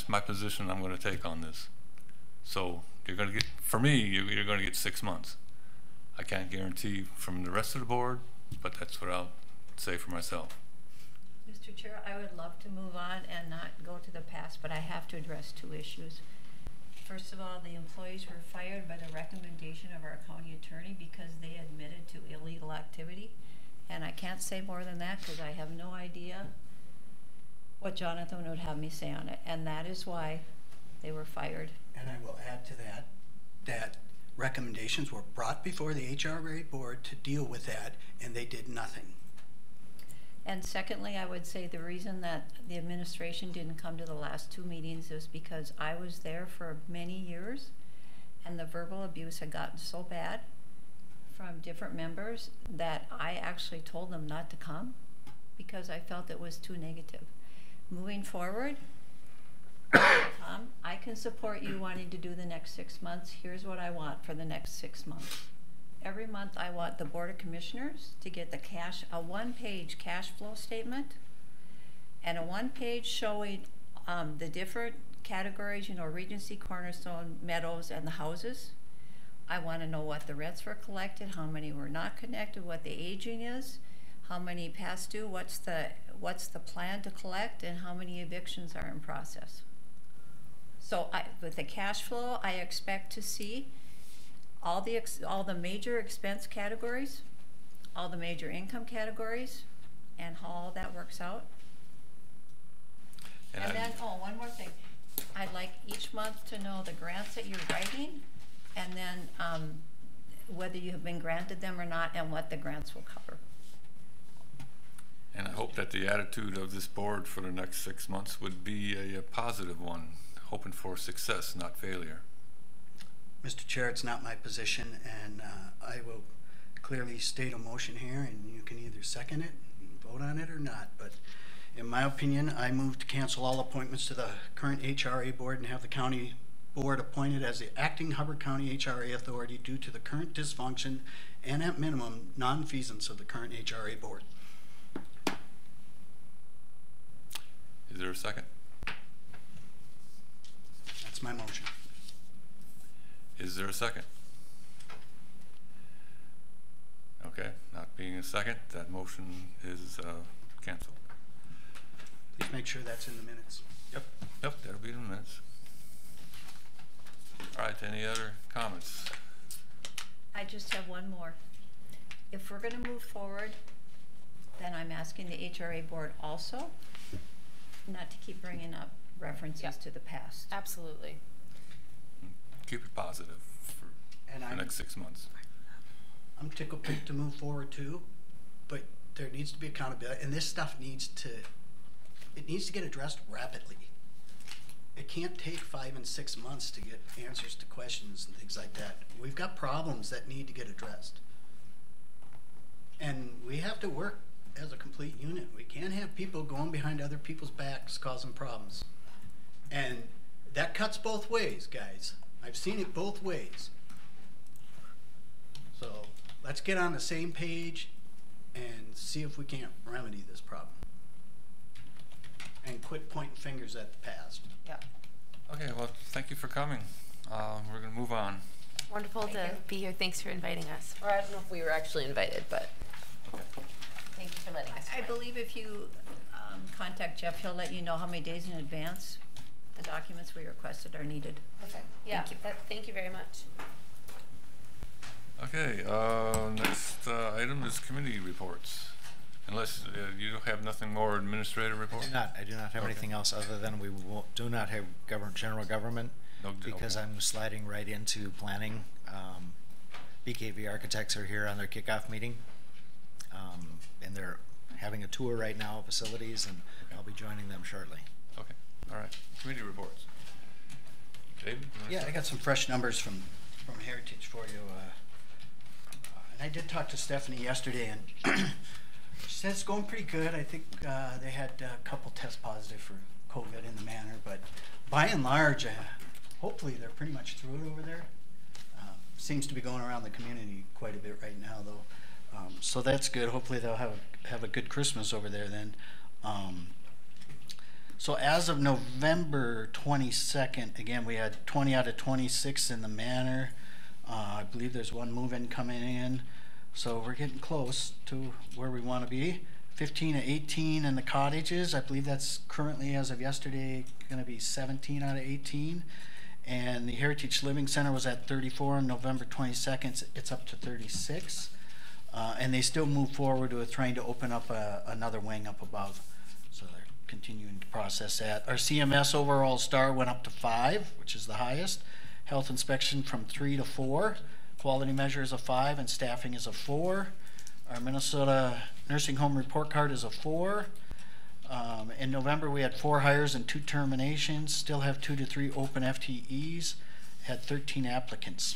my position I'm going to take on this. So you're going to get, for me, you're going to get 6 months. I can't guarantee from the rest of the board, but that's what I'll say for myself. Mr. Chair, I would love to move on and not go to the past, but I have to address 2 issues. First of all, the employees were fired by the recommendation of our county attorney because they admitted to illegal activity. And I can't say more than that because I have no idea what Jonathan would have me say on it. And that is why they were fired. And I will add to that, that recommendations were brought before the HRA board to deal with that, and they did nothing. And secondly, I would say the reason that the administration didn't come to the last 2 meetings is because I was there for many years, and the verbal abuse had gotten so bad from different members that I actually told them not to come because I felt it was too negative. Moving forward, I can support you wanting to do the next 6 months. Here's what I want for the next 6 months. Every month I want the Board of Commissioners to get a 1-page cash flow statement and a 1-page showing the different categories, Regency, Cornerstone, Meadows, and the houses. I want to know what the rents were collected, how many were not connected, what the aging is, how many past due, what's the plan to collect, and how many evictions are in process. So with the cash flow, I expect to see all the major expense categories, all the major income categories, and how all that works out. And then, oh, one more thing. I'd like each month to know the grants that you're writing, and then whether you have been granted them or not, and what the grants will cover. And I hope that the attitude of this board for the next 6 months would be a positive one, hoping for success, not failure. Mr. Chair, it's not my position, and I will clearly state a motion here, and you can either second it, and vote on it or not. But in my opinion, I move to cancel all appointments to the current HRA board and have the county board appointed as the acting Hubbard County HRA authority due to the current dysfunction and at minimum non-feasance of the current HRA board. Is there a second? That's my motion. Is there a second? Okay, not being a second, that motion is canceled. Please make sure that's in the minutes. Yep, that'll be in the minutes. All right, any other comments? I just have one more. If we're going to move forward, then I'm asking the HRA board also not to keep bringing up references to the past. Absolutely. Keep it positive for the next 6 months. I'm tickled pink to move forward too, but there needs to be accountability, and this stuff needs to get addressed rapidly. It can't take 5 and 6 months to get answers to questions and things like that. We've got problems that need to get addressed. And we have to work as a complete unit. We can't have people going behind other people's backs causing problems. And that cuts both ways, guys. I've seen it both ways. So let's get on the same page and see if we can't remedy this problem. And quit pointing fingers at the past. Yeah. Okay, well, thank you for coming. We're going to move on. Wonderful to be here. Thanks for inviting us. Or I don't know if we were actually invited, but thank you for letting us. I believe if you contact Jeff, he'll let you know how many days in advance the documents we requested are needed. Perfect. Yeah. Thank you. Thank you very much. Okay, next item is committee reports. Unless you have nothing more administrative report? I do not have anything else other than we do not have general government because I'm sliding right into planning. BKV Architects are here on their kickoff meeting, and they're having a tour right now of facilities, and I'll be joining them shortly. Okay, all right. Committee reports. David? Yeah, I got some fresh numbers from Heritage for you. And I did talk to Stephanie yesterday, and she said it's going pretty good. I think they had a couple tests positive for COVID in the manor, but by and large, hopefully they're pretty much through it over there. Seems to be going around the community quite a bit right now, though. So that's good. Hopefully they'll have a good Christmas over there then. So as of November 22nd, again, we had 20 out of 26 in the manor. I believe there's one move-in coming in. So we're getting close to where we want to be. 15 to 18 in the cottages. I believe that's currently, as of yesterday, going to be 17 out of 18. And the Heritage Living Center was at 34 on November 22nd. It's up to 36. And they still move forward with trying to open up another wing up above. So they're continuing to process that. Our CMS overall star went up to 5, which is the highest. Health inspection from 3 to 4. Quality measure is a 5 and staffing is a 4. Our Minnesota nursing home report card is a 4. In November we had 4 hires and 2 terminations. Still have 2 to 3 open FTEs. Had 13 applicants.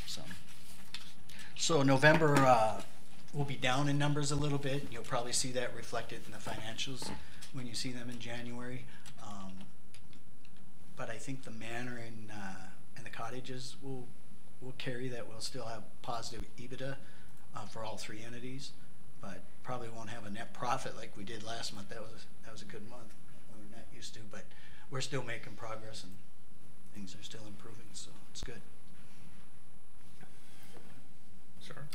So November will be down in numbers a little bit. You'll probably see that reflected in the financials when you see them in January. But I think the manor and the cottages will carry that. We'll still have positive EBITDA for all 3 entities, but probably won't have a net profit like we did last month. That was a good month. We were not used to, but we're still making progress and things are still improving, so it's good. Sure.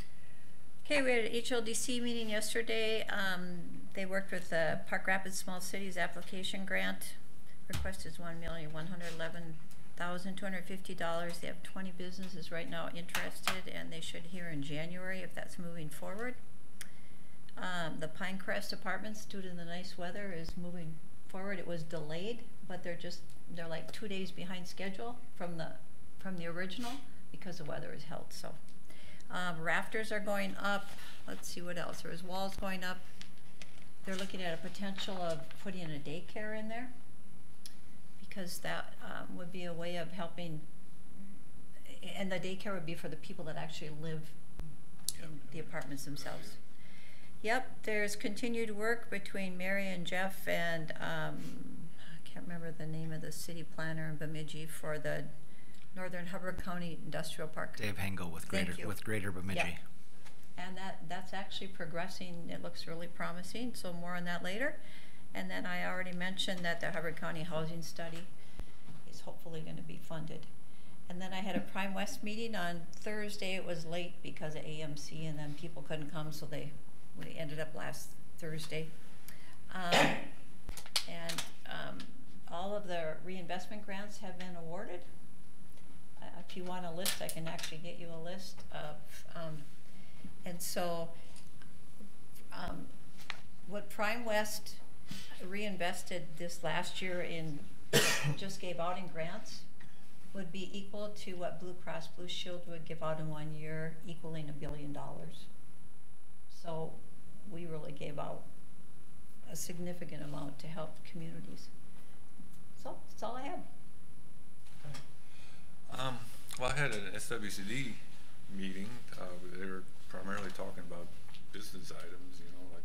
Okay, we had an HLDC meeting yesterday. They worked with the Park Rapids Small Cities Application Grant. Request is $1,111,000. $1,250. They have 20 businesses right now interested, and they should hear in January if that's moving forward. The Pinecrest Apartments, due to the nice weather, is moving forward. It was delayed, but they're like 2 days behind schedule from the original because the weather is held. So rafters are going up. Let's see what else. There's walls going up. They're looking at a potential of putting in a daycare in there, because that would be a way of helping, and the daycare would be for the people that actually live in the apartments themselves. Yep, there's continued work between Mary and Jeff and I can't remember the name of the city planner in Bemidji for the Northern Hubbard County Industrial Park. Dave Hengel with Greater Bemidji. Yeah. And that's actually progressing. It looks really promising, so more on that later. And then I already mentioned that the Hubbard County Housing Study is hopefully going to be funded. And then I had a Prime West meeting on Thursday. It was late because of AMC, and then people couldn't come, so we ended up last Thursday. All of the reinvestment grants have been awarded. If you want a list, I can actually get you a list of, and so what Prime West reinvested this last year in, just gave out in grants, would be equal to what Blue Cross Blue Shield would give out in 1 year, equaling $1 billion. So we really gave out a significant amount to help communities. So that's all I have. Well, I had an SWCD meeting. They were primarily talking about business items, you know, like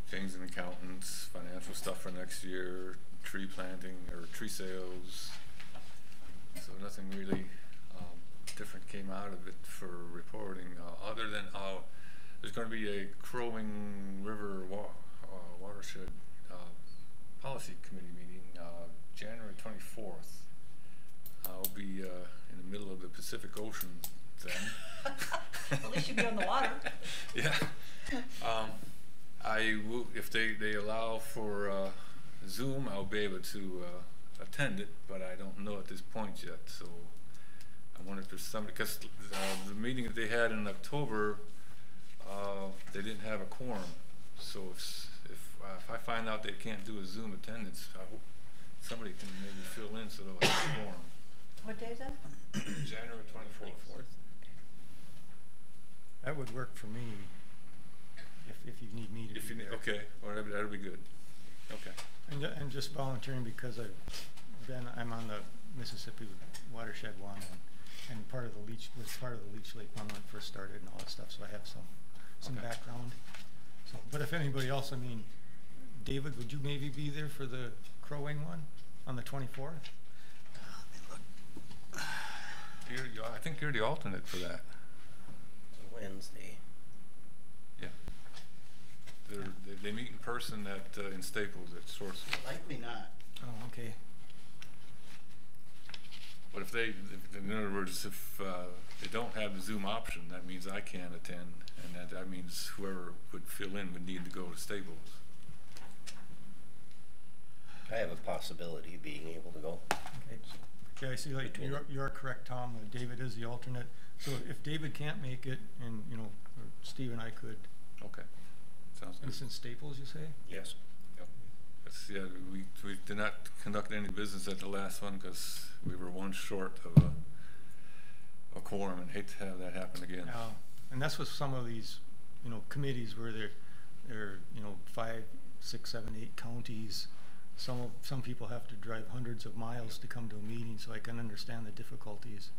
things in accountants, financial stuff for next year, tree planting or tree sales. So nothing really different came out of it for reporting, other than there's going to be a Crow Wing River watershed policy committee meeting January 24th. I'll be in the middle of the Pacific Ocean then. At least you'll be on the water. Yeah. I will, if they allow for Zoom, I'll be able to attend it, but I don't know at this point yet. So I wonder if there's somebody, because the meeting that they had in October, they didn't have a quorum. So if I find out they can't do a Zoom attendance, I hope somebody can maybe fill in so they'll have a quorum. What day is that? January 24th. That would work for me if you need me to be there. Okay, well, that'll be good. Okay. And just volunteering because I'm on the Mississippi watershed one, and part of the leach lake one when it first started and all that stuff. So I have some background. So, but if anybody else, I mean, David, would you maybe be there for the Crow Wing one on the 24th? I think you're the alternate for that. Wednesday. Yeah. They meet in person in Staples at Sourcewell. Likely not. Oh, okay. But in other words, if they don't have the Zoom option, that means I can't attend, and that means whoever would fill in would need to go to Staples. I have a possibility of being able to go. Okay. Yeah, I see. Like you're correct, Tom. David is the alternate. So if David can't make it, and or Steve and I could. Okay. Sounds good. It's in Staples, you say? Yes. Yep. We did not conduct any business at the last one because we were one short of a quorum, and hate to have that happen again. And that's what some of these, committees where they're 5, 6, 7, 8 counties. Some people have to drive hundreds of miles to come to a meeting, so I can understand the difficulties.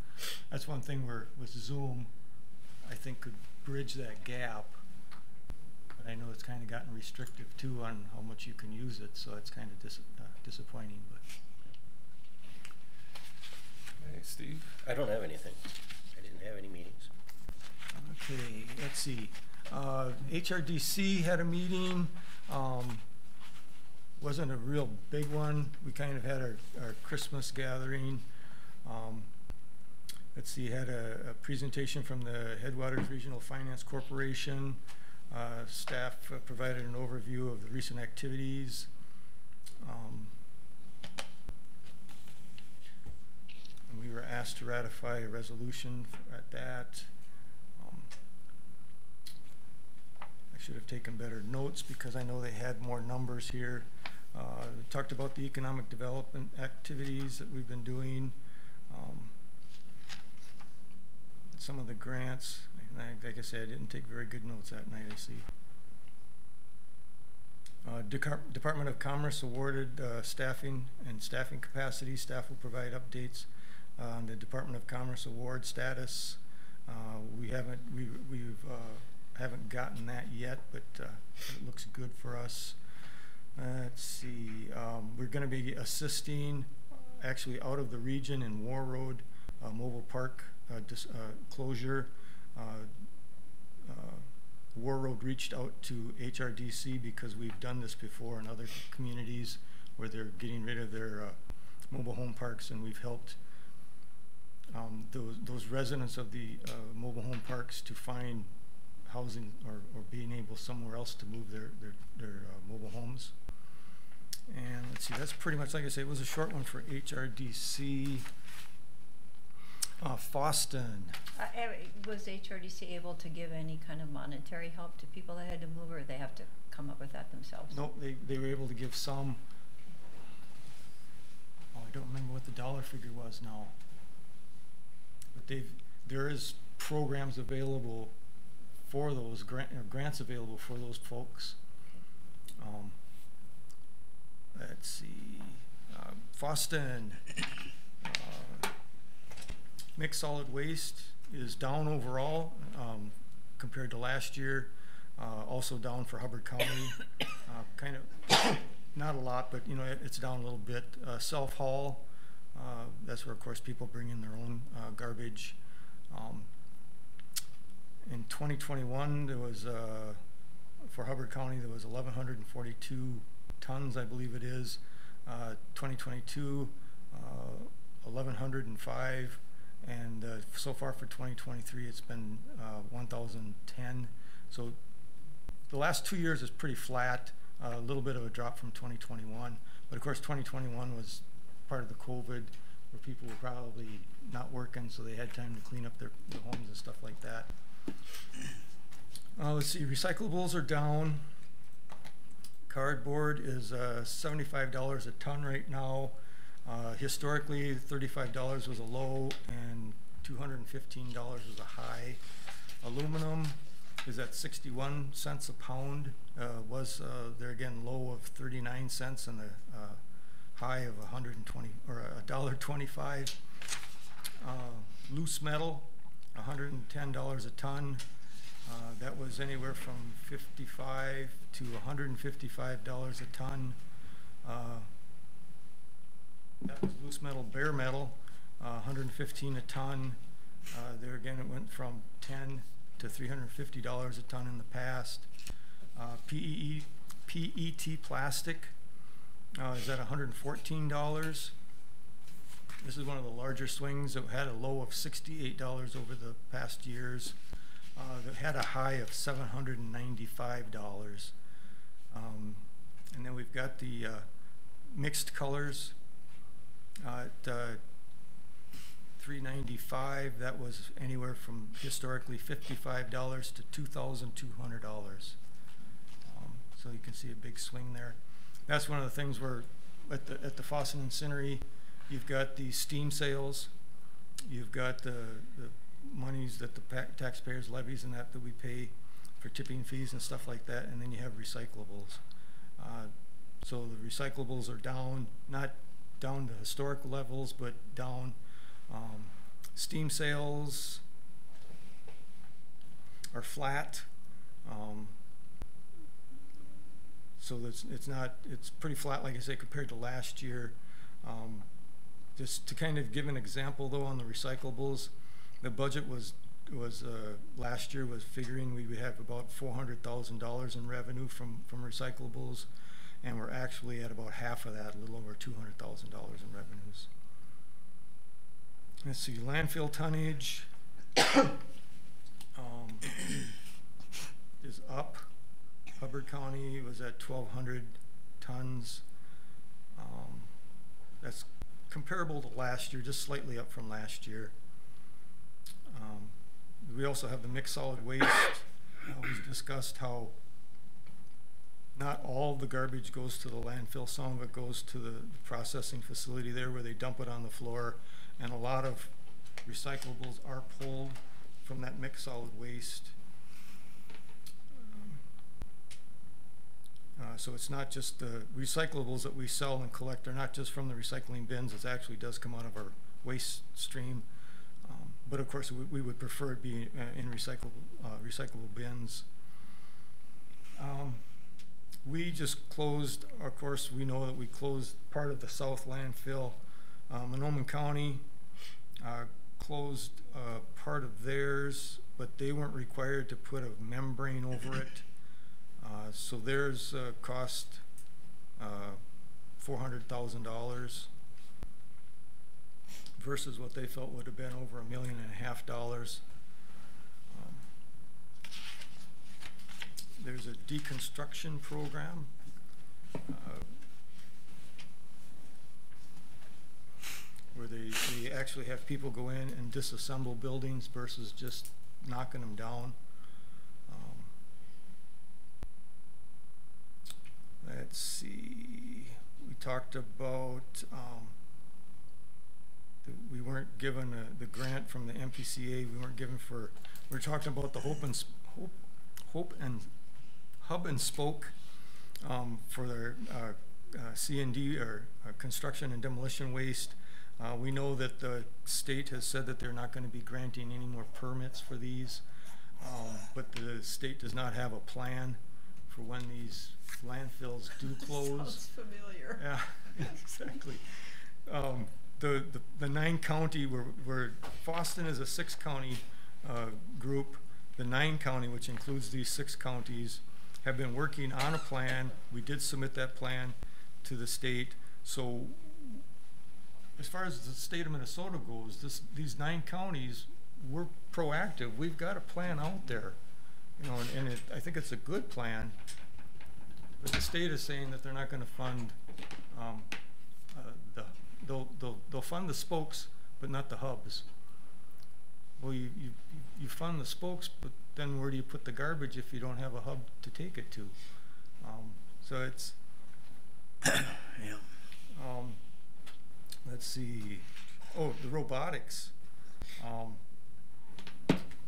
That's one thing where with Zoom, I think could bridge that gap. But I know it's kind of gotten restrictive too on how much you can use it, so it's kind of disappointing. But hey, Steve? I don't have anything. I didn't have any meetings. Okay, let's see. HRDC had a meeting. Wasn't a real big one. We kind of had our Christmas gathering. Let's see, had a presentation from the Headwaters Regional Finance Corporation. Staff provided an overview of the recent activities. asked to ratify a resolution at that. I should have taken better notes because I know they had more numbers here. We talked about the economic development activities that we've been doing. Some of the grants, like I said, I didn't take very good notes that night, I see. Department of Commerce awarded staffing and staffing capacity. Staff will provide updates on the Department of Commerce award status. We haven't gotten that yet, but it looks good for us. Let's see. We're going to be assisting, actually out of the region, in War Road Mobile Park closure. War Road reached out to HRDC because we've done this before in other communities where they're getting rid of their mobile home parks, and we've helped those residents of the mobile home parks to find housing or being able somewhere else to move their mobile homes. And let's see, that's pretty much, like I say, it was a short one for HRDC. Foston. Was HRDC able to give any kind of monetary help to people that had to move, or they have to come up with that themselves? Nope, they were able to give some. Oh, I don't remember what the dollar figure was now. But there is programs available for those, grants available for those folks. Let's see, Foston. Mixed solid waste is down overall compared to last year. Also down for Hubbard County. Kind of not a lot, but you know it's down a little bit. Self-haul, that's where of course people bring in their own garbage. In 2021, there was for Hubbard County there was 1,142 tons, I believe it is. 2022, 1,105. And so far for 2023, it's been 1,010. So the last 2 years is pretty flat, a little bit of a drop from 2021. But of course, 2021 was part of the COVID, where people were probably not working, so they had time to clean up their homes and stuff like that. Let's see, recyclables are down. Cardboard is $75 a ton right now. Historically, $35 was a low and $215 was a high. Aluminum is at 61 cents a pound. Was there again low of 39 cents and a high of 120 or $1.25. Loose metal, $110 a ton. That was anywhere from $55 to $155 a ton. That was loose metal. Bare metal, 115 a ton. There again, it went from $10 to $350 a ton in the past. PET plastic is at $114. This is one of the larger swings. It had a low of $68 over the past years. It had a high of $795. And then we've got the mixed colors. At $395, that was anywhere from historically $55 to $2,200. So you can see a big swing there. That's one of the things where at the Foston Incinery, you've got the steam sales, you've got the monies that the taxpayers levies and that we pay for tipping fees and stuff like that, and then you have recyclables. So the recyclables are down, not down to historical levels, but down. Steam sales are flat. So it's pretty flat, like I say, compared to last year. Just to kind of give an example though on the recyclables, the budget was last year was figuring we would have about $400,000 in revenue from recyclables. And we're actually at about half of that, a little over $200,000 in revenues. Let's see, landfill tonnage is up. Hubbard County was at 1,200 tons. That's comparable to last year, just slightly up from last year. We also have the mixed solid waste. We've discussed how not all the garbage goes to the landfill. Some of it goes to the processing facility there where they dump it on the floor, and a lot of recyclables are pulled from that mixed solid waste. So it's not just the recyclables that we sell and collect are not just from the recycling bins. It actually does come out of our waste stream. But of course, we would prefer it be in recyclable bins. We just closed, of course, we know that we closed part of the south landfill. Monoman County closed part of theirs, but they weren't required to put a membrane over it. So theirs cost $400,000 versus what they felt would have been over $1.5 million. There's a deconstruction program. Where they actually have people go in and disassemble buildings versus just knocking them down. Let's see, we talked about, we weren't given the grant from the MPCA, we weren't given for, we were talking about the Hope and Hub and Spoke for their C&D or construction and demolition waste. We know that the state has said that they're not going to be granting any more permits for these, but the state does not have a plan for when these landfills do close. Sounds familiar. Yeah, exactly. The 9-county, where Boston is a 6-county group, the 9-county, which includes these 6 counties, have been working on a plan. We did submit that plan to the state. So as far as the state of Minnesota goes, these 9 counties, we're proactive. We've got a plan out there, you know, and I think it's a good plan. But the state is saying that they're not going to fund they'll fund the spokes, but not the hubs. Well, you fund the spokes, but then where do you put the garbage if you don't have a hub to take it to? So it's yeah. Let's see. Oh, the robotics.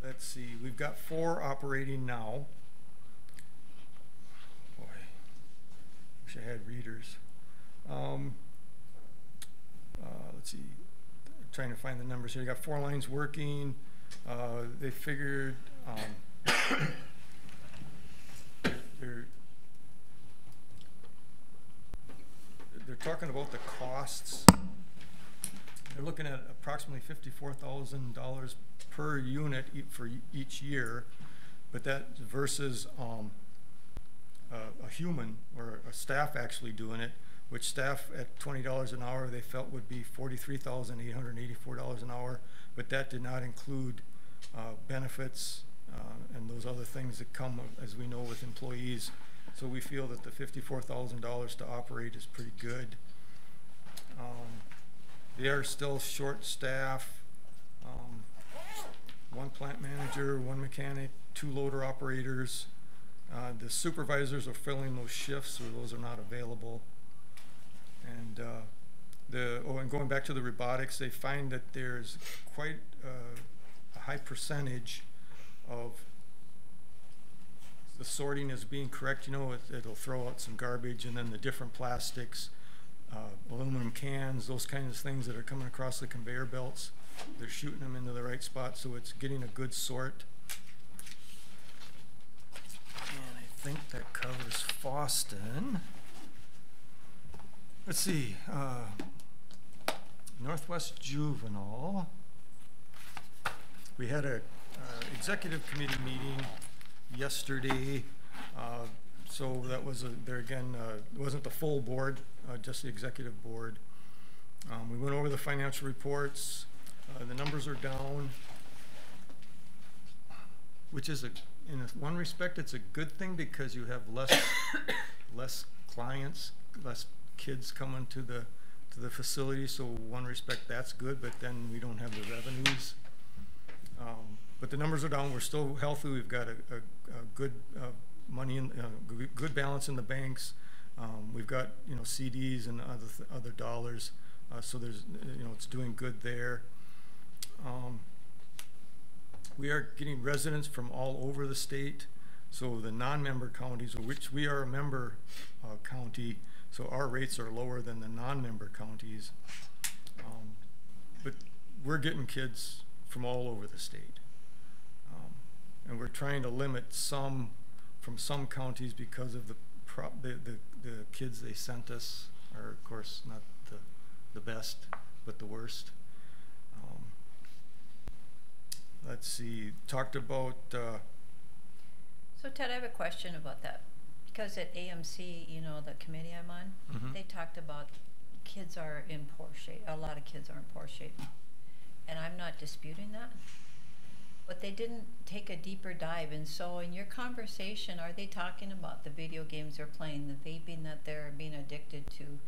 Let's see. We've got 4 operating now. Boy, wish I had readers. Let's see. I'm trying to find the numbers here. You got 4 lines working. They figured they're talking about the costs. They're looking at approximately $54,000 per unit for each year, but that versus a human or a staff actually doing it, which staff at $20 an hour they felt would be $43,884 an hour, but that did not include benefits and those other things that come, as we know, with employees. So we feel that the $54,000 to operate is pretty good. They are still short staff. 1 plant manager, 1 mechanic, 2 loader operators. The supervisors are filling those shifts, so those are not available. And and going back to the robotics, they find that there's quite a high percentage of the sorting is being correct. You know, it'll throw out some garbage, and then the different plastics, aluminum cans, those kinds of things that are coming across the conveyor belts, they're shooting them into the right spot, so it's getting a good sort. And I think that covers Boston. Let's see, Northwest Juvenile. We had a executive committee meeting yesterday, so that was there again. It wasn't the full board, just the executive board. We went over the financial reports. The numbers are down, which is in one respect it's a good thing because you have less clients, less kids coming to the to the facility, so one respect that's good, but then we don't have the revenues. But the numbers are down. We're still healthy. We've got a good money in good balance in the banks. We've got CDs and other dollars, so there's it's doing good there. We are getting residents from all over the state. So the non-member counties, of which we are a member county, so our rates are lower than the non-member counties. But we're getting kids from all over the state. And we're trying to limit some from some counties because of the kids they sent us are, of course, not the best, but the worst. Let's see, talked about... So Ted, I have a question about that. Because at AMC, the committee I'm on, they talked about kids are in poor shape. A lot of kids are in poor shape. And I'm not disputing that. But they didn't take a deeper dive. And so in your conversation, are they talking about the video games they're playing, the vaping that they're being addicted to,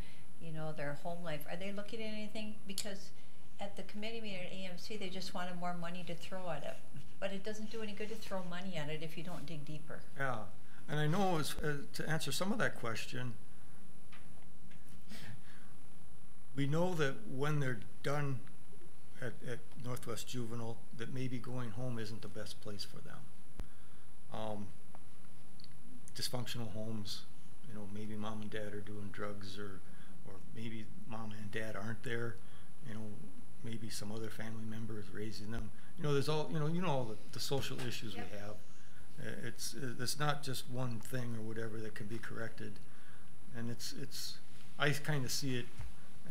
their home life? Are they looking at anything? Because at the committee meeting at AMC, they just wanted more money to throw at it. But it doesn't do any good to throw money at it if you don't dig deeper. Yeah, and I know to answer some of that question, we know that when they're done at Northwest Juvenile, that maybe going home isn't the best place for them. Dysfunctional homes, maybe mom and dad are doing drugs, or maybe mom and dad aren't there. Maybe some other family member is raising them. There's all all the social issues we have. It's not just one thing or whatever that can be corrected, and I kind of see it,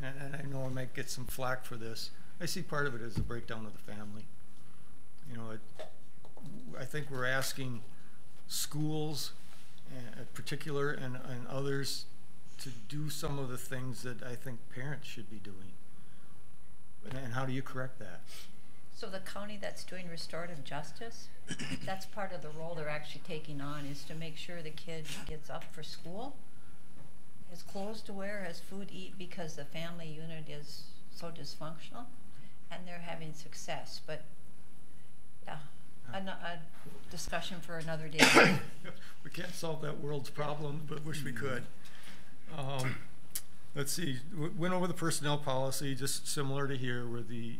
and I know I might get some flack for this. I see part of it as the breakdown of the family. I think we're asking schools, in particular, and others, to do some of the things that I think parents should be doing. And how do you correct that? So the county that's doing restorative justice, that's part of the role they're actually taking on, is to make sure the kid gets up for school, has clothes to wear, has food to eat, because the family unit is so dysfunctional, and they're having success. But yeah, a discussion for another day. We can't solve that world's problem, but wish we could. Let's see, went over the personnel policy, just similar to here, where the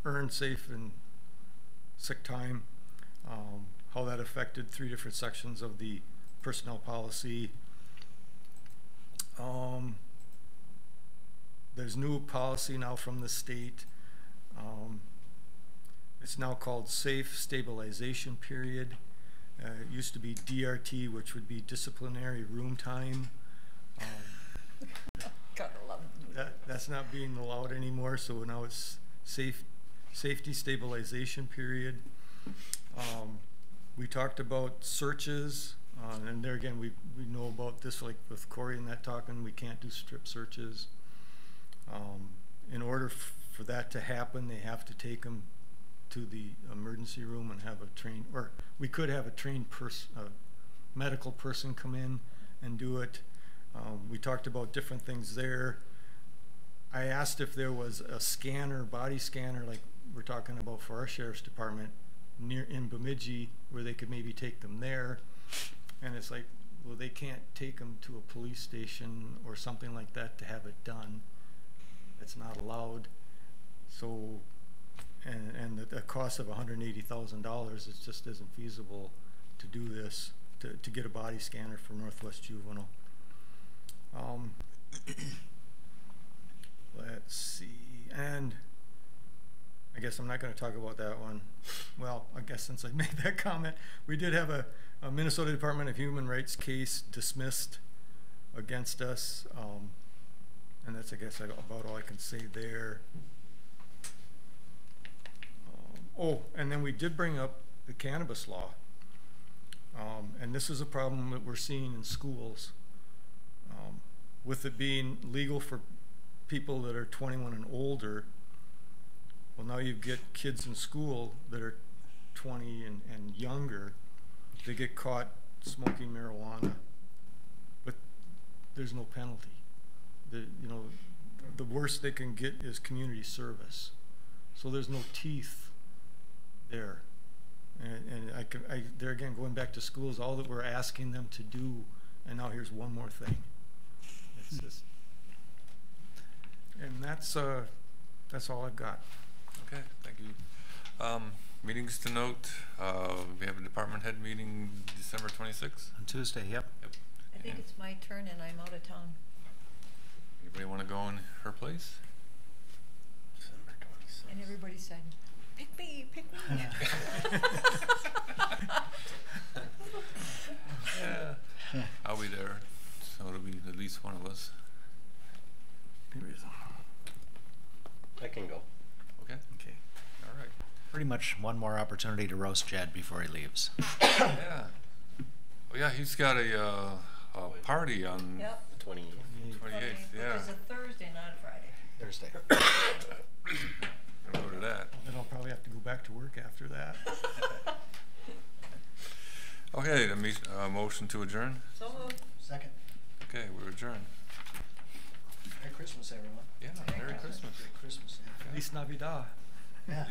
earned, safe, and sick time, how that affected 3 different sections of the personnel policy. There's new policy now from the state. It's now called Safe Stabilization Period. It used to be DRT, which would be disciplinary room time. Gotta love that's not being allowed anymore, so now it's safety stabilization period. We talked about searches, and there again, we know about this, like with Corey and that talking, we can't do strip searches. In order for that to happen, they have to take them to the emergency room and have a trained, or we could have a trained medical person come in and do it. We talked about different things there. I asked if there was a scanner, body scanner, like we're talking about for our sheriff's department in Bemidji, where they could maybe take them there. And it's like, well, they can't take them to a police station or something like that to have it done. It's not allowed. So, and the cost of $180,000, it just isn't feasible to do this, to get a body scanner for Northwest Juvenile. Let's see, and I guess I'm not going to talk about that one. Well, I guess since I made that comment, we did have a Minnesota Department of Human Rights case dismissed against us, and that's, I guess, about all I can say there. Oh, and then we did bring up the cannabis law, and this is a problem that we're seeing in schools. With it being legal for people that are 21 and older, well, now you get kids in school that are 20 and younger. They get caught smoking marijuana, but there's no penalty. the worst they can get is community service. So there's no teeth there. And there again, going back to schools, all that we're asking them to do, and now here's one more thing. It's just, and that's all I've got. Okay, thank you. Meetings to note, we have a department head meeting December 26th. On Tuesday, yep. I think it's my turn and I'm out of town. Anybody want to go in her place? December 26th. And everybody said, pick me, pick me. Yeah, I'll be there, so it'll be at least one of us. I can go. Okay. Okay. All right. Pretty much one more opportunity to roast Jed before he leaves. Yeah. Well, yeah, he's got a party on Yep. The 28th. 28th. Yeah. Which is a Thursday, not a Friday. Thursday. I'll go to that. Then I'll probably have to go back to work after that. Okay, motion to adjourn. So moved. Second. Okay, we're adjourned. Merry Christmas, everyone. Yeah, Merry Christmas. Merry Christmas. Feliz Navidad. Yeah.